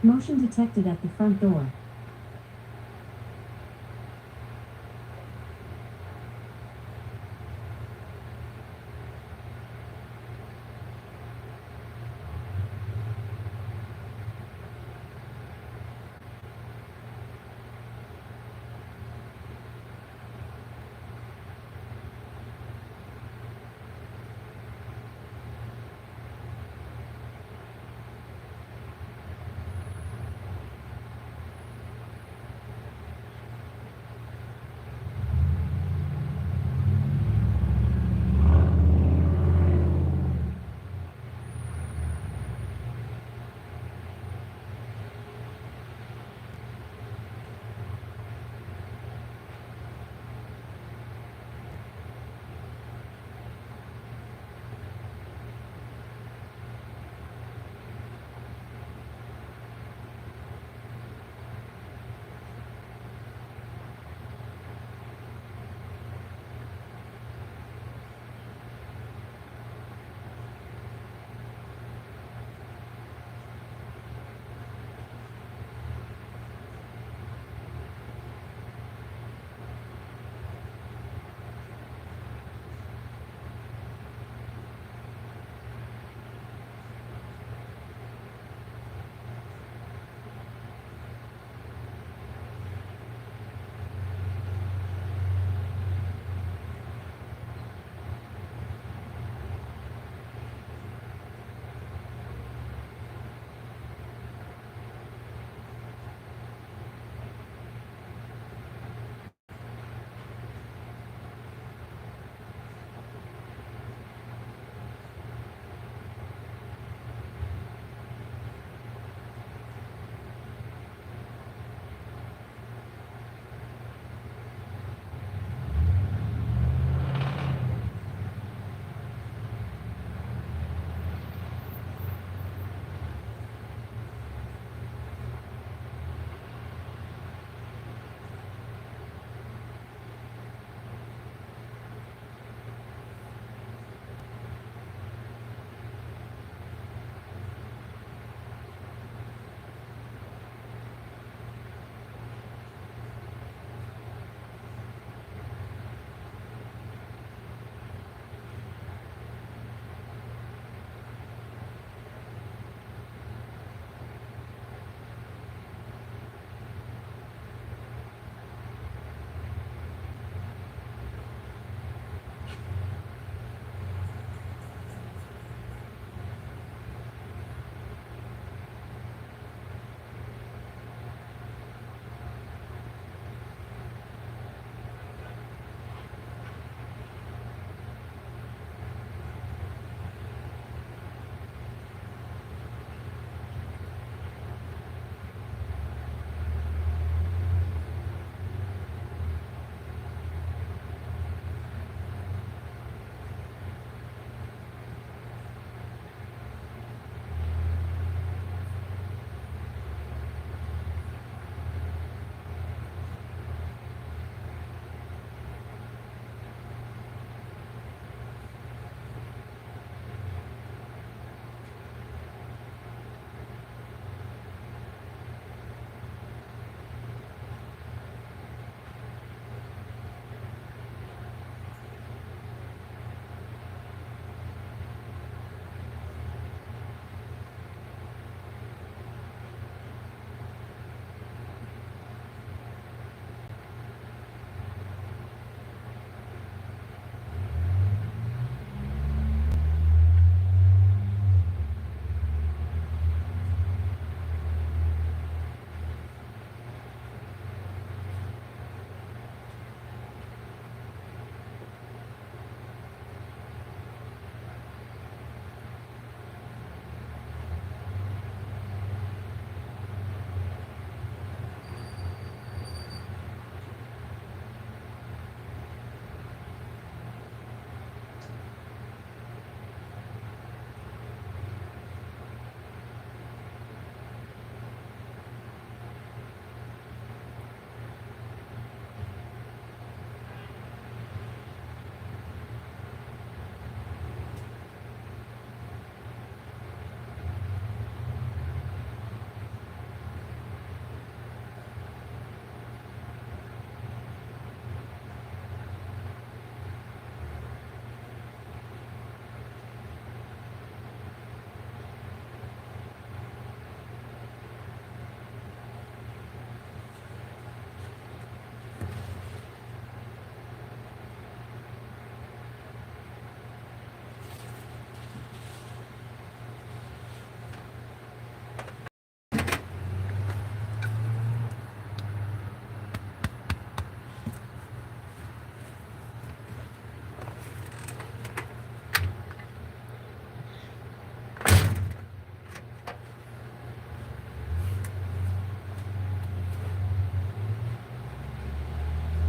Motion detected at the front door.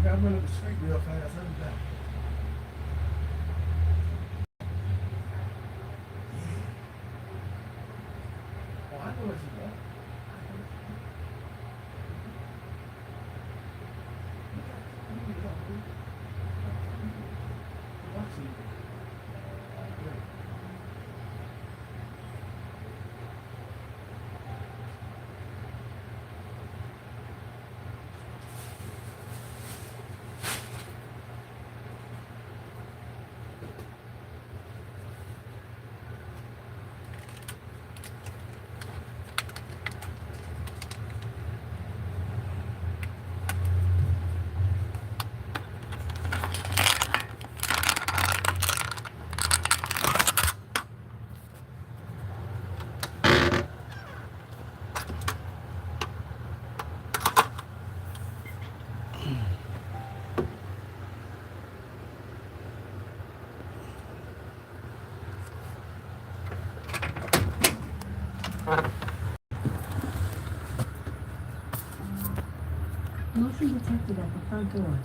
Okay, I'm running the street real fast. I'll be back. Oh, I know where she's going. Motion detected at the front door.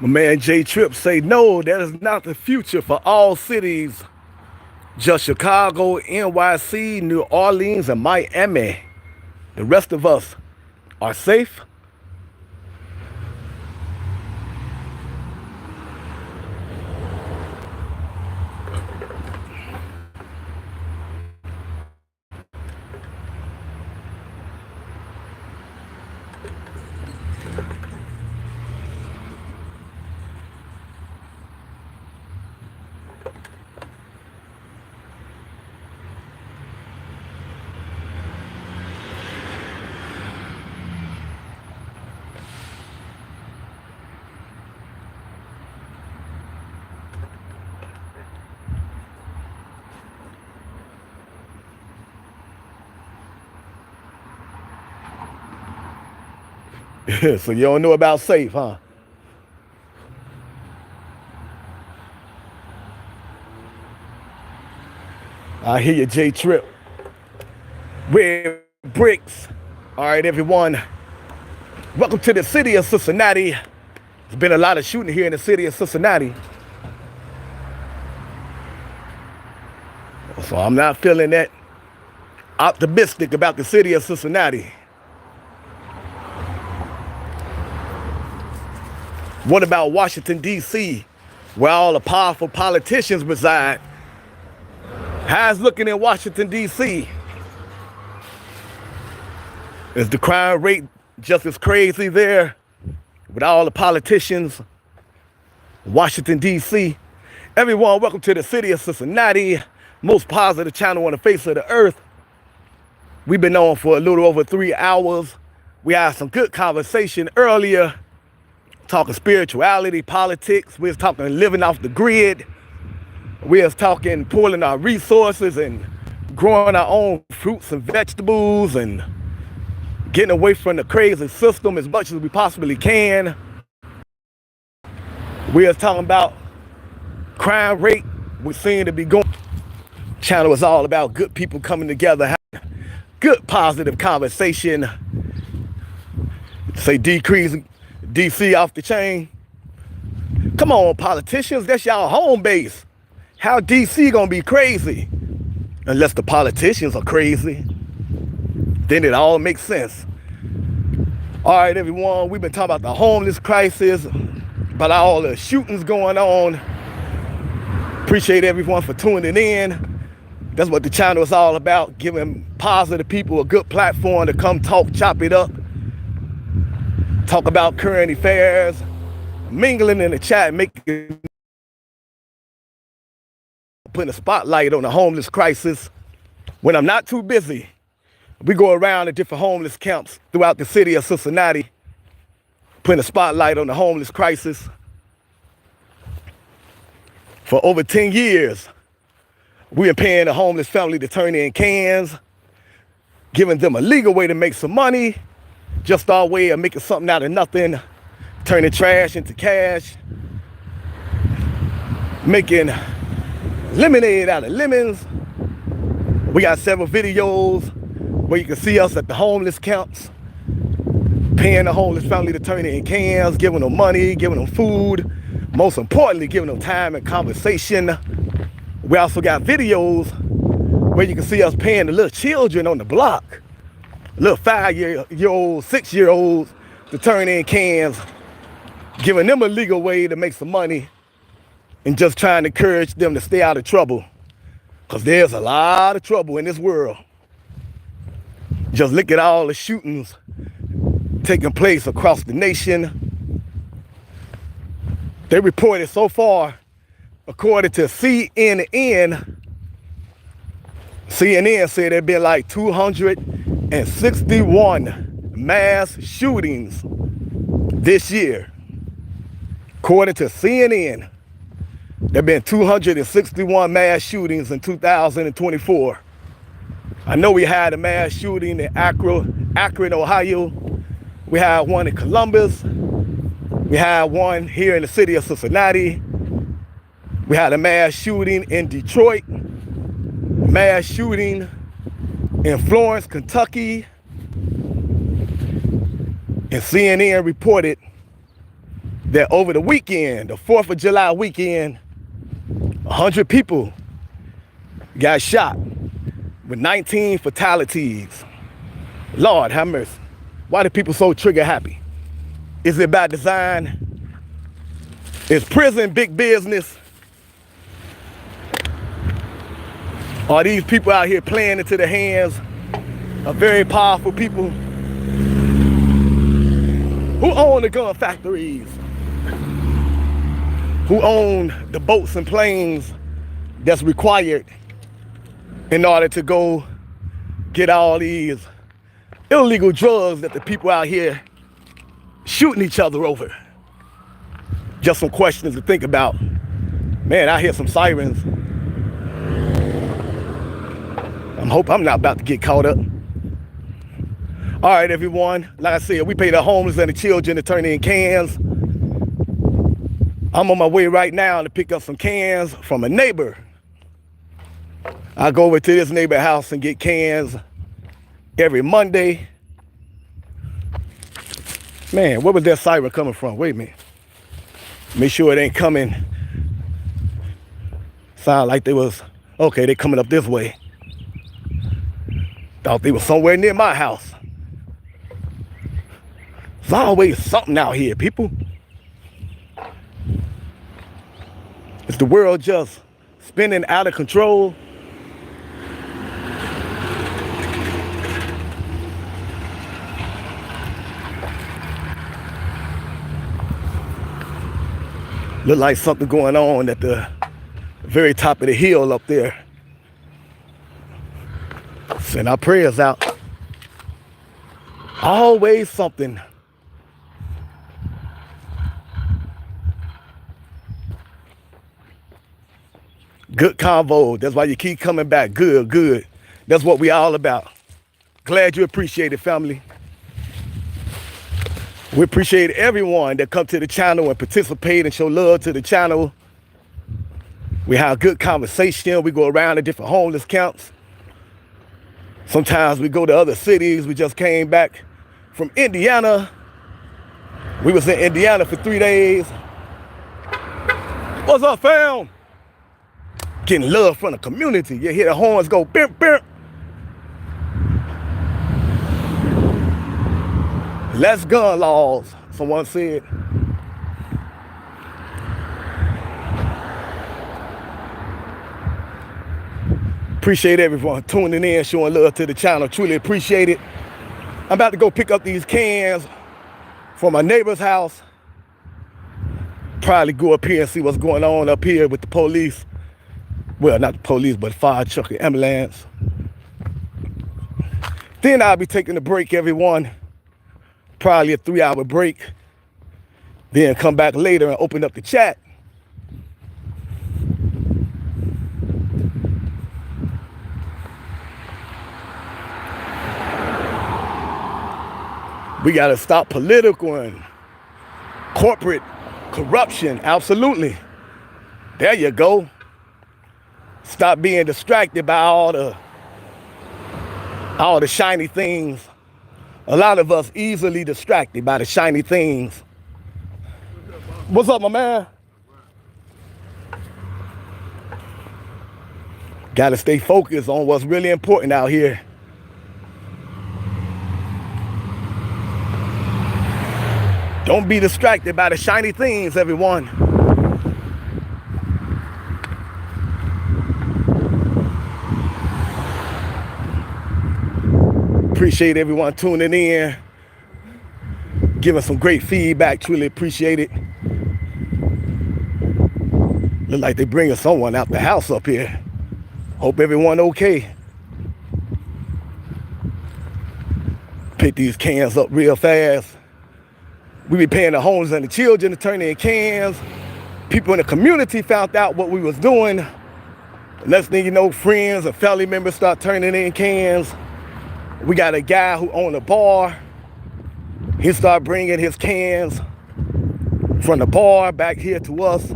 My man J Trip say, no, that is not the future for all cities. Just Chicago, NYC, New Orleans, and Miami. The rest of us are safe. So you don't know about safe, huh? I hear you, J Trip. Red bricks. All right, everyone. Welcome to the city of Cincinnati. There's been a lot of shooting here in the city of Cincinnati. So I'm not feeling that optimistic about the city of Cincinnati. What about Washington, D.C., where all the powerful politicians reside? How's looking in Washington, D.C.? Is the crime rate just as crazy there with all the politicians? Washington, D.C. Everyone, welcome to the city of Cincinnati, most positive channel on the face of the earth. We've been on for a little over 3 hours. We had some good conversation earlier, talking spirituality, politics. We was talking living off the grid. We was talking pulling our resources and growing our own fruits and vegetables and getting away from the crazy system as much as we possibly can. We are talking about crime rate. We seem to be going. Channel is all about good people coming together, having good positive conversation. Say decrease DC off the chain. Come on, politicians, that's y'all home base. How DC gonna be crazy? Unless the politicians are crazy, then it all makes sense. All right, everyone, we've been talking about the homeless crisis, about all the shootings going on. Appreciate everyone for tuning in. That's what the channel is all about, giving positive people a good platform to come talk, chop it up, talk about current affairs, mingling in the chat, putting a spotlight on the homeless crisis. When I'm not too busy, we go around to different homeless camps throughout the city of Cincinnati, putting a spotlight on the homeless crisis. For over 10 years, we've been paying the homeless family to turn in cans, giving them a legal way to make some money, just our way of making something out of nothing, turning trash into cash, making lemonade out of lemons. We got several videos where you can see us at the homeless camps, paying the homeless family to turn in cans, giving them money, giving them food, most importantly, giving them time and conversation. We also got videos where you can see us paying the little children on the block, little 5-year-olds, 6-year-olds to turn in cans, giving them a legal way to make some money and just trying to encourage them to stay out of trouble. Because there's a lot of trouble in this world. Just look at all the shootings taking place across the nation. They reported so far, according to CNN said there have been like 261 mass shootings this year. According to CNN, there have been 261 mass shootings in 2024. I know we had a mass shooting in Akron, Ohio. We had one in Columbus. We had one here in the city of Cincinnati. We had a mass shooting in Detroit, mass shooting in Florence, Kentucky. And CNN reported that over the weekend, the 4th of July weekend, 100 people got shot with 19 fatalities. Lord have mercy. Why do people so trigger happy? Is it by design? Is prison big business? Are these people out here playing into the hands of very powerful people who own the gun factories, who own the boats and planes that's required in order to go get all these illegal drugs that the people out here shooting each other over? Just some questions to think about. Man, I hear some sirens. I hope I'm not about to get caught up. All right, everyone. Like I said, we pay the homeless and the children to turn in cans. I'm on my way right now to pick up some cans from a neighbor. I go over to this neighbor's house and get cans every Monday. Man, where was that siren coming from? Wait a minute. Make sure it ain't coming. Sound like they was, okay, they coming up this way. Thought they was somewhere near my house. There's always something out here, people. Is the world just spinning out of control? Look like something going on at the very top of the hill up there. Send our prayers out. Always something. Good convo. That's why you keep coming back. Good, good. That's what we all about. Glad you appreciate it, family. We appreciate everyone that come to the channel and participate and show love to the channel. We have good conversation. We go around to different homeless camps. Sometimes we go to other cities. We just came back from Indiana. We was in Indiana for 3 days. What's up, fam? Getting love from the community. You hear the horns go bimp, bimp. Less gun laws, someone said. Appreciate everyone tuning in, showing love to the channel. Truly appreciate it. I'm about to go pick up these cans from my neighbor's house. Probably go up here and see what's going on up here with the police. Well, not the police, but fire truck and ambulance. Then I'll be taking a break, everyone. Probably a 3-hour break. Then come back later and open up the chat. We got to stop political and corporate corruption. Absolutely. There you go. Stop being distracted by all the shiny things. A lot of us easily distracted by the shiny things. What's up, my man? Got to stay focused on what's really important out here. Don't be distracted by the shiny things, everyone. Appreciate everyone tuning in, giving some great feedback. Truly appreciate it. Look like they bringing someone out the house up here. Hope everyone okay. Pick these cans up real fast. We be paying the homeless and the children to turn in cans. People in the community found out what we was doing. The next thing you know, friends and family members start turning in cans. We got a guy who owned a bar. He started bringing his cans from the bar back here to us.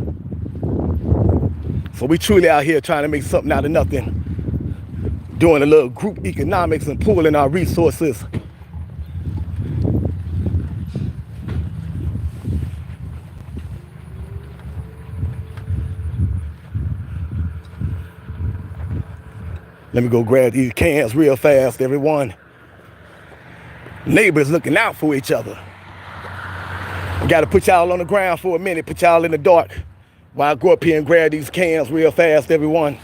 So we truly out here trying to make something out of nothing. Doing a little group economics and pooling our resources. Let me go grab these cans real fast, everyone. Neighbors looking out for each other. We gotta put y'all on the ground for a minute, put y'all in the dark while I go up here and grab these cans real fast, everyone.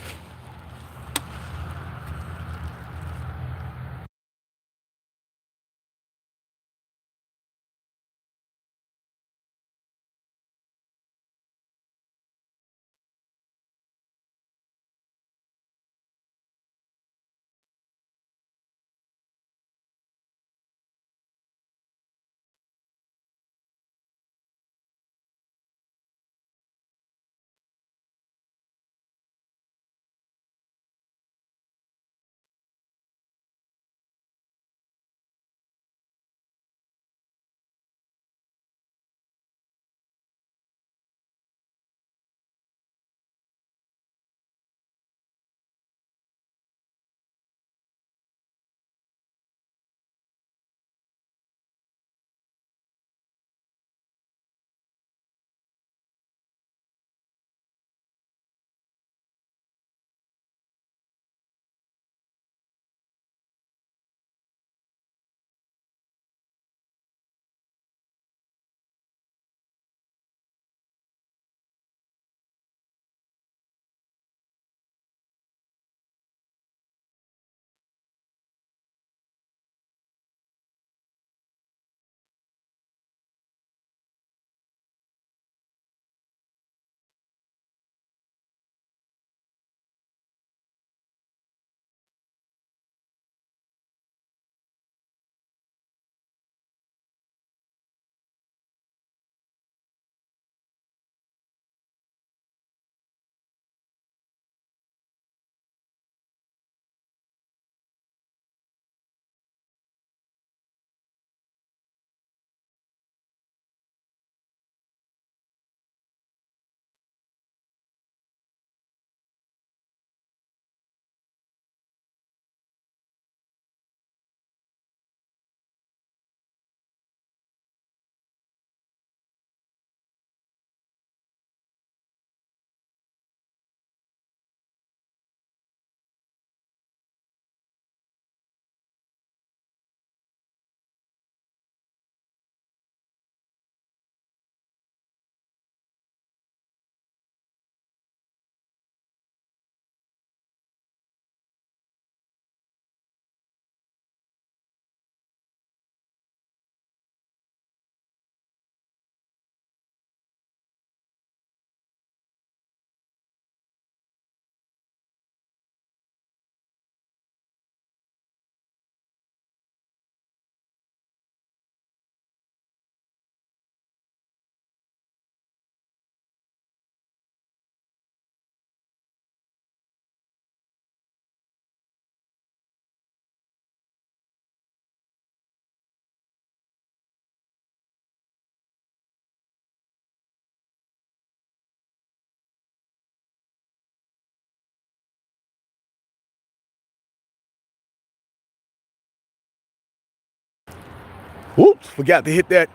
Whoops, forgot to hit that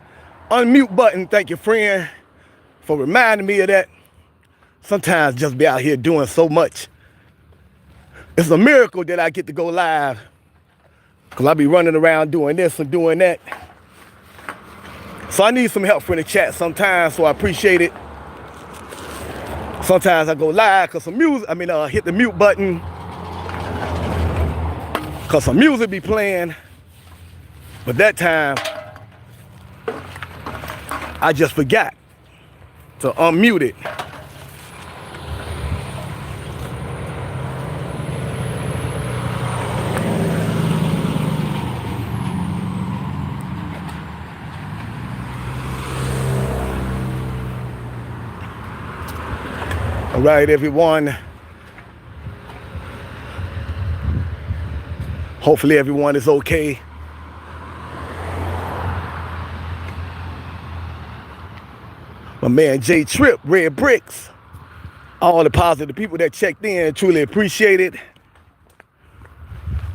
unmute button. Thank you, friend, for reminding me of that. Sometimes just be out here doing so much. It's a miracle that I get to go live, because I be running around doing this and doing that. So I need some help from the chat sometimes, so I appreciate it. Sometimes I go live because some music, hit the mute button because some music be playing. But that time, I just forgot to unmute it. All right, everyone. Hopefully everyone is okay. My man J Trip, Red Bricks, all the positive people that checked in, truly appreciate it.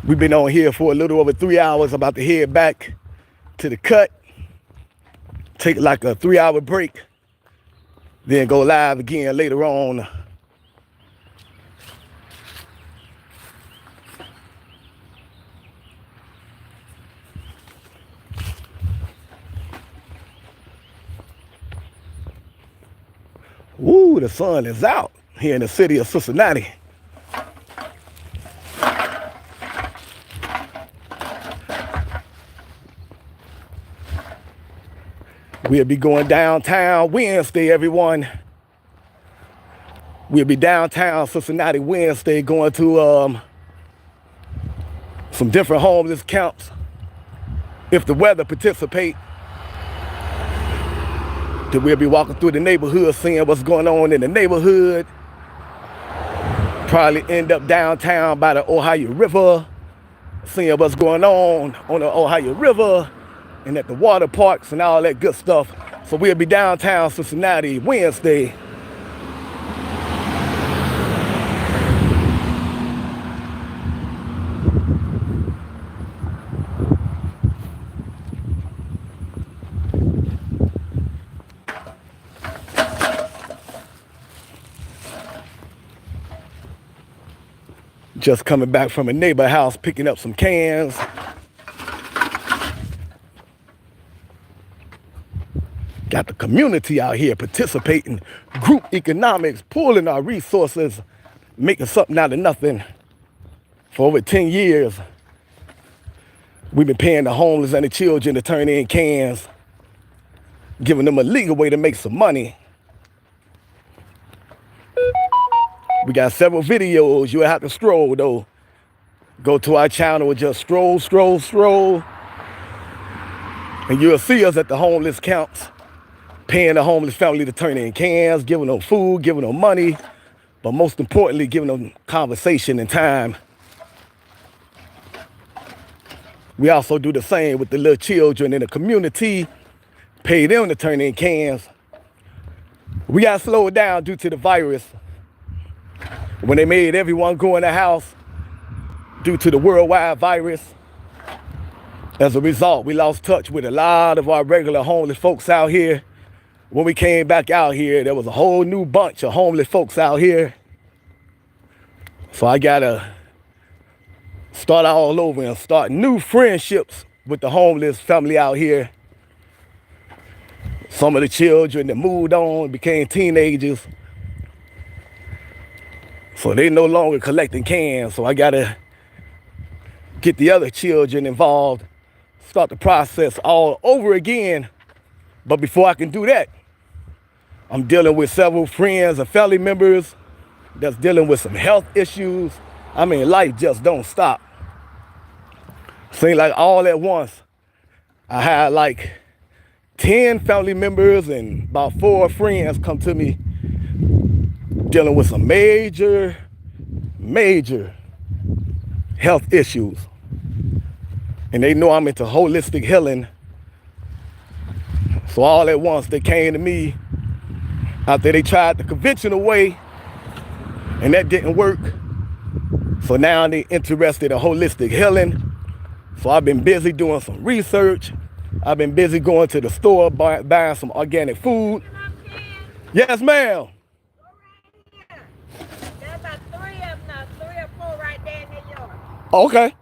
We've been on here for a little over 3 hours, about to head back to the cut, take like a 3-hour break, then go live again later on. Woo, the sun is out here in the city of Cincinnati. We'll be going downtown Wednesday, everyone. We'll be downtown Cincinnati Wednesday, going to some different homeless camps. If the weather participate, then we'll be walking through the neighborhood, seeing what's going on in the neighborhood. Probably end up downtown by the Ohio River, seeing what's going on the Ohio River and at the water parks and all that good stuff. So we'll be downtown Cincinnati Wednesday. Just coming back from a neighbor house, picking up some cans. Got the community out here participating, group economics, pooling our resources, making something out of nothing. For over 10 years, we've been paying the homeless and the children to turn in cans, giving them a legal way to make some money. We got several videos. You'll have to scroll, though. Go to our channel and just scroll. And you'll see us at the homeless camps, paying the homeless family to turn in cans, giving them food, giving them money, but most importantly, giving them conversation and time. We also do the same with the little children in the community, pay them to turn in cans. We got slowed down due to the virus. When they made everyone go in the house due to the worldwide virus, as a result, we lost touch with a lot of our regular homeless folks out here. When we came back out here, there was a whole new bunch of homeless folks out here. So I gotta start all over and start new friendships with the homeless family out here. Some of the children that moved on became teenagers. So they no longer collecting cans. So I gotta get the other children involved, start the process all over again. But before I can do that, I'm dealing with several friends and family members that's dealing with some health issues. Life just don't stop. Seems like all at once, I had like 10 family members and about 4 friends come to me dealing with some major health issues. And they know I'm into holistic healing. So all at once they came to me after they tried the conventional way and that didn't work. So now they're interested in holistic healing. So I've been busy doing some research, I've been busy going to the store buying some organic food. Yes, ma'am. Go right here. There's about three of them now, three or four right there in the yard. Okay.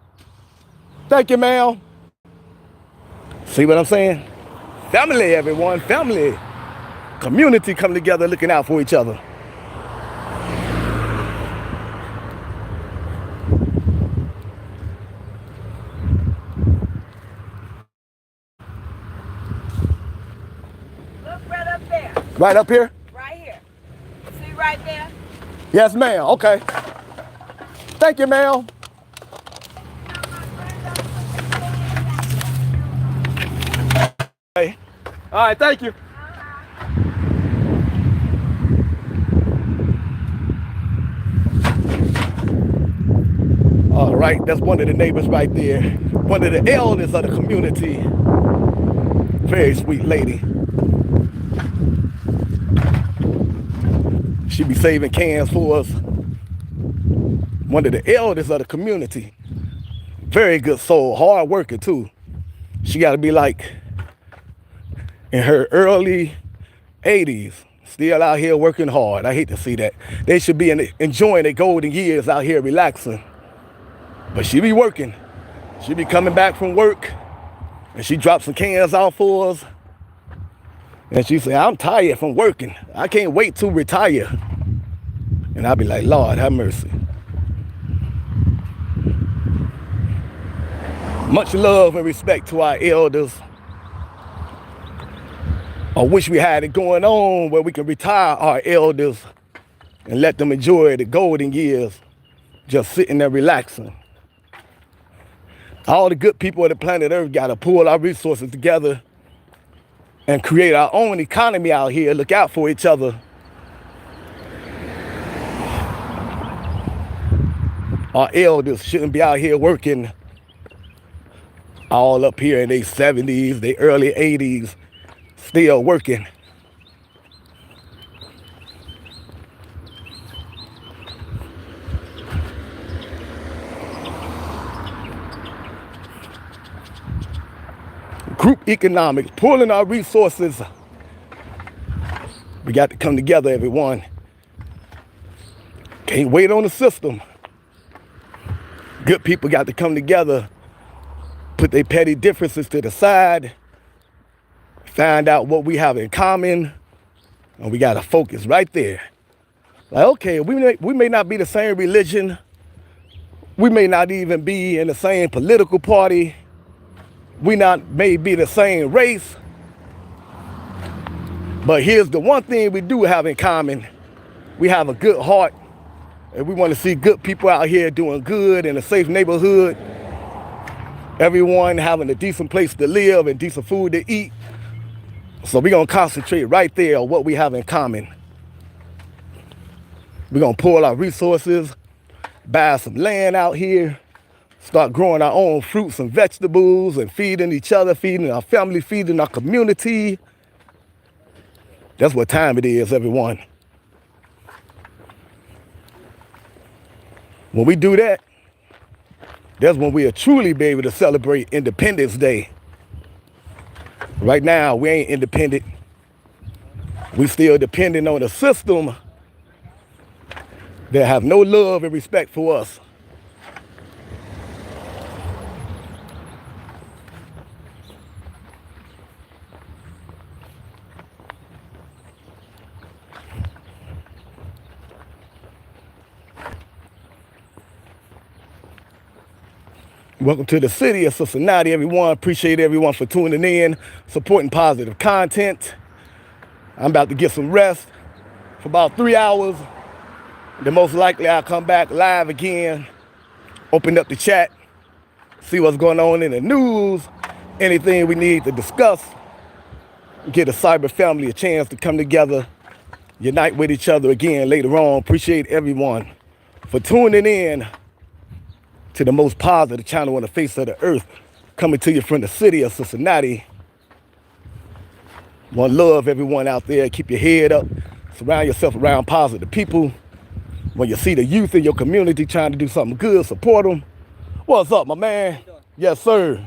Thank you, ma'am. See what I'm saying? Family, everyone. Family. Community come together looking out for each other. Look right up there. Right up here? Right here. See right there? Yes, ma'am. Okay. Thank you, ma'am. Hey. All right, thank you. All right, that's one of the neighbors right there. One of the elders of the community. Very sweet lady. She be saving cans for us. One of the elders of the community. Very good soul, hard worker too. She got to be like in her early 80s, still out here working hard. I hate to see that. They should be enjoying their golden years out here relaxing. But she be working. She be coming back from work and she drops some cans off for us. And she say, I'm tired from working. I can't wait to retire. And I'll be like, Lord, have mercy. Much love and respect to our elders. I wish we had it going on where we can retire our elders and let them enjoy the golden years just sitting there relaxing. All the good people of the planet Earth got to pull our resources together and create our own economy out here, look out for each other. Our elders shouldn't be out here working all up here in their 70s, their early 80s, still working. Group economics, pulling our resources. We got to come together, everyone. Can't wait on the system. Good people got to come together, put their petty differences to the side, find out what we have in common, and we got to focus right there. Like, okay, we may not be the same religion. We may not even be in the same political party. We may be the same race. But here's the one thing we do have in common. We have a good heart, and we want to see good people out here doing good in a safe neighborhood. Everyone having a decent place to live and decent food to eat. So we're going to concentrate right there on what we have in common. We're going to pull our resources, buy some land out here, start growing our own fruits and vegetables and feeding each other, feeding our family, feeding our community. That's what time it is, everyone. When we do that, that's when we'll truly be able to celebrate Independence Day. Right now, we ain't independent. We still depending on a system that have no love and respect for us. Welcome to the city of Cincinnati, everyone. Appreciate everyone for tuning in, supporting positive content. I'm about to get some rest for about 3 hours. Then most likely I'll come back live again, open up the chat, see what's going on in the news, anything we need to discuss, get a cyber family a chance to come together, unite with each other again later on. Appreciate everyone for tuning in to the most positive channel on the face of the earth, coming to you from the city of Cincinnati. One love, everyone out there. Keep your head up. Surround yourself around positive people. When you see the youth in your community trying to do something good, support them. What's up, my man? Yes, sir.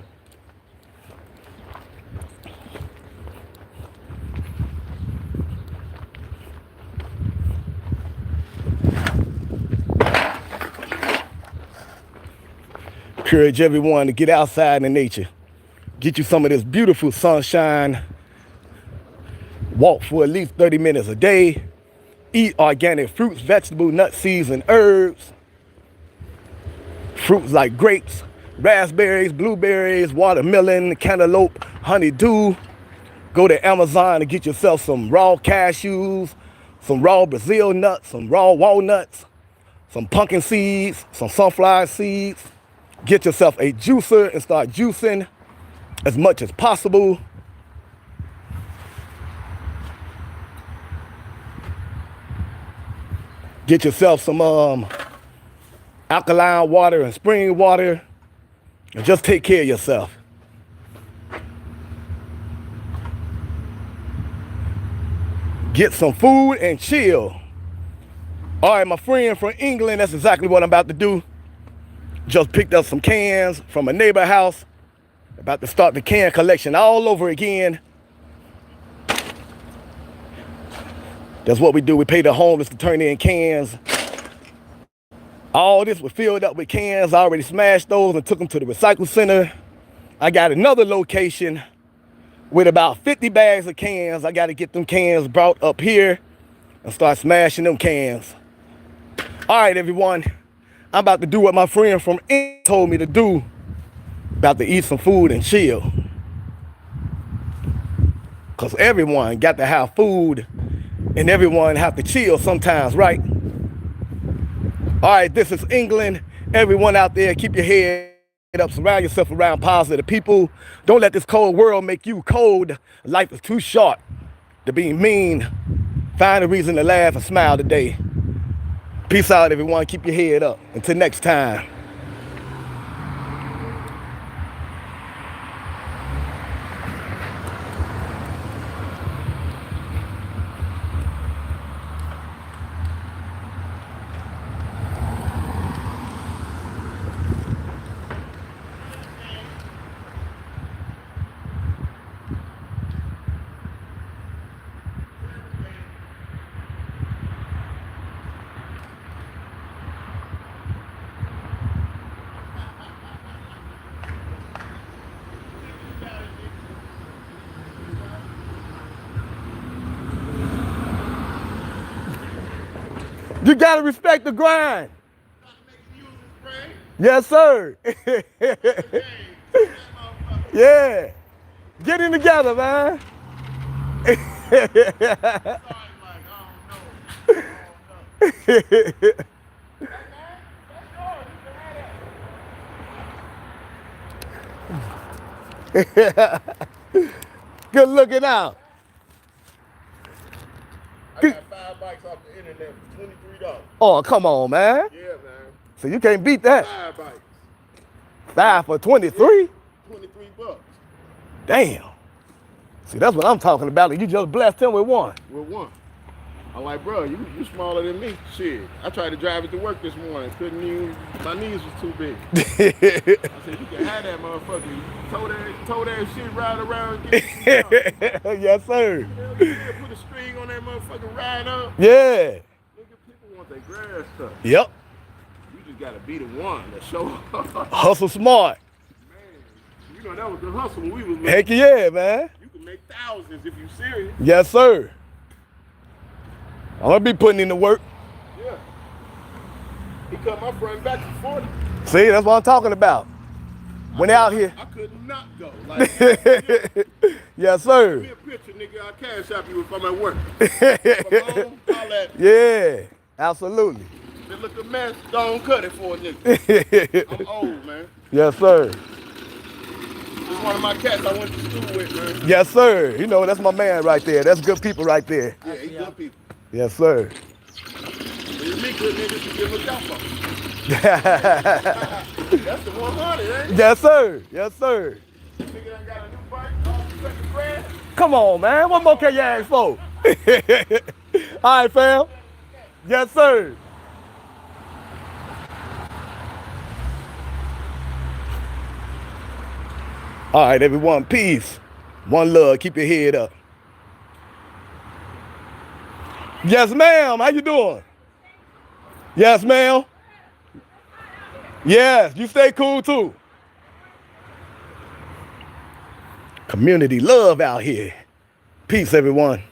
Encourage everyone to get outside in nature. Get you some of this beautiful sunshine. Walk for at least 30 minutes a day. Eat organic fruits, vegetables, nuts, seeds, and herbs. Fruits like grapes, raspberries, blueberries, watermelon, cantaloupe, honeydew. Go to Amazon and get yourself some raw cashews, some raw Brazil nuts, some raw walnuts, some pumpkin seeds, some sunflower seeds. Get yourself a juicer and start juicing as much as possible. Get yourself some alkaline water and spring water, and just take care of yourself. Get some food and chill. All right, my friend from England, that's exactly what I'm about to do. Just picked up some cans from a neighbor house. About to start the can collection all over again. That's what we do. We pay the homeless to turn in cans. All this was filled up with cans. I already smashed those and took them to the recycle center. I got another location with about 50 bags of cans. I got to get them cans brought up here and start smashing them cans. All right, everyone. I'm about to do what my friend from England told me to do. About to eat some food and chill. Because everyone got to have food and everyone have to chill sometimes, right? All right, this is England. Everyone out there, keep your head up. Surround yourself around positive people. Don't let this cold world make you cold. Life is too short to be mean. Find a reason to laugh and smile today. Peace out, everyone. Keep your head up. Until next time. You gotta respect the grind. Yes, sir. Yeah. Get in together, man. Good looking out. I got 5 bikes off the internet for $23. Oh, come on, man. Yeah, man. So you can't beat that. 5 bikes. 5 for 23? 23 bucks. Damn. See, that's what I'm talking about. You just blessed him with one. With one. I'm like, bro, you smaller than me. Shit. I tried to drive it to work this morning. Couldn't even, my knees was too big. I said, you can have that motherfucker. You tow that shit right around and get it down. Yes, sir. Hell yeah, put a string on that motherfucker, ride up. Yeah. Nigga, people want their grass cut. Yep. You just gotta be the one to show up. Hustle smart. Man, you know that was the hustle when we was little. Heck yeah, man. You can make thousands if you serious. Yes, sir. I'm gonna be putting in the work. Yeah. He cut my front back to 40. See, that's what I'm talking about. When out here. I could not go. Like, yeah. Yes, Give me sir. a picture, nigga. I'll cash out you if I'm at work. If I'm home, I'll at me. Yeah, absolutely. They look a mess, don't cut it for a nigga. I'm old, man. Yes, sir. This is one of my cats I went to school with, man. Yes, sir. You know, that's my man right there. That's good people right there. Yeah, he good people. Yes, sir. It's me good niggas to give a jump on. That's the 100, ain't it? Yes, sir. Yes, sir. Nigga done got a new bike, off the second grade. Come on, man. What more can you ask for? All right, fam. Yes, sir. All right, everyone. Peace. One love. Keep your head up. Yes, ma'am. How you doing? Yes, ma'am. Yes, you stay cool too. Community love out here. Peace, everyone.